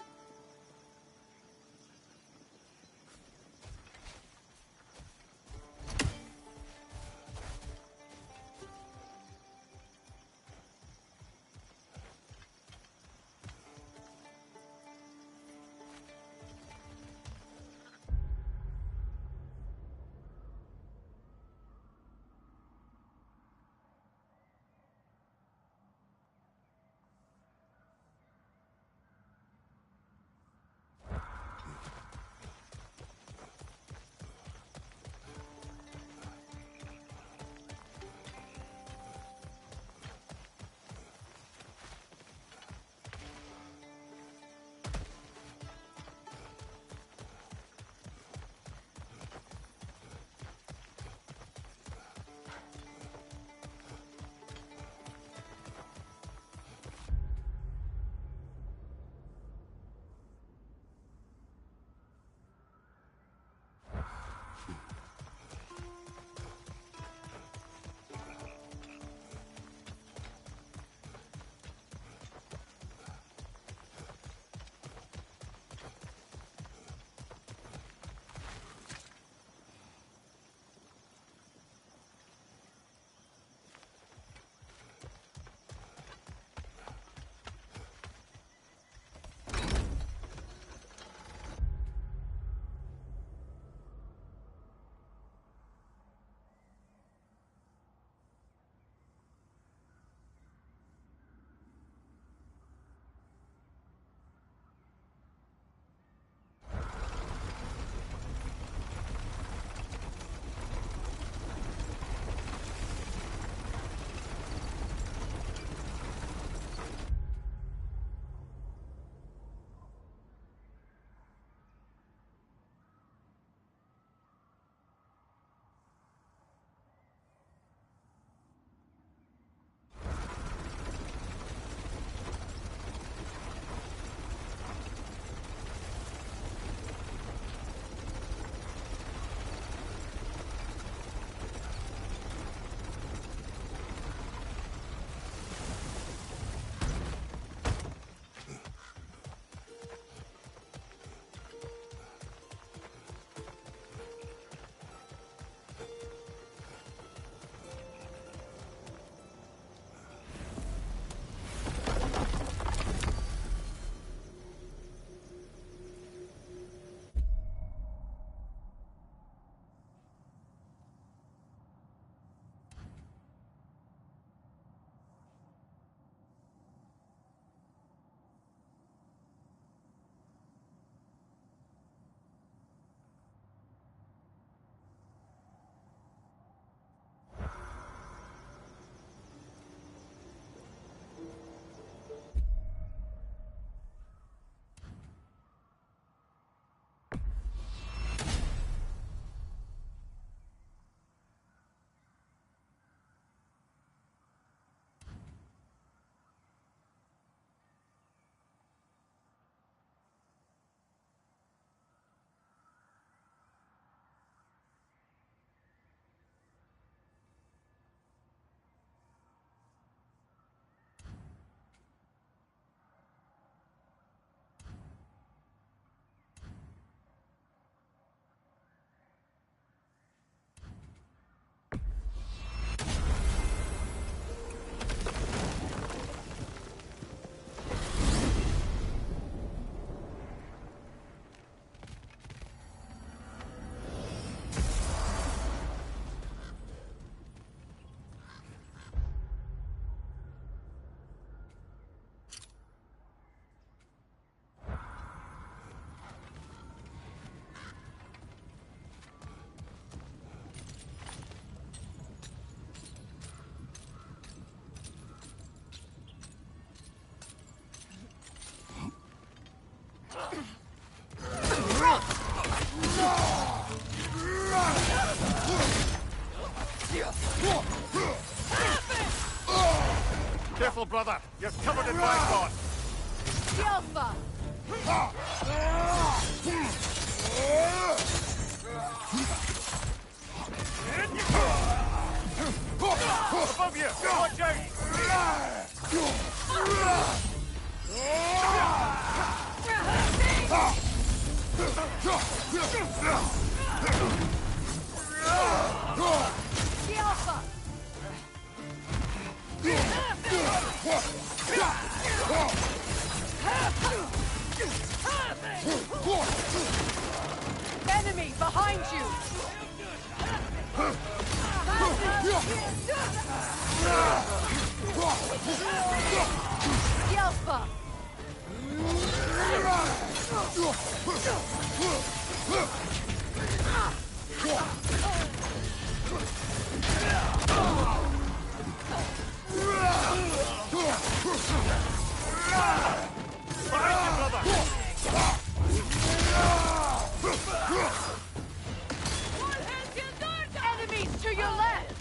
careful, brother. You're covered in black moss. Alpha! Above you! Watch out! Alpha! Enemy behind you! Alpha! Enemies to your left!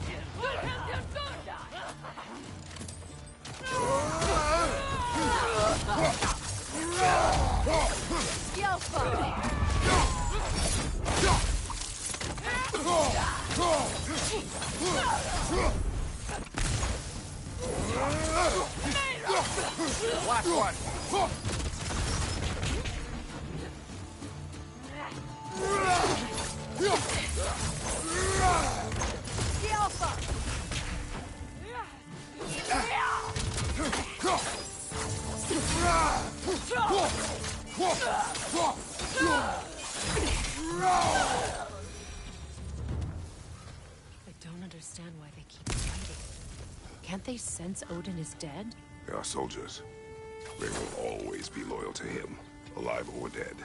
Last one. I don't understand why they keep fighting. Can't they sense Odin is dead? They are soldiers. They will always be loyal to him, alive or dead.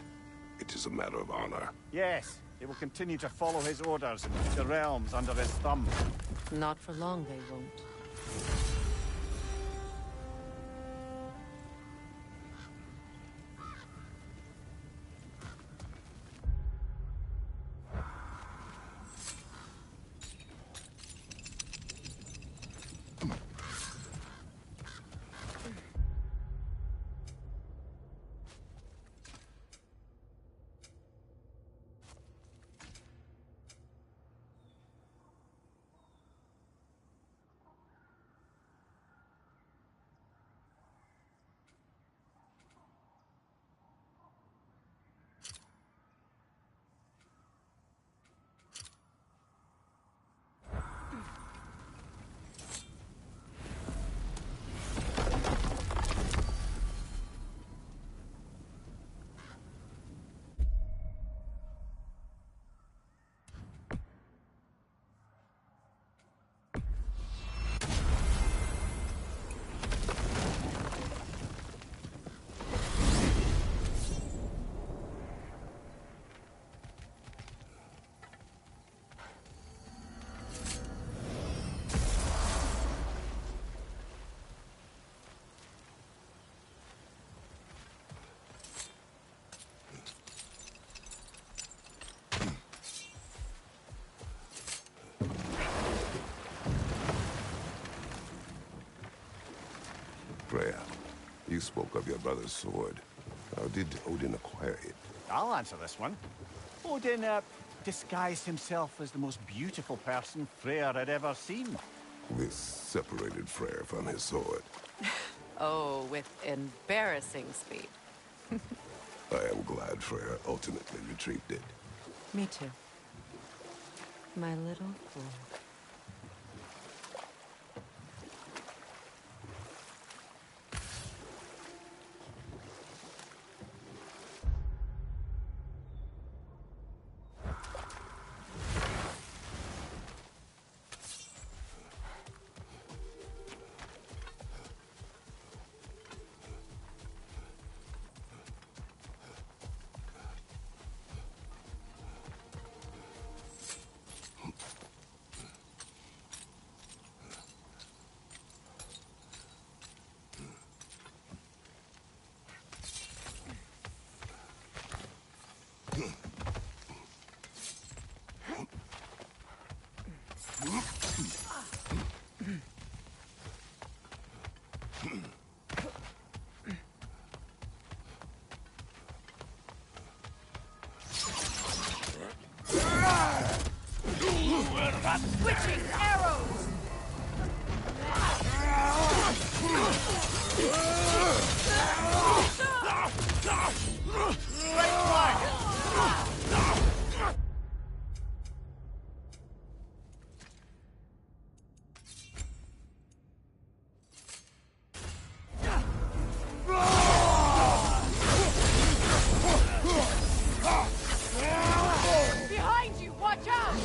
It is a matter of honor. Yes, they will continue to follow his orders and keep the realms under his thumb. Not for long, they won't. Freya, you spoke of your brother's sword. How did Odin acquire it? I'll answer this one. Odin, disguised himself as the most beautiful person Freyr had ever seen. This separated Freyr from his sword. Oh, with embarrassing speed. I am glad Freyr ultimately retrieved it. Me too. My little fool. Switching arrows! Behind you! Watch out!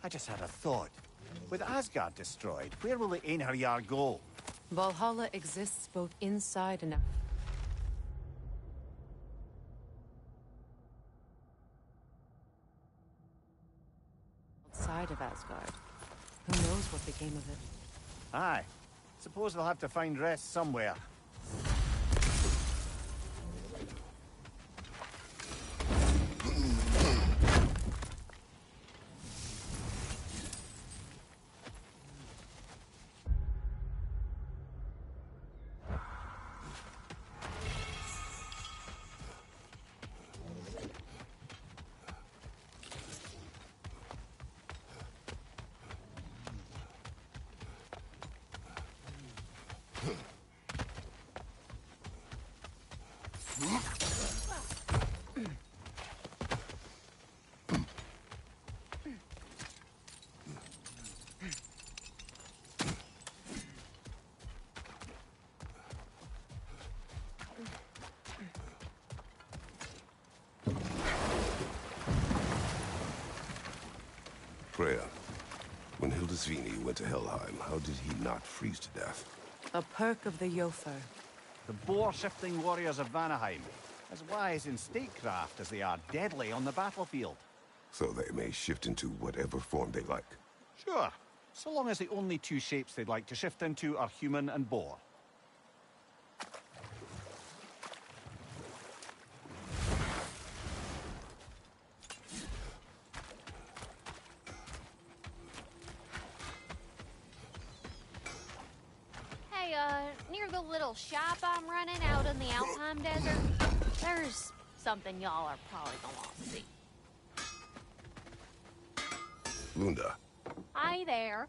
I just had a thought. With Asgard destroyed, where will the Einherjar go? Valhalla exists both inside and outside of Asgard. Who knows what became of it? Aye. Suppose they'll have to find rest somewhere. Freya, when Hildisvini went to Helheim, how did he not freeze to death? A perk of the Jofur. The boar-shifting warriors of Vanaheim, as wise in statecraft as they are deadly on the battlefield. So they may shift into whatever form they like. Sure, so long as the only two shapes they'd like to shift into are human and boar. Hey, near the little shop I'm running out in the Alpine Desert, there's something y'all are probably gonna want to see. Lunda, Hi there.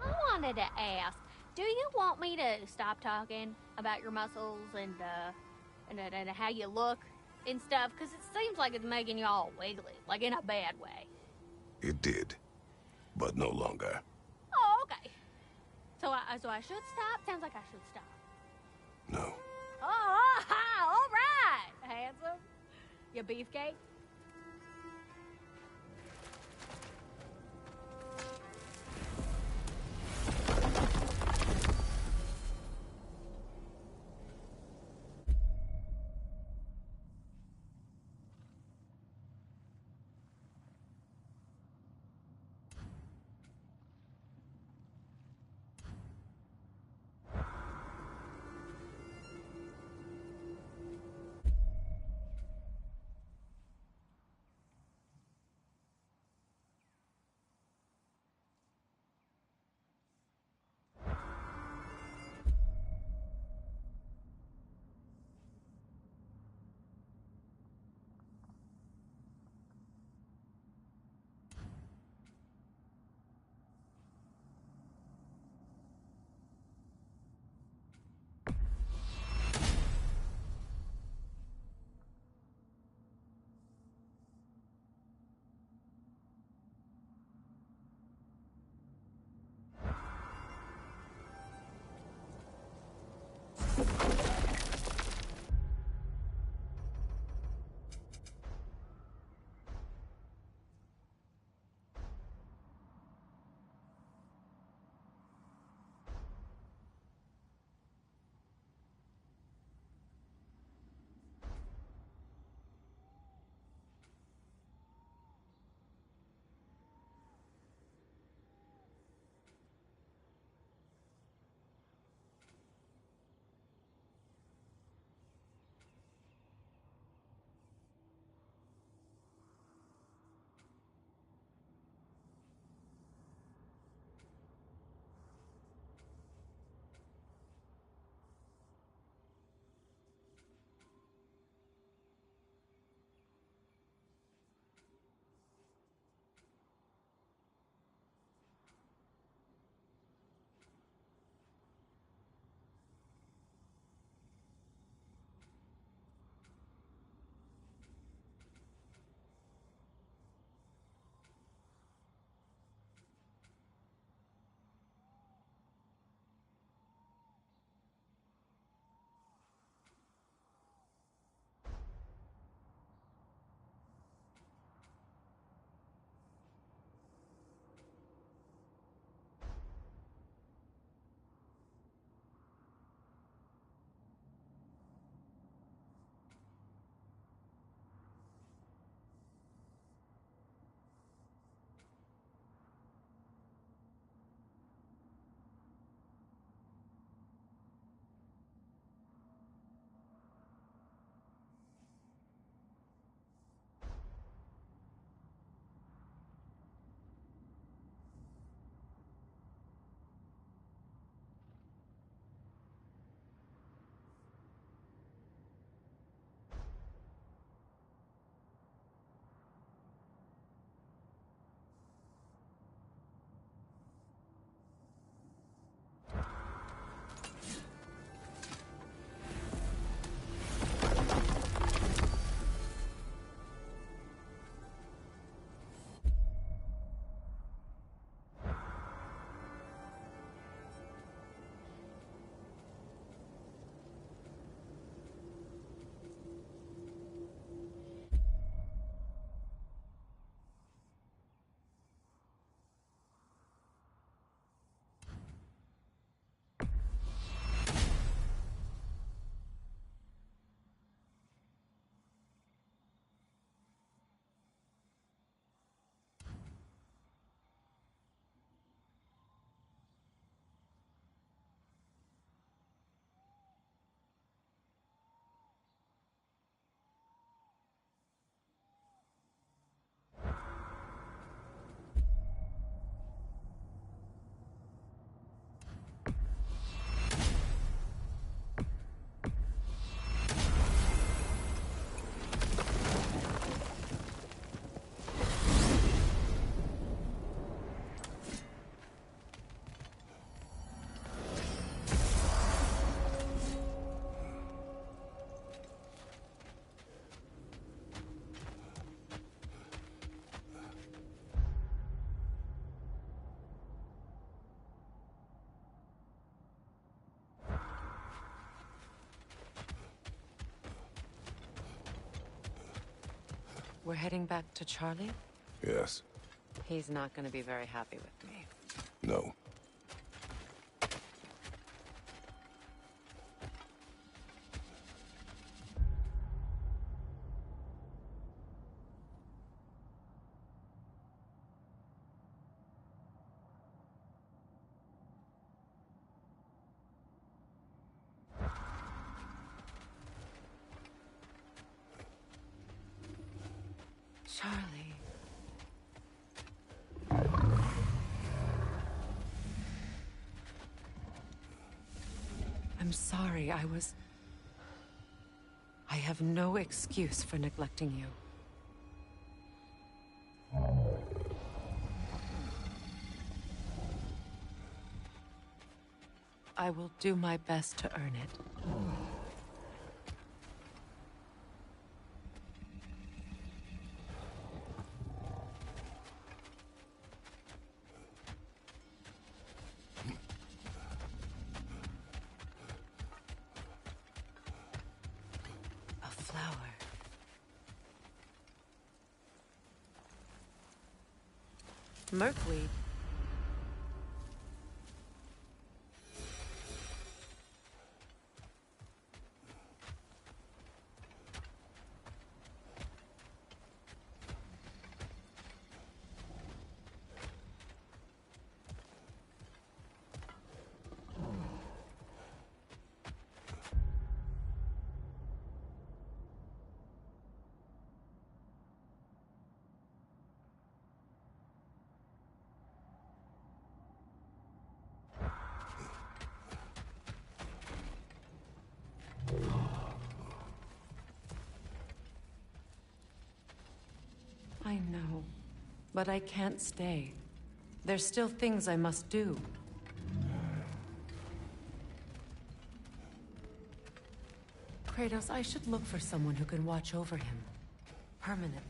I wanted to ask, do you want me to stop talking about your muscles and how you look and stuff? Because it seems like it's making you all wiggly, like in a bad way. it did, but no longer. Oh, okay. So I should stop? Sounds like I should stop. No. Oh, all right, handsome. You beefcake? We're heading back to Charlie? Yes. He's not gonna be very happy with me. No. Charlie. I'm sorry, I have no excuse for neglecting you. I will do my best to earn it. A flower. Merkweed. I know, but I can't stay. There's still things I must do. Kratos, I should look for someone who can watch over him. Permanently.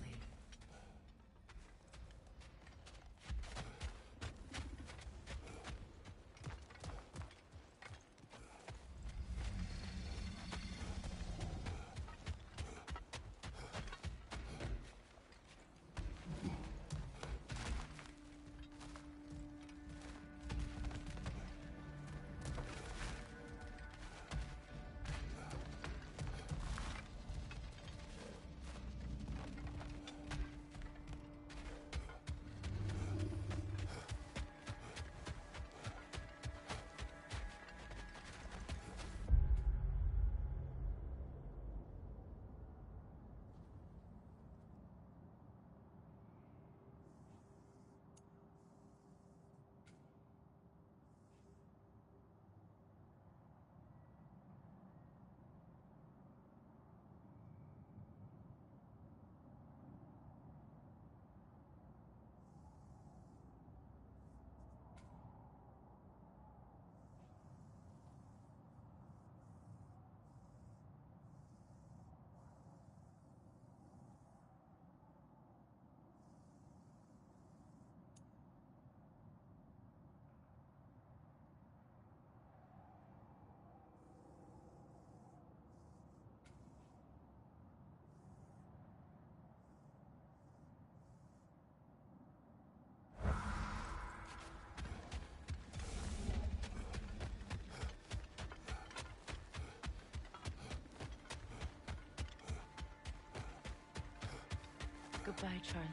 Goodbye, Charlie.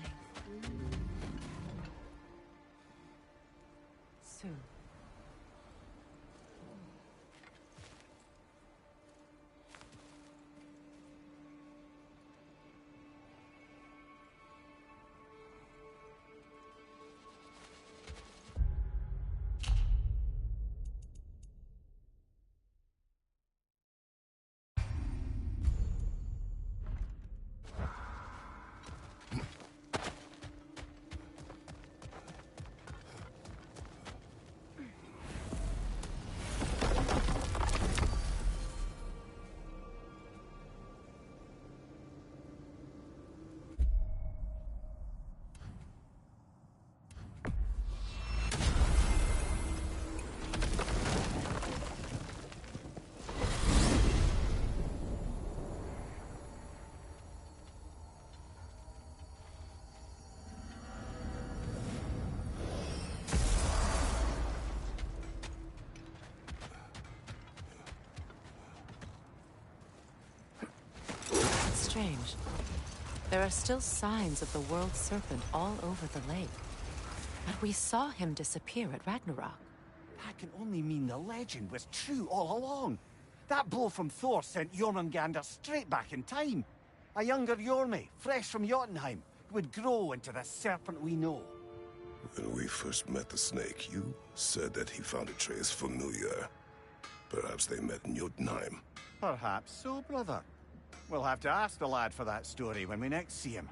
Soon. strange. There are still signs of the world serpent all over the lake. But we saw him disappear at Ragnarok. That can only mean the legend was true all along. That blow from Thor sent Jormungandr straight back in time. A younger Jormi, fresh from Jotunheim, who would grow into the serpent we know. When we first met the snake, you said that he found Atreus familiar. Perhaps they met in Jotunheim. Perhaps so, brother. We'll have to ask the lad for that story when we next see him.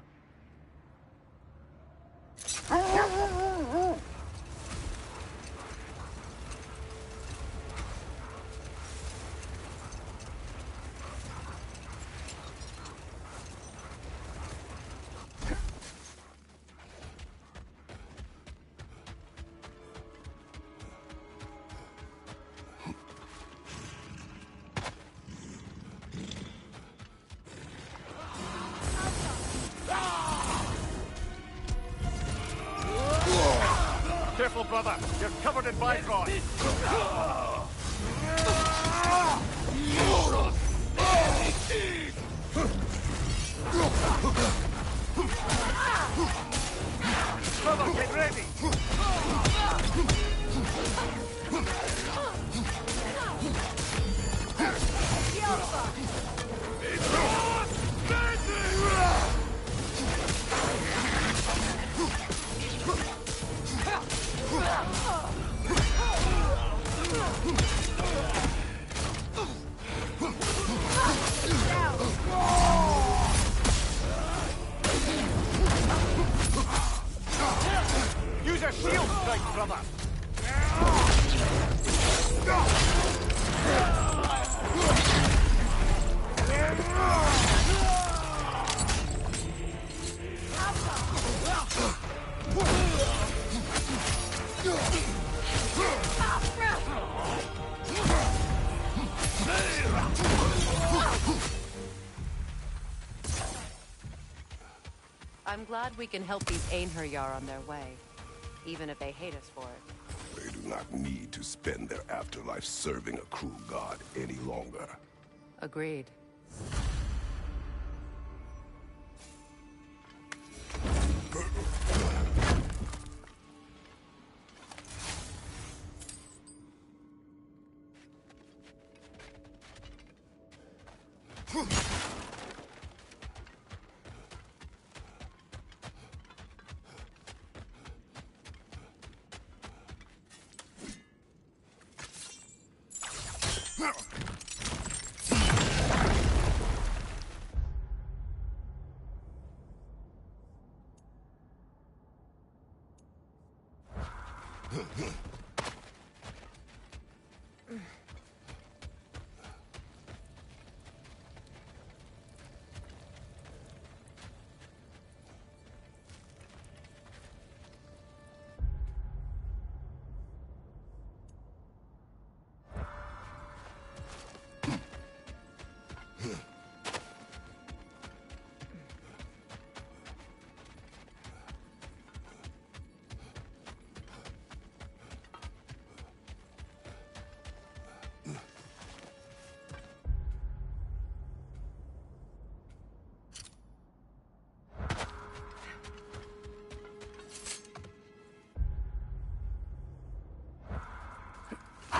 Careful, brother. You're covered in Bifrost. Brother, get ready. Use a shield strike, brother. I'm glad we can help these Einherjar on their way, even if they hate us for it. They do not need to spend their afterlife serving a cruel god any longer. Agreed.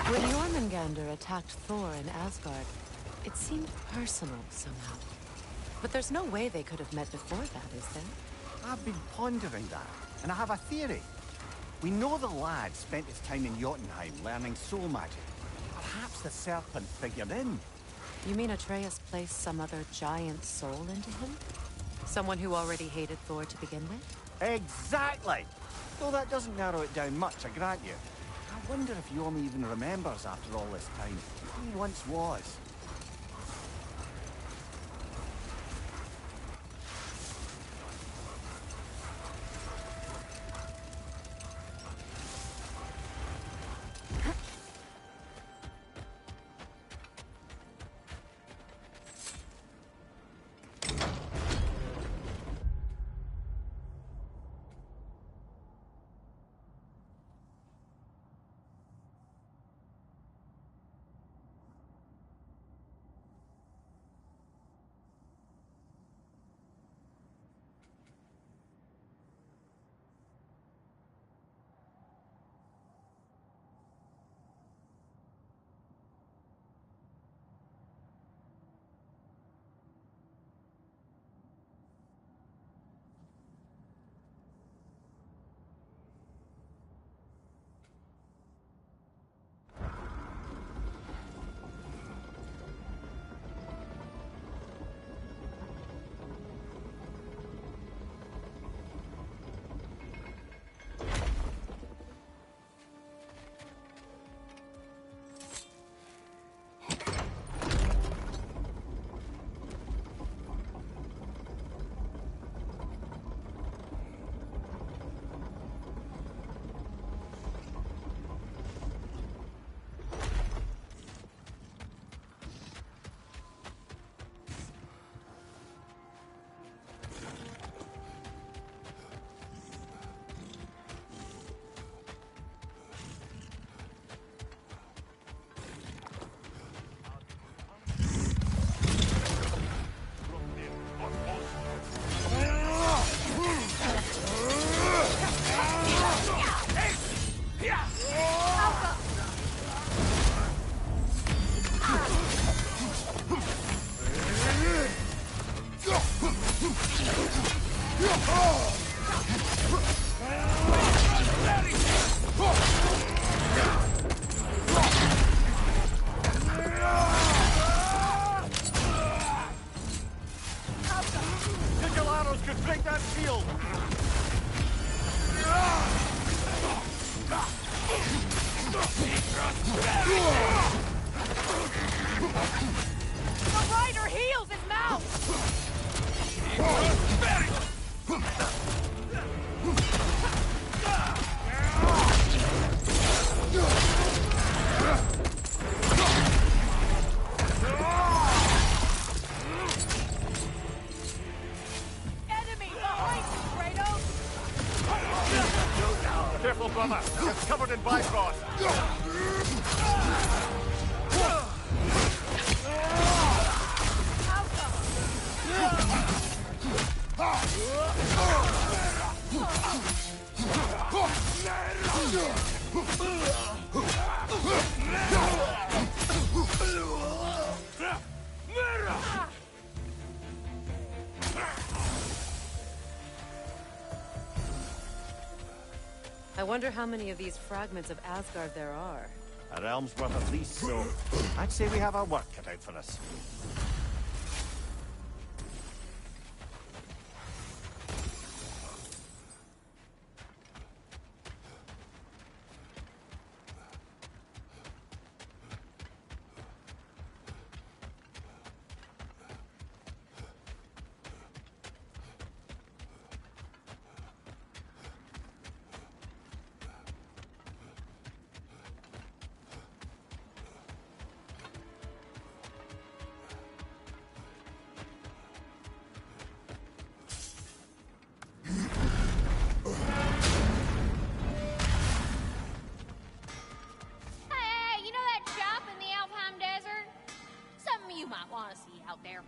When Jormungandr attacked Thor in Asgard, it seemed personal somehow. But there's no way they could have met before that, is there? I've been pondering that, and I have a theory. We know the lad spent his time in Jotunheim learning soul magic. Perhaps the serpent figured in. You mean Atreus placed some other giant soul into him? Someone who already hated Thor to begin with? Exactly! Though that doesn't narrow it down much, I grant you. I wonder if Jorm even remembers after all this time who he once was. Arrows could break that shield! The rider heals his mouth! Enemy behind you, Kratos! Careful, brother. It's covered in Bifrost. I wonder how many of these fragments of Asgard there are. A realm's worth at least, so I'd say we have our work cut out for us. Hey, you know that shop in the Alpine Desert? Something you might want to see out there.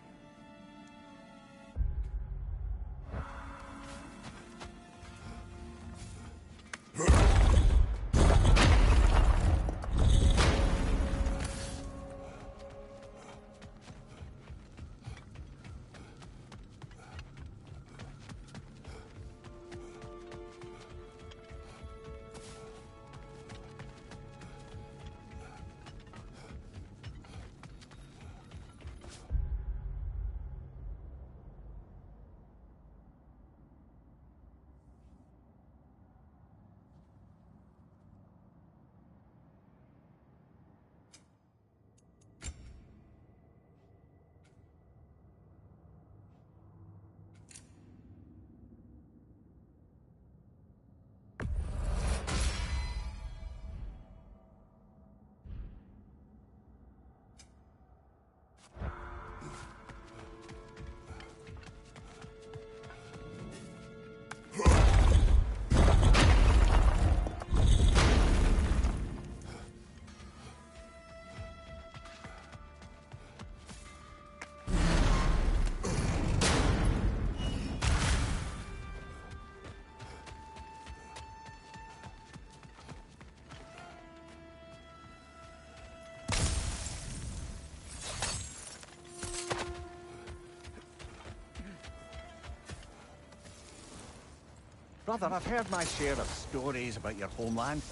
Brother, I've heard my share of stories about your homeland,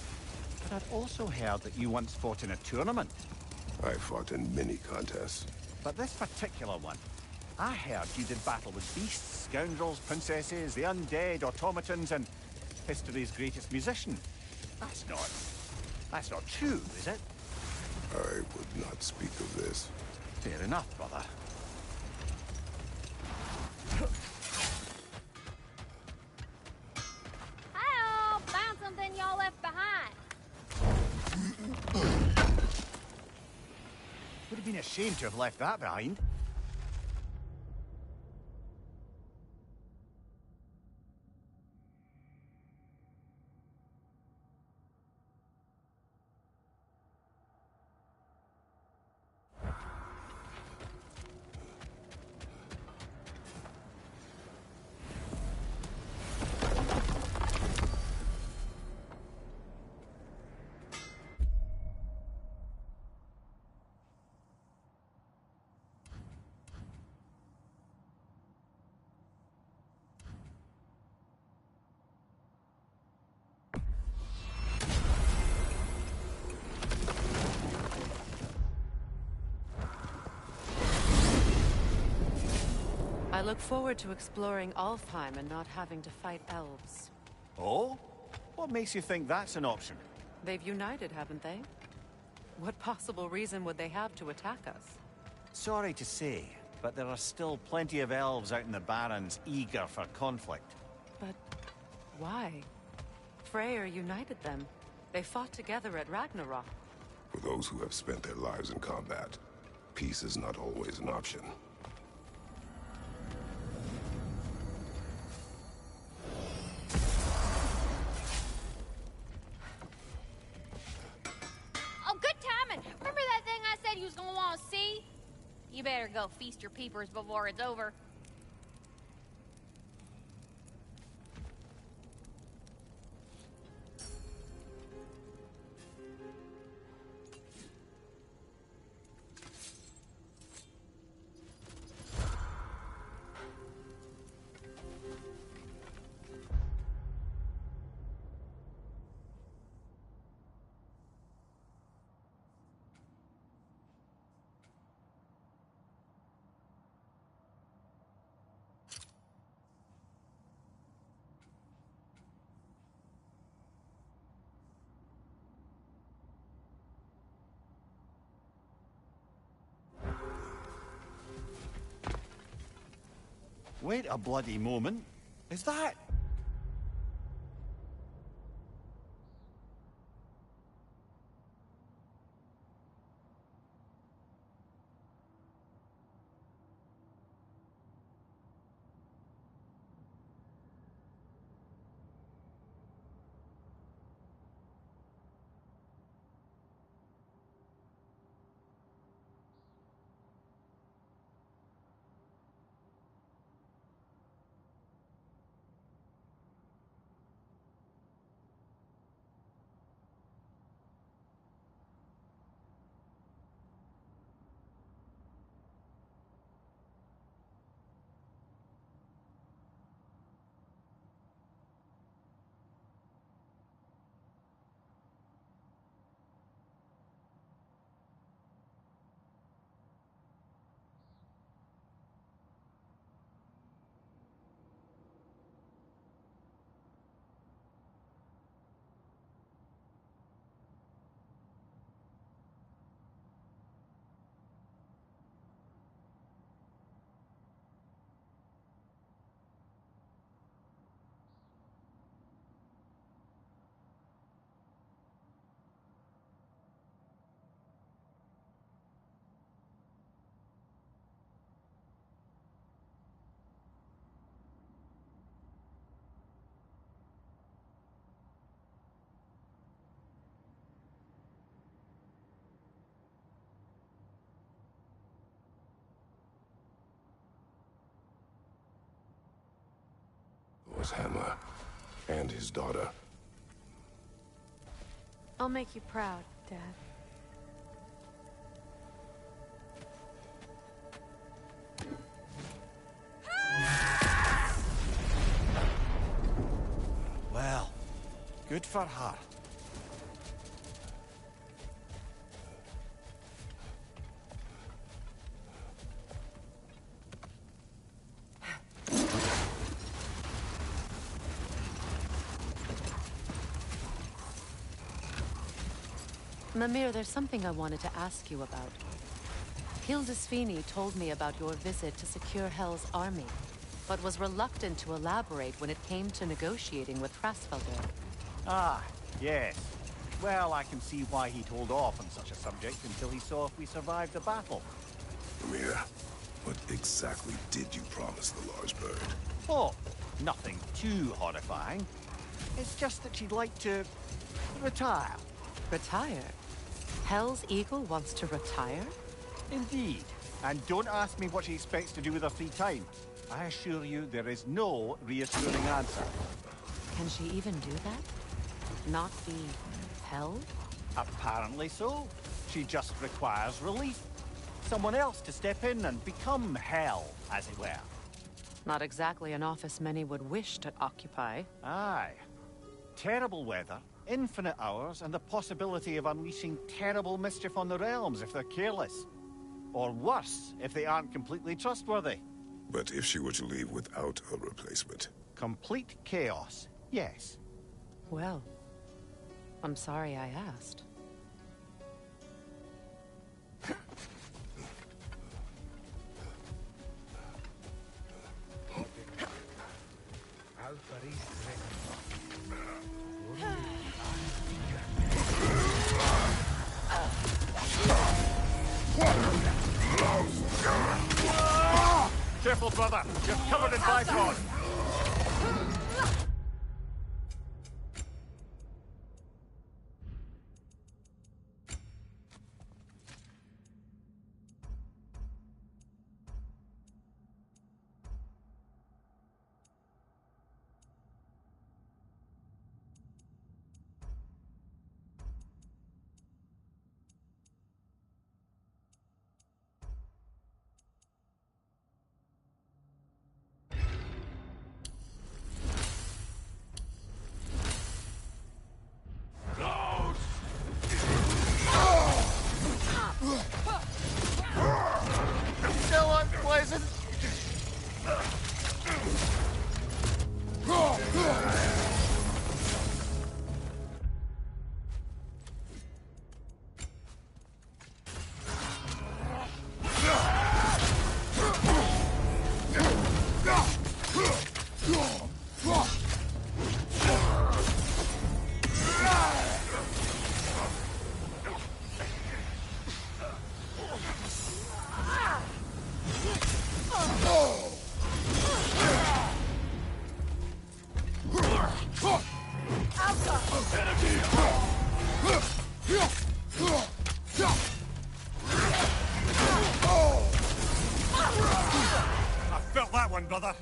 but I've also heard that you once fought in a tournament. I fought in many contests. But this particular one, I heard you did battle with beasts, scoundrels, princesses, the undead, automatons, and history's greatest musician. That's not true, is it? I would not speak of this. Fair enough, brother. Hi-oh! Found something y'all left behind. Would have been a shame to have left that behind. I look forward to exploring Alfheim and not having to fight elves. Oh? What makes you think that's an option? They've united, haven't they? What possible reason would they have to attack us? Sorry to say, but there are still plenty of elves out in the Barrens eager for conflict. But why? Freyr united them. They fought together at Ragnorok. For those who have spent their lives in combat, peace is not always an option. Oh, good timing. Remember that thing I said you was gonna want to see? You better go feast your peepers before it's over. Wait a bloody moment. Is that... Was Hammer and his daughter. I'll make you proud, Dad. Well, good for her. Mimir, there's something I wanted to ask you about. Hildisvini told me about your visit to secure Hell's army, but was reluctant to elaborate when it came to negotiating with Frasfelder. Ah, yes. Well, I can see why he'd hold off on such a subject until he saw if we survived the battle. Amir, what exactly did you promise the large bird? Oh, nothing too horrifying. It's just that she'd like to... retire. Retire? Hell's Eagle wants to retire? Indeed. And don't ask me what she expects to do with her free time. I assure you there is no reassuring answer. Can she even do that? Not be held? Apparently so. She just requires relief. Someone else to step in and become Hell, as it were. Not exactly an office many would wish to occupy. Aye. Terrible weather, infinite hours, and the possibility of unleashing terrible mischief on the realms if they're careless. Or worse, if they aren't completely trustworthy. But if she were to leave without a replacement? Complete chaos, yes. Well, I'm sorry I asked. Careful, brother. You're covered in bifrost. Still unpleasant. I felt that one, brother.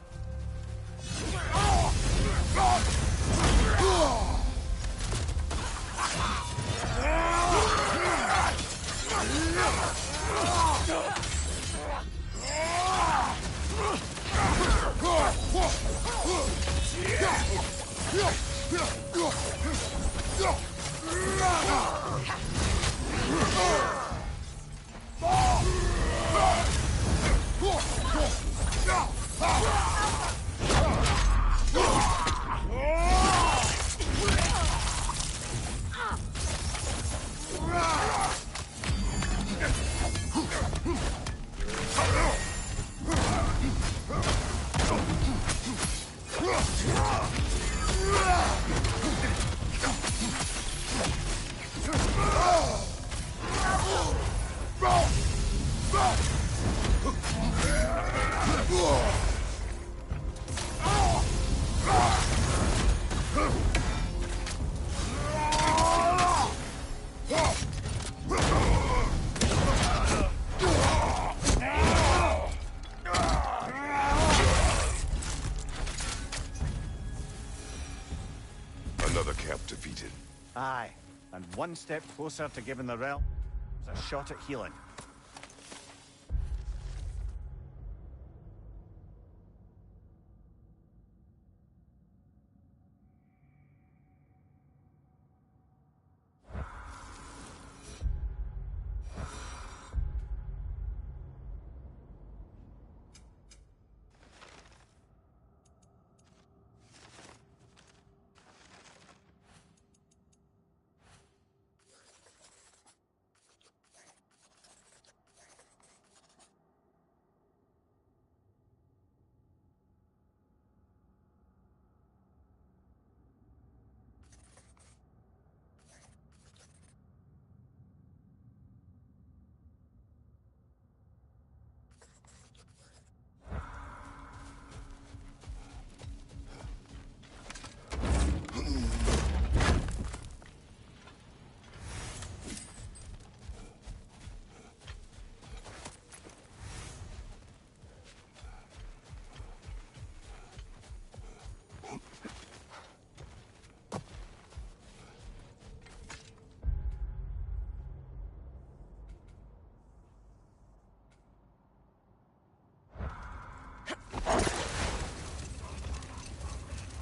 Another camp defeated. Aye, and one step closer to giving the realm a shot at healing.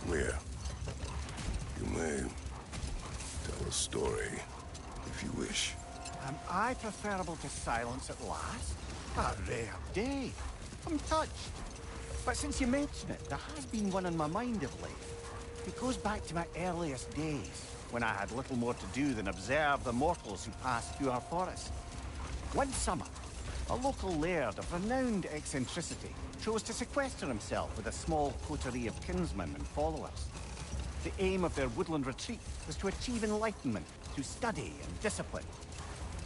Here. You may tell a story, if you wish. Am I preferable to silence at last? A rare day. I'm touched. But since you mention it, there has been one on my mind of late. It goes back to my earliest days, when I had little more to do than observe the mortals who passed through our forest. One summer, a local laird of renowned eccentricity chose to sequester himself with a small coterie of kinsmen and followers. The aim of their woodland retreat was to achieve enlightenment through study and discipline.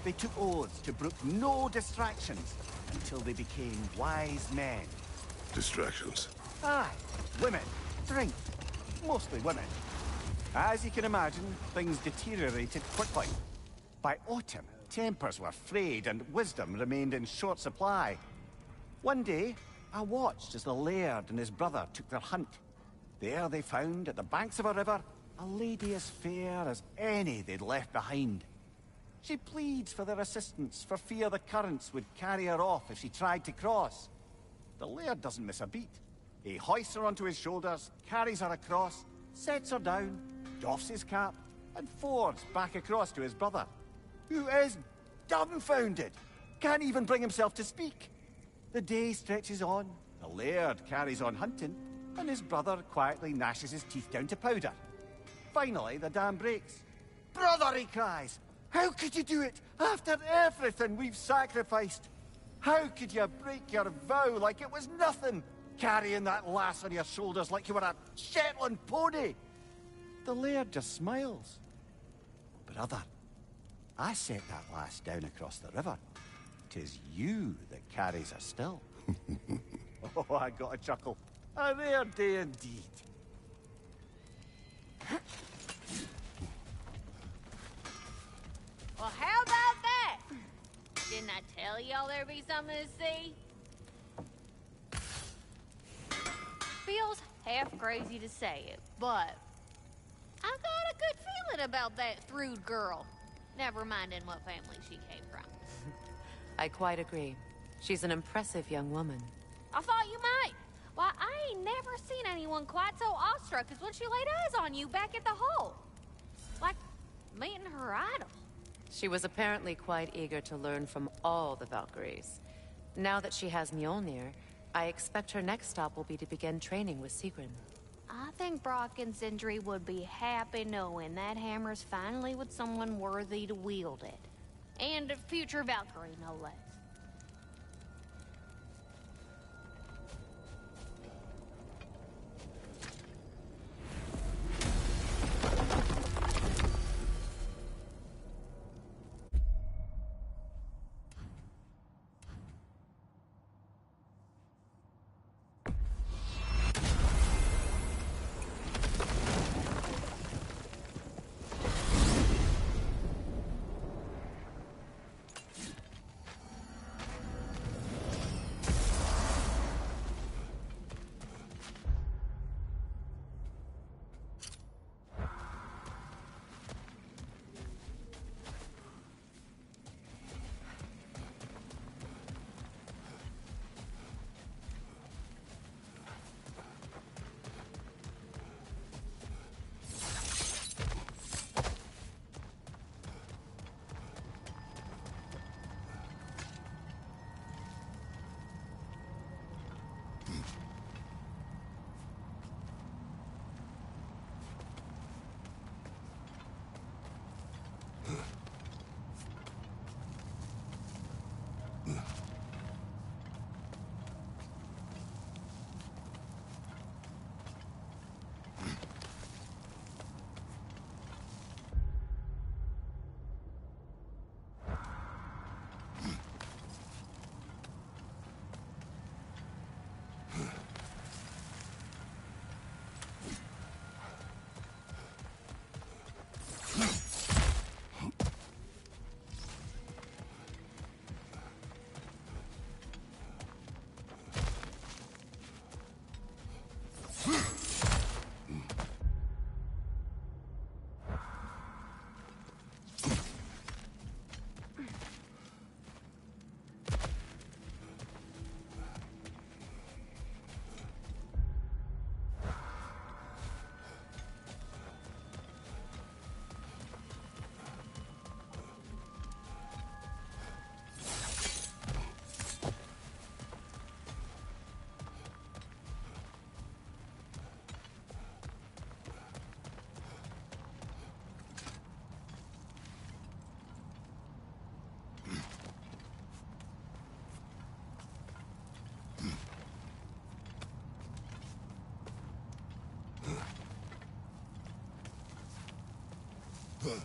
They took oaths to brook no distractions until they became wise men. Distractions? Aye, women, drink, mostly women. As you can imagine, things deteriorated quickly. By autumn, tempers were frayed and wisdom remained in short supply. One day, I watched as the laird and his brother took their hunt. There they found, at the banks of a river, a lady as fair as any they'd left behind. She pleads for their assistance, for fear the currents would carry her off if she tried to cross. The laird doesn't miss a beat. He hoists her onto his shoulders, carries her across, sets her down, doffs his cap, and fords back across to his brother, who is dumbfounded, can't even bring himself to speak. The day stretches on, the laird carries on hunting, and his brother quietly gnashes his teeth down to powder. Finally, the dam breaks. "Brother," he cries, "how could you do it after everything we've sacrificed? How could you break your vow like it was nothing, carrying that lass on your shoulders like you were a Shetland pony?" The laird just smiles. "Brother, I set that lass down across the river. 'Tis you that carries her still." Oh, I got a chuckle. A rare day indeed. Well, how about that? Didn't I tell y'all there'd be something to see? Feels half crazy to say it, but I got a good feeling about that Thrud girl. Never minding what family she came from. I quite agree. She's an impressive young woman. I thought you might. Why, I ain't never seen anyone quite so awestruck as when she laid eyes on you back at the hole. Like meeting her idol. She was apparently quite eager to learn from all the Valkyries. Now that she has Mjolnir, I expect her next stop will be to begin training with Sigrun. I think Brock and Sindri would be happy knowing that hammer's finally with someone worthy to wield it. And a future Valkyrie, no less. Behind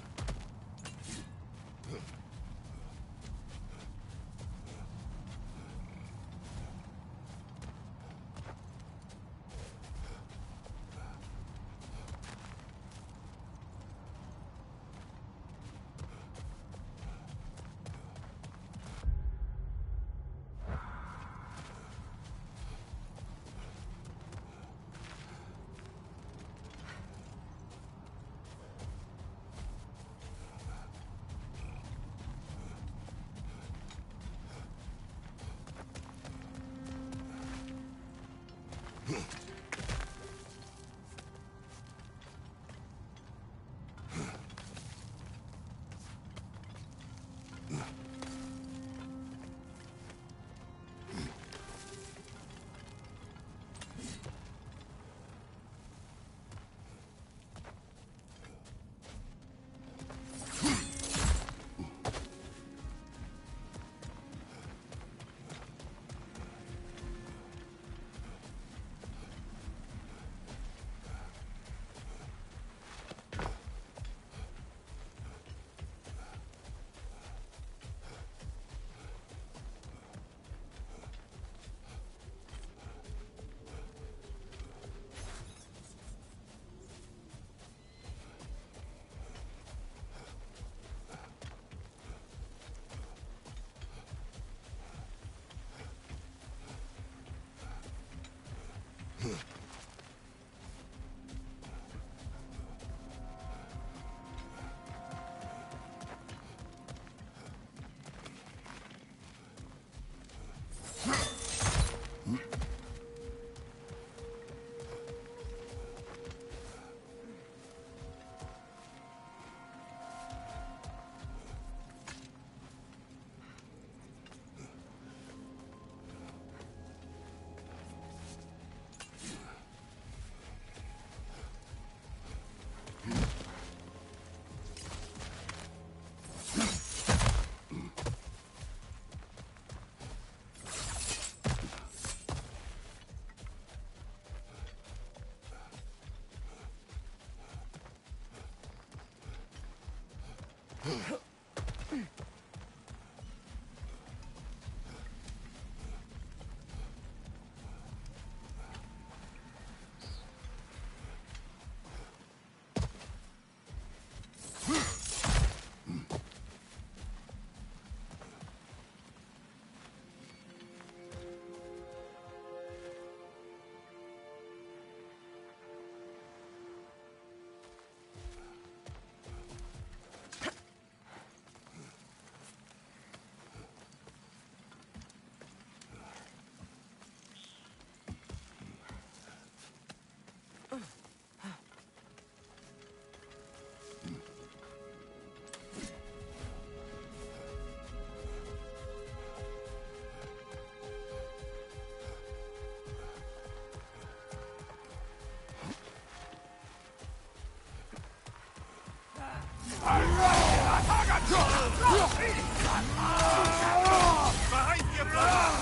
you, brother!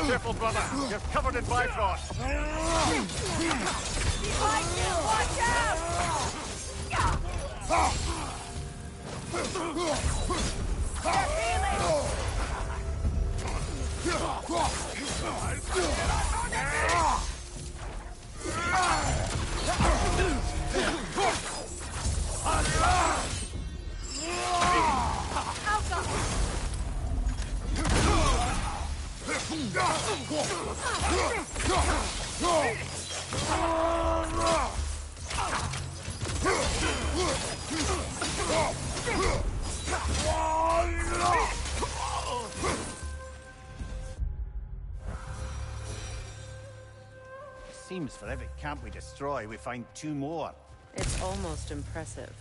Careful, brother. You're covered in Bifrost. Behind you! Watch out! Seems for every camp we destroy, we find 2 more. It's almost impressive.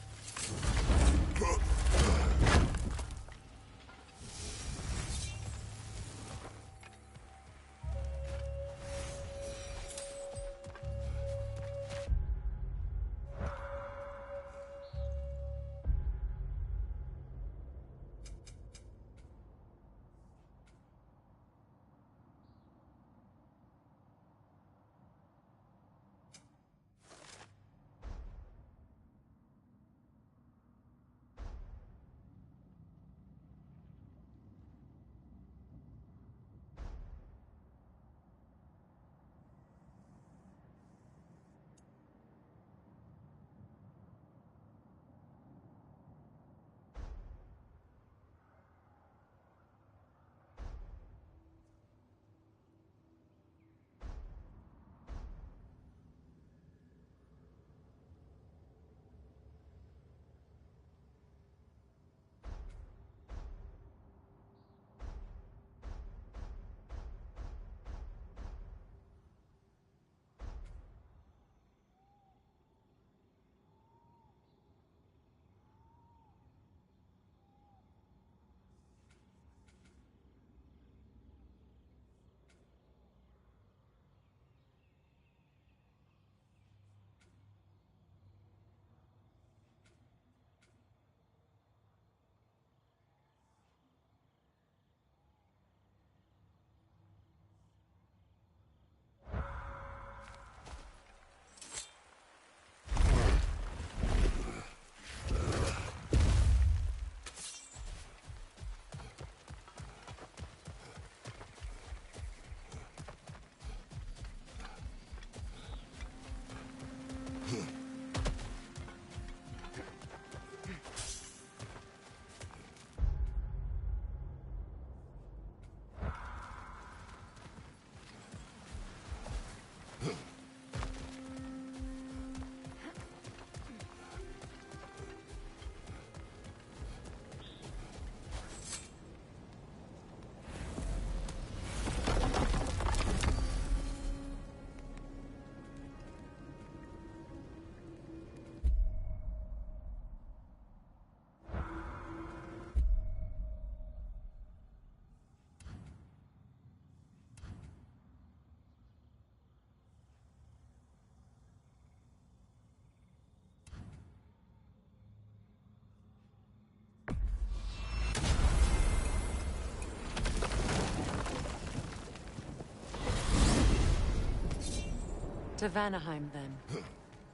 To Vanaheim, then.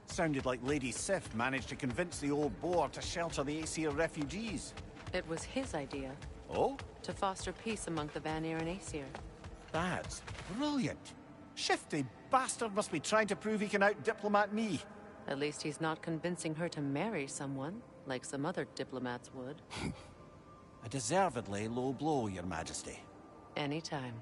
Sounded like Lady Sif managed to convince the old boar to shelter the Aesir refugees. It was his idea. Oh? To foster peace among the Vanir and Aesir. That's brilliant. Shifty bastard must be trying to prove he can out-diplomat me. At least he's not convincing her to marry someone, like some other diplomats would. A deservedly low blow, Your Majesty. Anytime.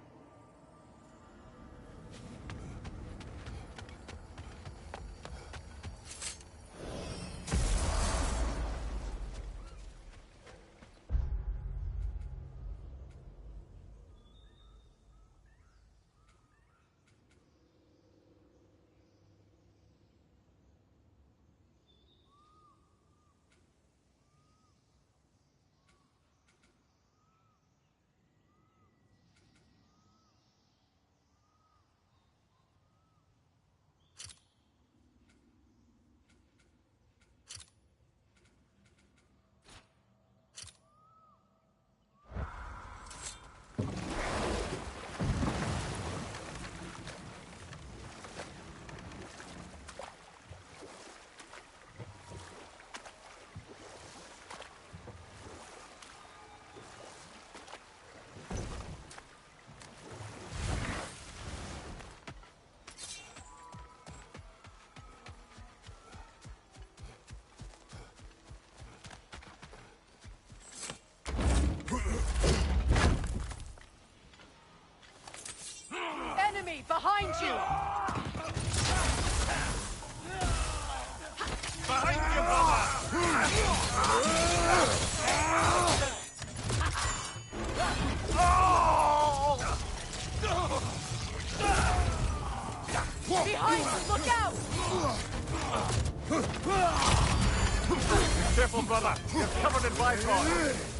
Enemy behind you! Behind you, brother! Behind you, look out! Be careful, brother. You're covered in byproduct.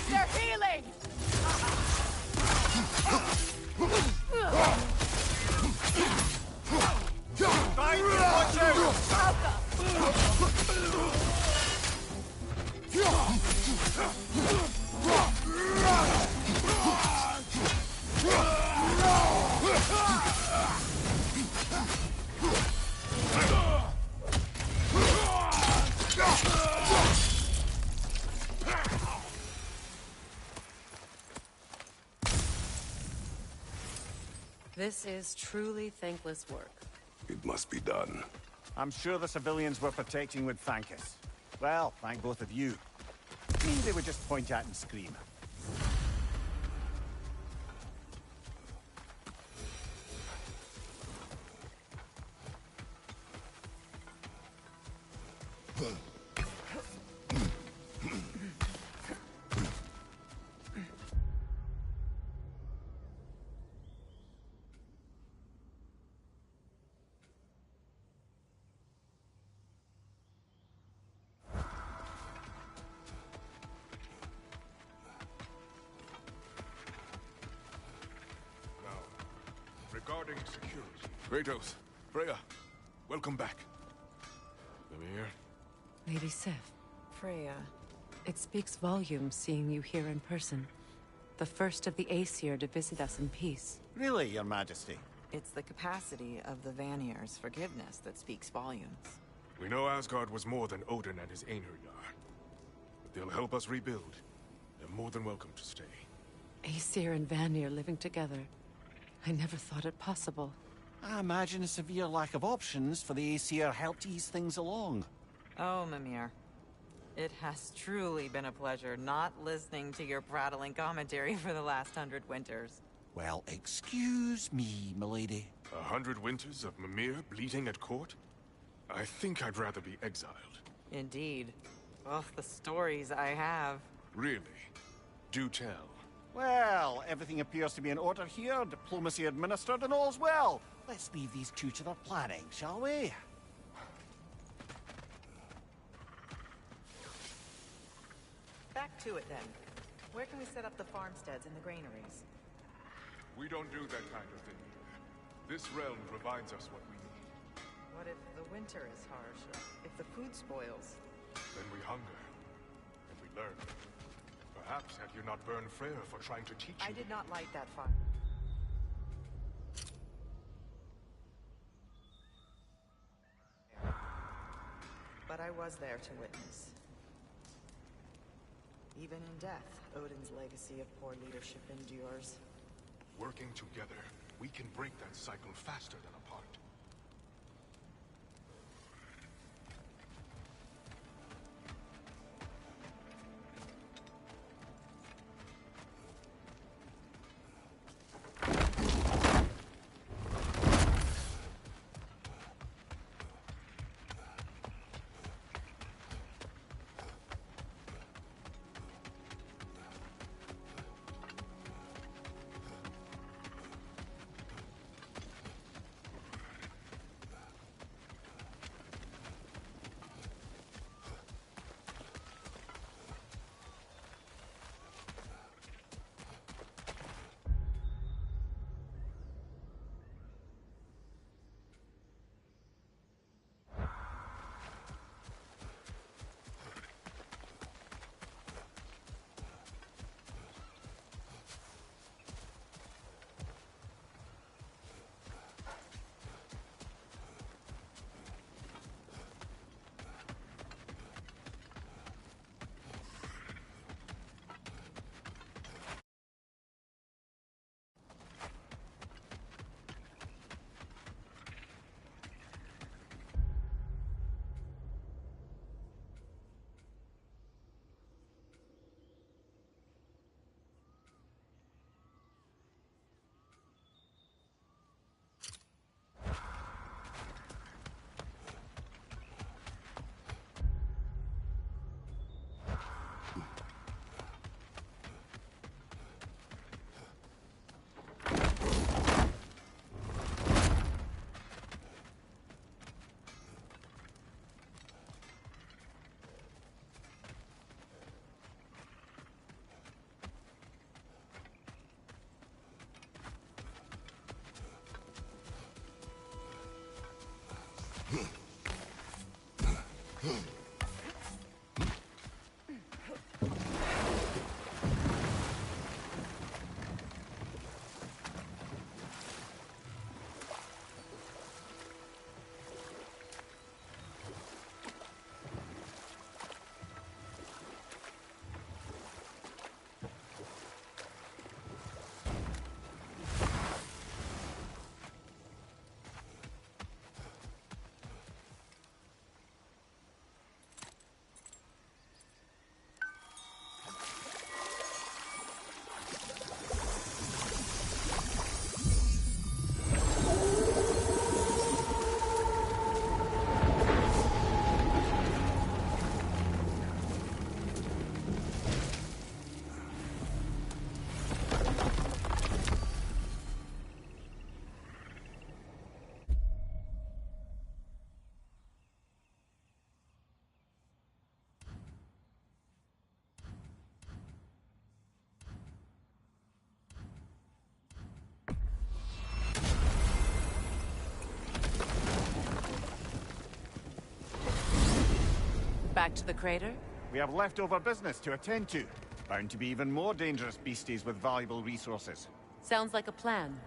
They're healing! Watch This is truly thankless work. It must be done. I'm sure the civilians we're protecting would thank us. Well, thank both of you. Me, they would just point at and scream. Regarding security. Kratos, Freya, welcome back. Mimir. Lady Sif. Freya. It speaks volumes seeing you here in person. The first of the Aesir to visit us in peace. Really, Your Majesty? It's the capacity of the Vanir's forgiveness that speaks volumes. We know Asgard was more than Odin and his Einherjar. But they'll help us rebuild. They're more than welcome to stay. Aesir and Vanir living together. I never thought it possible. I imagine a severe lack of options for the Aesir helped ease things along. Oh, Mimir. It has truly been a pleasure not listening to your prattling commentary for the last 100 winters. Well, excuse me, milady. 100 winters of Mimir bleeding at court? I think I'd rather be exiled. Indeed. Oh, the stories I have. Really? Do tell. Well, everything appears to be in order here, diplomacy administered, and all's well. Let's leave these two to their planning, shall we? Back to it then. Where can we set up the farmsteads and the granaries? We don't do that kind of thing. This realm provides us what we need. What if the winter is harsh? If the food spoils? Then we hunger. And we learn. Perhaps had you not burned Freyr for trying to teach you. I did not light that fire. But I was there to witness. Even in death, Odin's legacy of poor leadership endures. Working together, we can break that cycle faster than apart. Back to the crater? We have leftover business to attend to. Bound to be even more dangerous beasties with valuable resources. Sounds like a plan.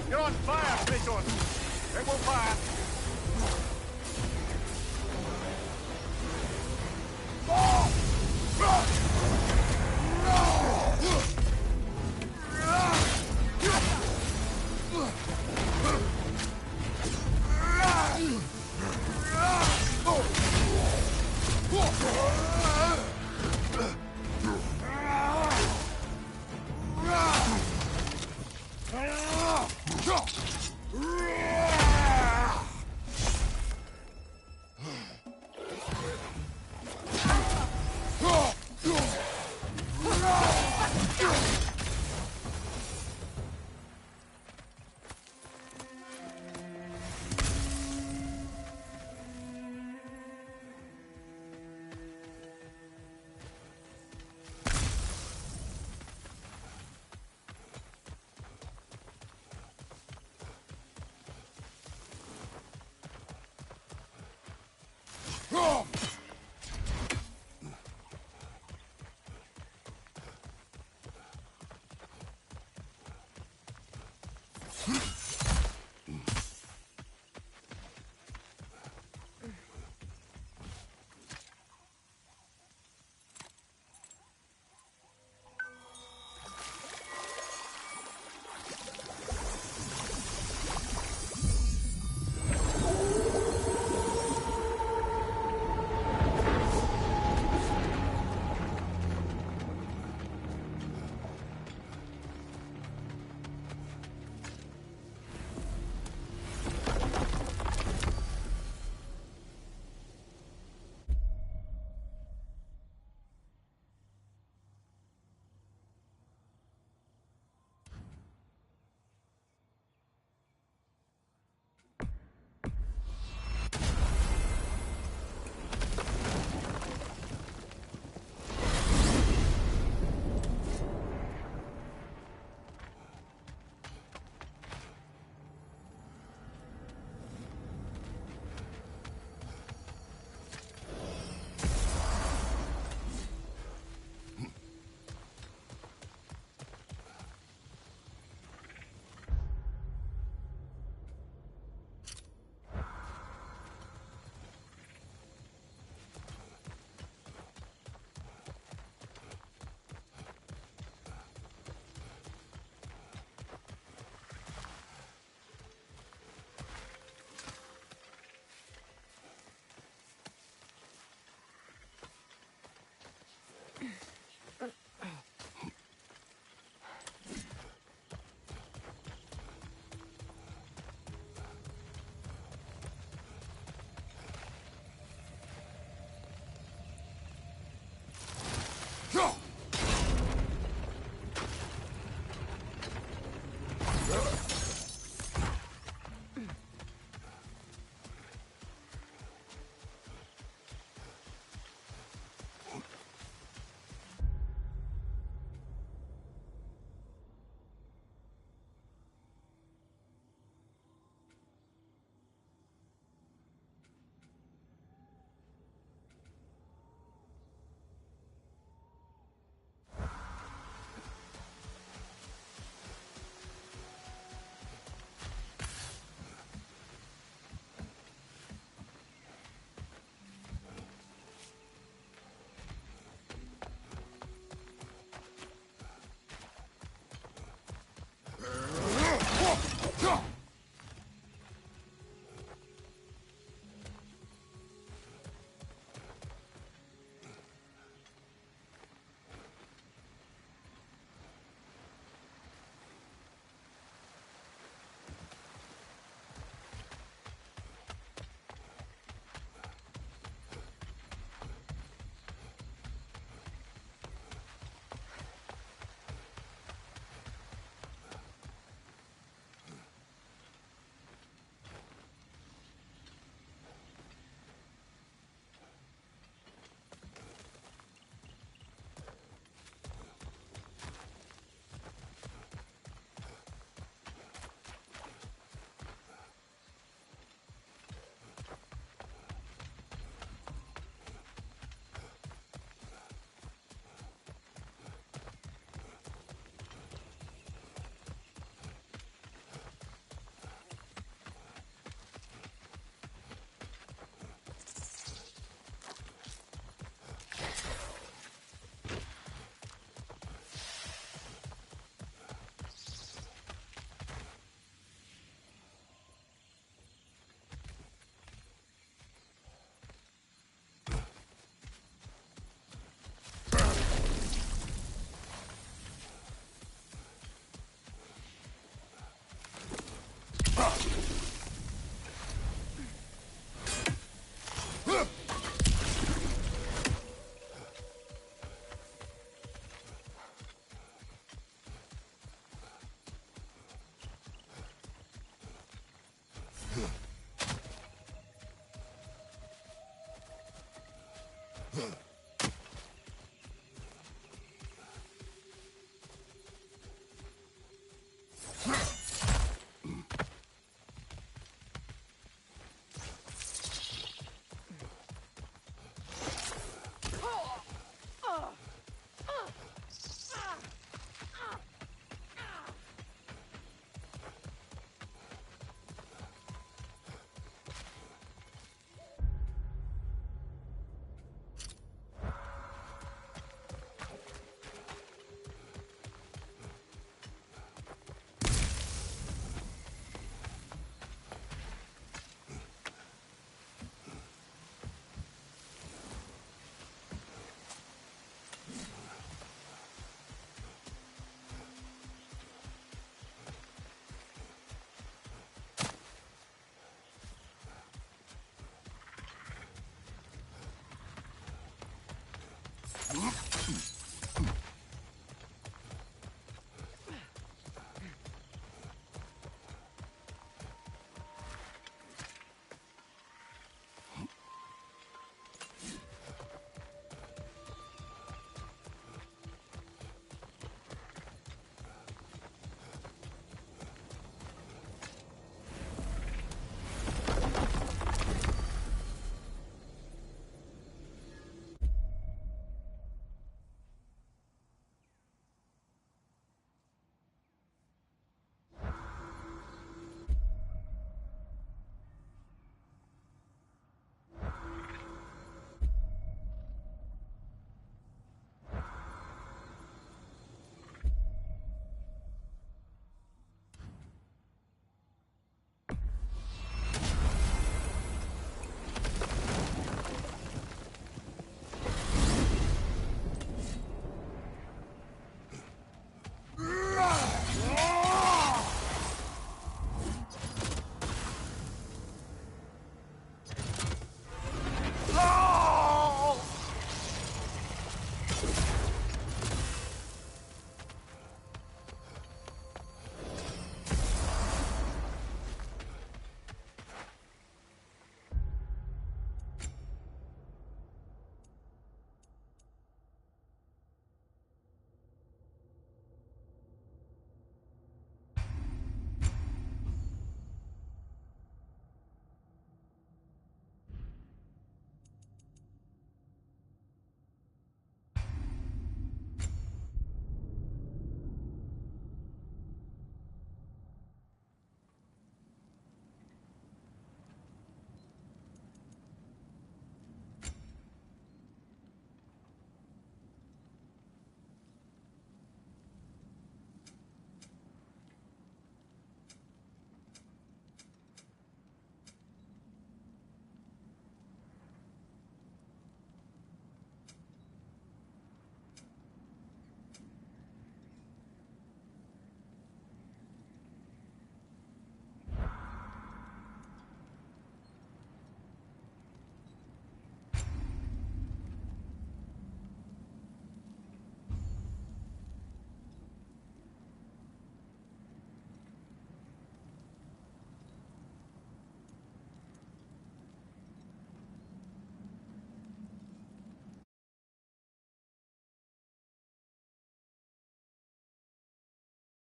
You're on fire, Kratos! They will fire! Huh.